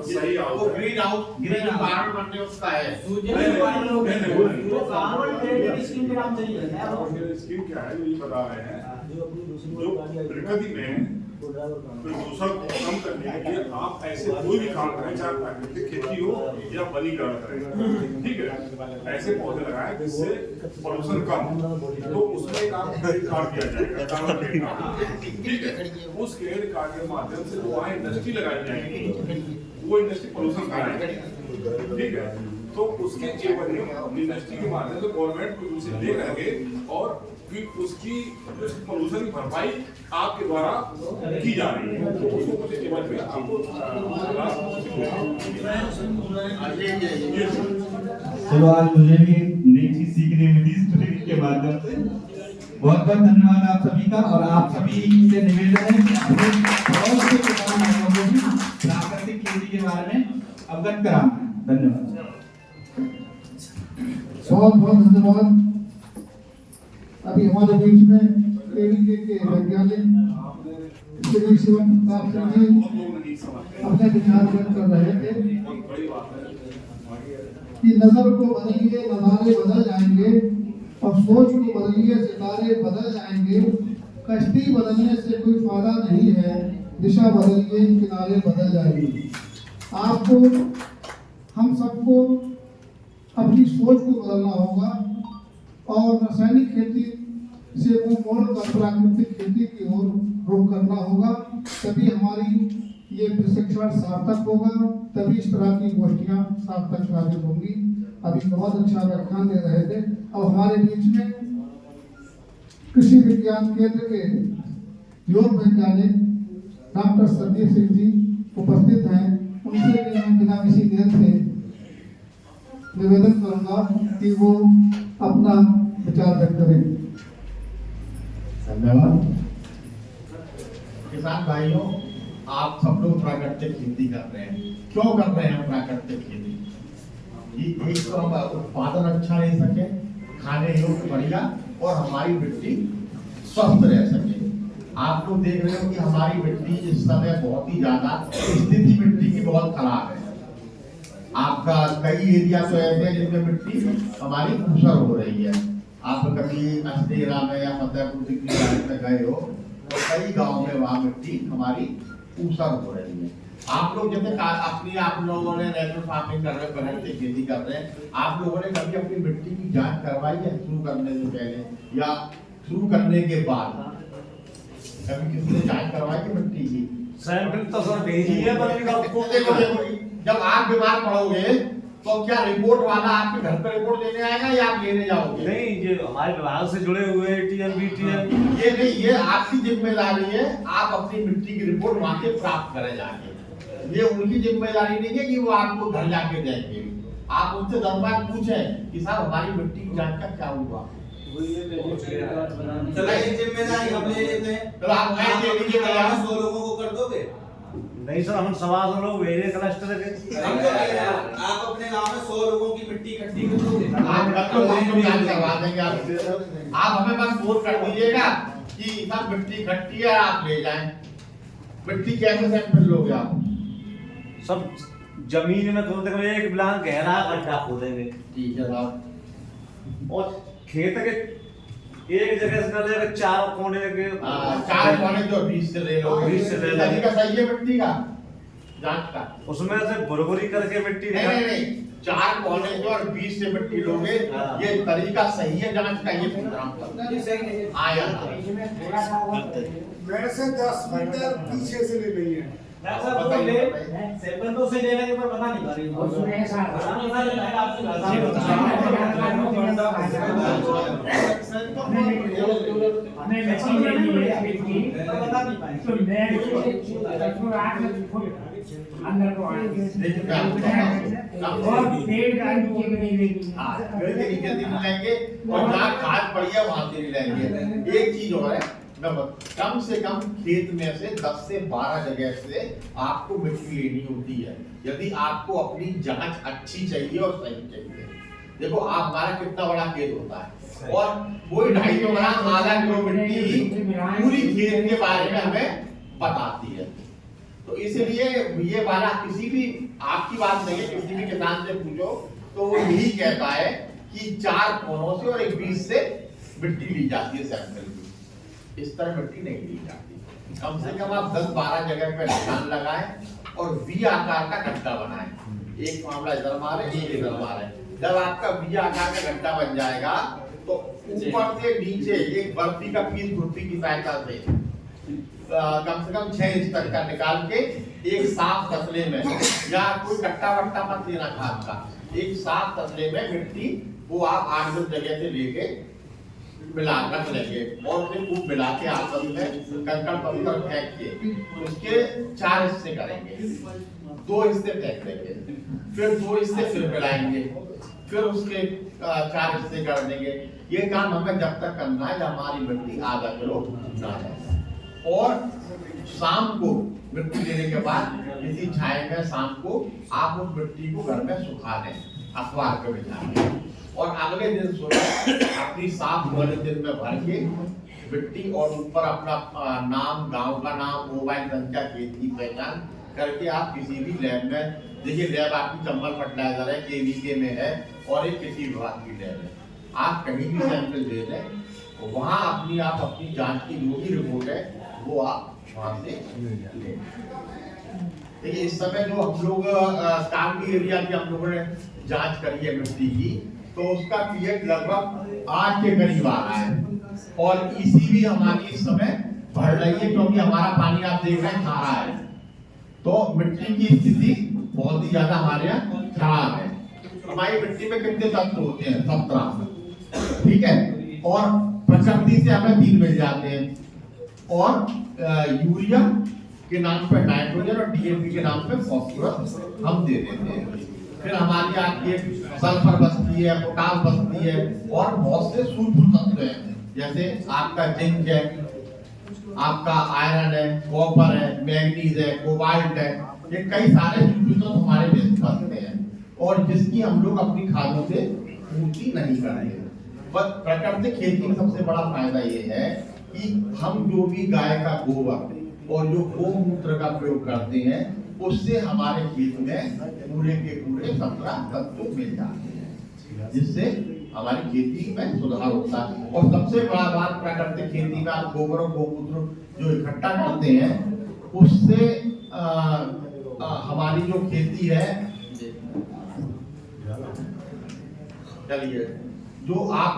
सही वो ग्रीन कार्बन बनने उसका है। तो कार्बन क्रेडिट स्कीम के नाम से ही है। स्कीम क्या है ये बता रहे हैं, जो प्रकृति में प्रदूषण को कम करने के लिए आप ऐसे कोई भी काम करें, चाहे प्राकृतिक खेती हो या वनीकरण करें, ठीक है, ऐसे पौधे लगाएं जिससे प्रदूषण कम हो, तो उसमें एक आप क्रेडिट कार्ड दिया जाएगा, कार्बन क्रेडिट कार्ड, ठीक है। उस क्रेडिट कार्ड के माध्यम से जो वहाँ इंडस्ट्री लगाई जाएगी वो इंडस्ट्री प्रदूषण कराएगी, ठीक है। तो उसके एवज में इंडस्ट्री के माध्यम से गवर्नमेंट को उसे ले करके और फिर उसकी प्रदूषण की भरपाई आपके द्वारा की जा रही है, तो उसको कुछ एवज में आपको चलो आज मुझे भी नई चीज सीखने मिली इस ट्रेनिंग के माध्यम से। बहुत बहुत धन्यवाद आप सभी का। और आप सभी से निवेदन है कि अपने बहुत से किसान भाइयों को भी प्राकृतिक खेती के बारे में अवगत कराना। धन्यवाद। बहुत बहुत धन्यवाद। अभी हमारे बीच में केवीके के वैज्ञानिक श्री शिवम प्रताप सिंह जी अपने विचार व्यक्त कर रहे थे कि नजर को बदलिए नजारे बदल जाएंगे, और सोच को बदलिए सितारे बदल जाएंगे। कश्ती बदलने से कोई फायदा नहीं है, दिशा बदलिए किनारे बदल जाएंगे। आपको हम सबको अपनी सोच को बदलना होगा और रासायनिक खेती से वो मोड़कर प्राकृतिक खेती की ओर रुख करना होगा। तभी हमारी ये प्रशिक्षण सार्थक होगा, तभी इस तरह की गोष्ठियाँ सार्थक साबित होंगी। अभी बहुत अच्छा व्याख्यान दे रहे थे। अब हमारे बीच में कृषि विज्ञान केंद्र के योग वैज्ञानिक डॉक्टर संदीप सिंह जी उपस्थित हैं। उनसे बिना किसी देर से निवेदन करूंगा कि वो अपना विचार व्यक्त करें। धन्यवाद। किसान भाइयों, आप सब लोग प्राकृतिक खेती कर रहे हैं। क्यों कर रहे हैं प्राकृतिक खेती? एक तो हम उत्पादन अच्छा ले सके, खाने योग्य बढ़िया, और हमारी मिट्टी स्वस्थ रह सके। आप लोग देख रहे हो कि हमारी मिट्टी इस समय बहुत ही ज्यादा स्थिति मिट्टी की बहुत खराब है। आपका कई एरिया तो ऐसे हैं जिनमें मिट्टी हमारी ऊसर हो रही है। आप कभी अस्तेरा में या फतेहपुर सिकरी में गए हो तो कई गांव में वहाँ मिट्टी हमारी ऊसर हो रही है। आप लोग जैसे अपनी आप लोगों ने नेचुरल फार्मिंग कर रहे हैं, प्राकृतिक खेती कर रहे हैं, आप लोगों ने कभी अपनी मिट्टी की जांच करवाई है शुरू करने से पहले या शुरू करने के बाद? कभी किसी ने जांच करवाई है मिट्टी की? सैंपल तो सर भेजी है, देखो, जब आप बीमार पड़ोगे तो क्या रिपोर्ट वाला आपके घर पे रिपोर्ट देने आएगा या आप लेने जाओगे? नहीं, ये हमारे विभाग से जुड़े हुए ATM BTM ये नहीं, ये आपकी जिम्मेदारी है, आप अपनी मिट्टी की रिपोर्ट वहां से प्राप्त करें जाके। ये उनकी जिम्मेदारी नहीं है कि वो आपको घर जाके देंगे। आप उनसे 10 बार पूछें कि साहब हमारी मिट्टी की जांच का क्या हुआ। चलो ये जिम्मेदारी हम ले लेते हैं। तो आप मैं ले लीजिए, 100 लोगों को कर दोगे? नहीं सर, हम 125 लोग मेरे क्लस्टर के हम तो कह रहे हैं, आप अपने गांव में 100 लोगों की मिट्टी इकट्ठी कर दोगे? आप हम जांच करवा देंगे आपसे। आप हमें बस फोन कर दीजिएगा कि सब मिट्टी इकट्ठी है, आप ले जाएं। मिट्टी कैसे सैंपल लोगे आप? सब जमीन में कम से कम 1 बिलान गहरा गड्ढा खोदेंगे। ठीक है साहब। और खेत के एक जगह से कर लेगा 4 कोने के 4 कोने जो 20 से ले लो, 20 से ले लो। तरीका सही है मिट्टी का जांच का? उसमें से भुरभुरी करके मिट्टी नहीं नहीं नहीं, 4 कोने जो और 20 से मिट्टी लोगे, ये तरीका सही है जांच का? ये प्रोग्राम आया मेरे से 10 मीटर पीछे से ले गई है। सैंपल तो से लेने के पर बता नहीं पा रही और जहाँ खाद पड़ी है वहां से नहीं लेंगे। एक चीज और है, कम से कम खेत में से 10 से 12 जगह से आपको मिट्टी लेनी होती है, यदि आपको अपनी जांच अच्छी चाहिए और सही चाहिए। देखो आप हमारा कितना बड़ा खेत होता है और वही 250 ग्राम आधा किलो मिट्टी पूरी खेत के बारे में हमें बताती है। तो इसलिए ये वाला किसी भी, आपकी बात नहीं है, किसी भी किसान से पूछो तो वो यही कहता है कि 4 कोनों से और 20 से मिट्टी ली जाती है सैंपल की। इस तरह मिट्टी नहीं ली जाती। कम से कम आप 10-12 जगह पे निशान लगाएं और वी आकार का गड्ढा बनाएं। एक मामला इधर मारे, एक इधर मारे। जब आपका वी आकार का गड्ढा बन जाएगा तो ऊपर से नीचे एक बर्फी का पीस खुरपी की सहायता से कम से कम 6 इंच तक का निकाल के एक साफ तसले में, या कोई कट्टा वट्टा मत लेना खाद का, एक साफ तसले में मिट्टी वो आप 8-10 जगह से लेके मिला रख लेंगे और उसे खूब मिला के आपस में कंकड़ पत्थर फेंक के उसके 4 हिस्से करेंगे, 2 हिस्से फेंक देंगे, फिर 2 हिस्से फिर मिलाएंगे, फिर उसके 4 हिस्से कर देंगे। ये काम हमें जब तक करना है जब हमारी मिट्टी आधा किलो ना है। और शाम को मिट्टी लेने के बाद किसी छाए में शाम को आप उस मिट्टी को घर में सुखा दें अखबार पे बिछा के, और अगले दिन सुबह अपनी साफ वाले दिन में भर के मिट्टी और ऊपर अपना नाम, गांव का नाम, मोबाइल संख्या, खेत की पहचान करके आप किसी भी लैब में, देखिए लैब आपकी चंबल फर्टिलाइजर है, KVK में है और एक कृषि विभाग की लैब है, आप कहीं भी सैंपल दे दें, वहाँ आप अपनी जांच की जो भी रिपोर्ट है वो आप वहाँ से ले। देखिए इस समय जो हम लोग कांगी एरिया की हम लोगों ने जांच करी है मिट्टी की, तो उसका pH लगभग 8 के करीब आ रहा है और EC भी हमारी इस समय बढ़ रही है, क्योंकि हमारा पानी आप देख रहे हैं खारा है, तो मिट्टी की स्थिति बहुत ही ज्यादा हमारे यहाँ खराब है। हमारी मिट्टी में कितने तत्व होते हैं? 17, ठीक है, और प्रकृति से हमें 3 मिल जाते हैं, और यूरिया के नाम पर नाइट्रोजन और DAP के नाम पर फॉस्फोरस हम दे देते हैं। फिर हमारी आपकी सल्फर बचती है, पोटाश बचती है और बहुत से सूक्ष्म तत्व हैं, जैसे आपका जिंक है, आपका आयरन है, कॉपर है, मैग्नीज है, कोबाल्ट है, ये कई सारे सूक्ष्म तत्व हमारे देश में बचते हैं और जिसकी हम लोग अपनी खादों से पूर्ति नहीं कर रहे हैं। बस प्राकृतिक खेती में सबसे बड़ा फायदा ये है कि हम जो भी गाय का गोबर और जो गोमूत्र का प्रयोग करते हैं उससे हमारे खेत में पूरे के पूरे 17 तत्व मिल जाते हैं, जिससे हमारी खेती में सुधार होता है। और सबसे बड़ा बात प्राकृतिक खेती में आप गोबर और गोमूत्र जो इकट्ठा करते हैं उससे हमारी जो खेती है, चलिए जो आप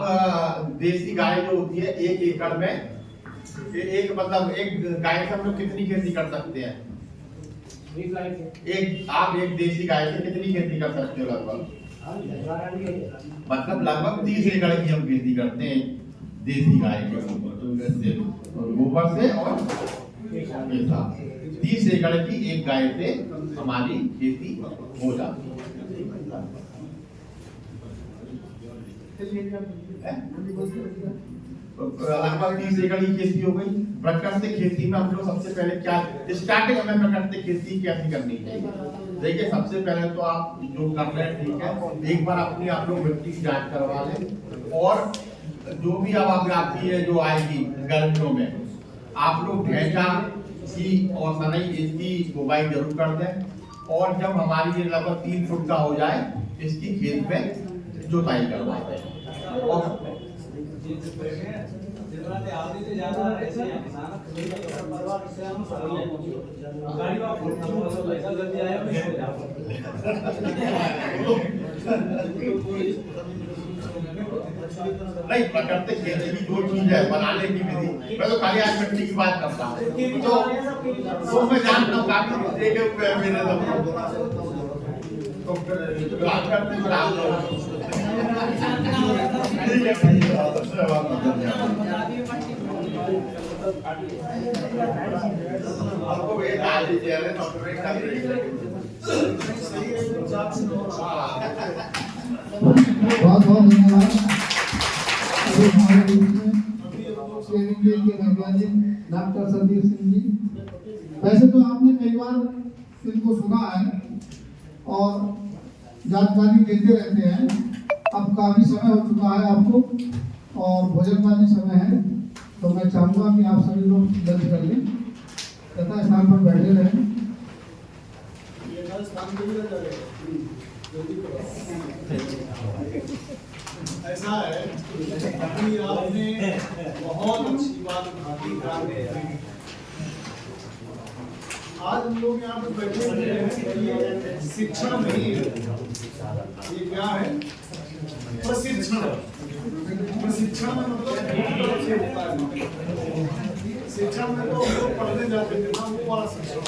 देसी गाय जो होती है 1 एकड़ में एक गाय से हम लोग कितनी खेती कर सकते हैं? आप एक देसी गाय से कितनी खेती कर सकते हो? लगभग मतलब लगभग 30 एकड़ की हम खेती करते हैं देसी गाय के गोबर से और 30 एकड़ की एक गाय से हमारी खेती हो जाती है। लगभग 30 एकड़ की खेती हो गई। प्राकृतिक खेती में हम लोग सबसे पहले क्या स्टार्टिंग में प्राकृतिक खेती कैसे करनी चाहिए? देखिए, सबसे पहले तो आप जो कर रहे हैं ठीक है, एक बार अपनी आप लोग मिट्टी की जांच करवा लें और जो भी अब आप आती है जो आएगी गर्मियों में आप लोग ढैंचा की और सनई इसकी बुवाई जरूर कर दें और जब हमारी ये लगभग 3 फुट का हो जाए इसकी खेत में जुताई करवा दें। और नहीं, प्राकृतिक खेती की जो चीज है बनाने की विधि, मैं तो खाली आज मिट्टी की बात करता हूँ तो मैं जानता हूँ काफी एक मेरे तो प्राकृतिक आपको ये डाल दीजिए बहुत बहुत धन्यवाद। अभी हमारे बीच में ट्रेनिंग के वैज्ञानिक डॉक्टर संदीप सिंह जी, वैसे तो आपने कई बार इनको सुना है और जानकारी देते रहते हैं। अब काफी समय हो चुका है आपको और भोजन का भी समय है, तो मैं चाहूँगा कि आप सभी लोग लंच कर लें तथा स्थान पर बैठे रहें। ऐसा है कि आपने बहुत अच्छी बात उठाई। आज हम लोग यहाँ पे बैठे हुए हैं, शिक्षा नहीं है, ये क्या है? प्रशिक्षण। प्रशिक्षण में मतलब शिक्षा में तो हम लोग पढ़ने जाते थे ना, वो वाला शिक्षण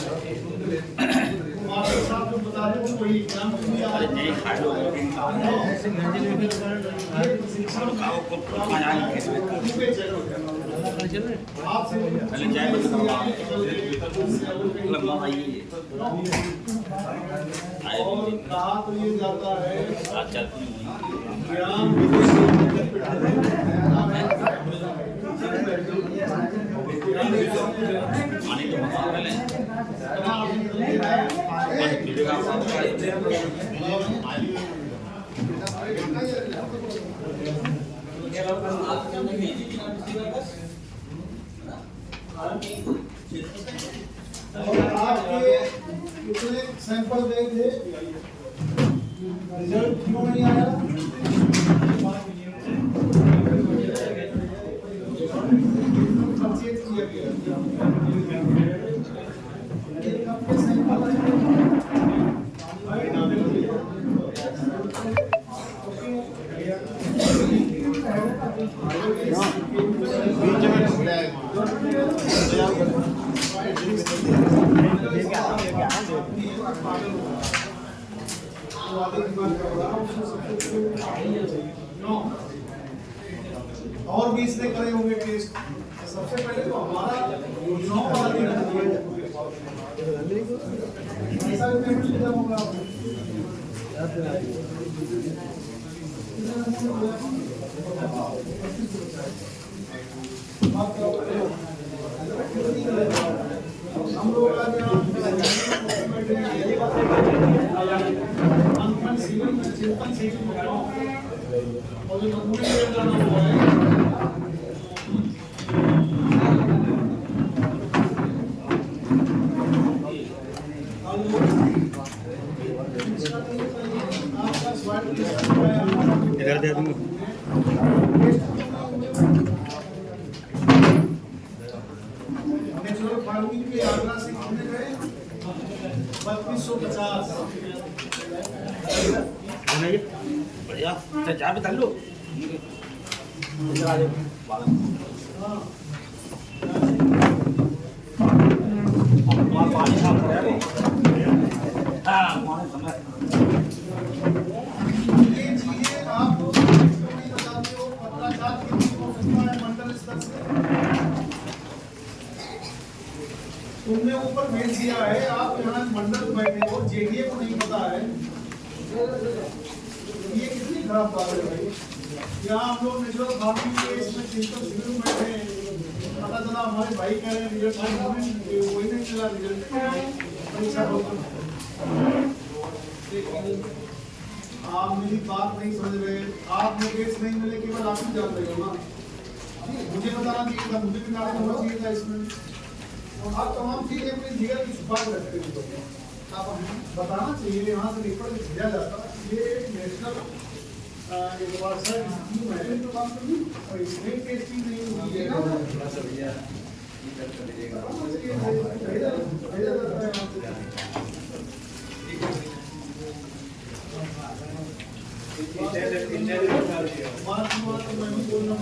मास्टर साहब जो बता रहे हैं वही एग्जाम भी आ रहे और कहा तो ये जाता है ज्ञान आपके कितने सैंपल गए थे, रिजल्ट क्यों नहीं आया? सचेत किया गया। और भी इसने करे होंगे टेस्ट। सबसे पहले तो हमारा योजनाओं वाला ऐसा पेमेंट कितना होगा? हम लोग का चिंतन से और जो नमूने जाना हुआ है इधर दे दूंगा। नेचुरल फार्मिंग के आगरा से कितने गए? 3250। बढ़िया, चाय बता लो। पानी साफ तुमने ऊपर भेज दिया है, आप यहाँ मंडल में बैठे हो, जेडीए को नहीं पता है, ये कितनी खराब बात है भाई। यहाँ हम लोग नेचुरल फार्मिंग के इसमें सिस्टम शिविर में बैठे हैं, पता चला हमारे भाई कह रहे हैं रिजल्ट वही नहीं चला, रिजल्ट परीक्षा आप मेरी बात नहीं समझ रहे, आप केस नहीं मिले, केवल आप ही जान रहे हो ना। मुझे बताना चाहिए था, मुझे भी नाटक होना चाहिए था इसमें। आप तमाम चीजें अपनी जिगर की छुपा के रखते हो, आप बताना चाहिए, यहाँ से रिपोर्ट भेजा जाता। ये नेशनल स्कीम है तो बात नहीं, और इसमें टेस्टिंग नहीं हुई है ना। बात मैं भी बोलना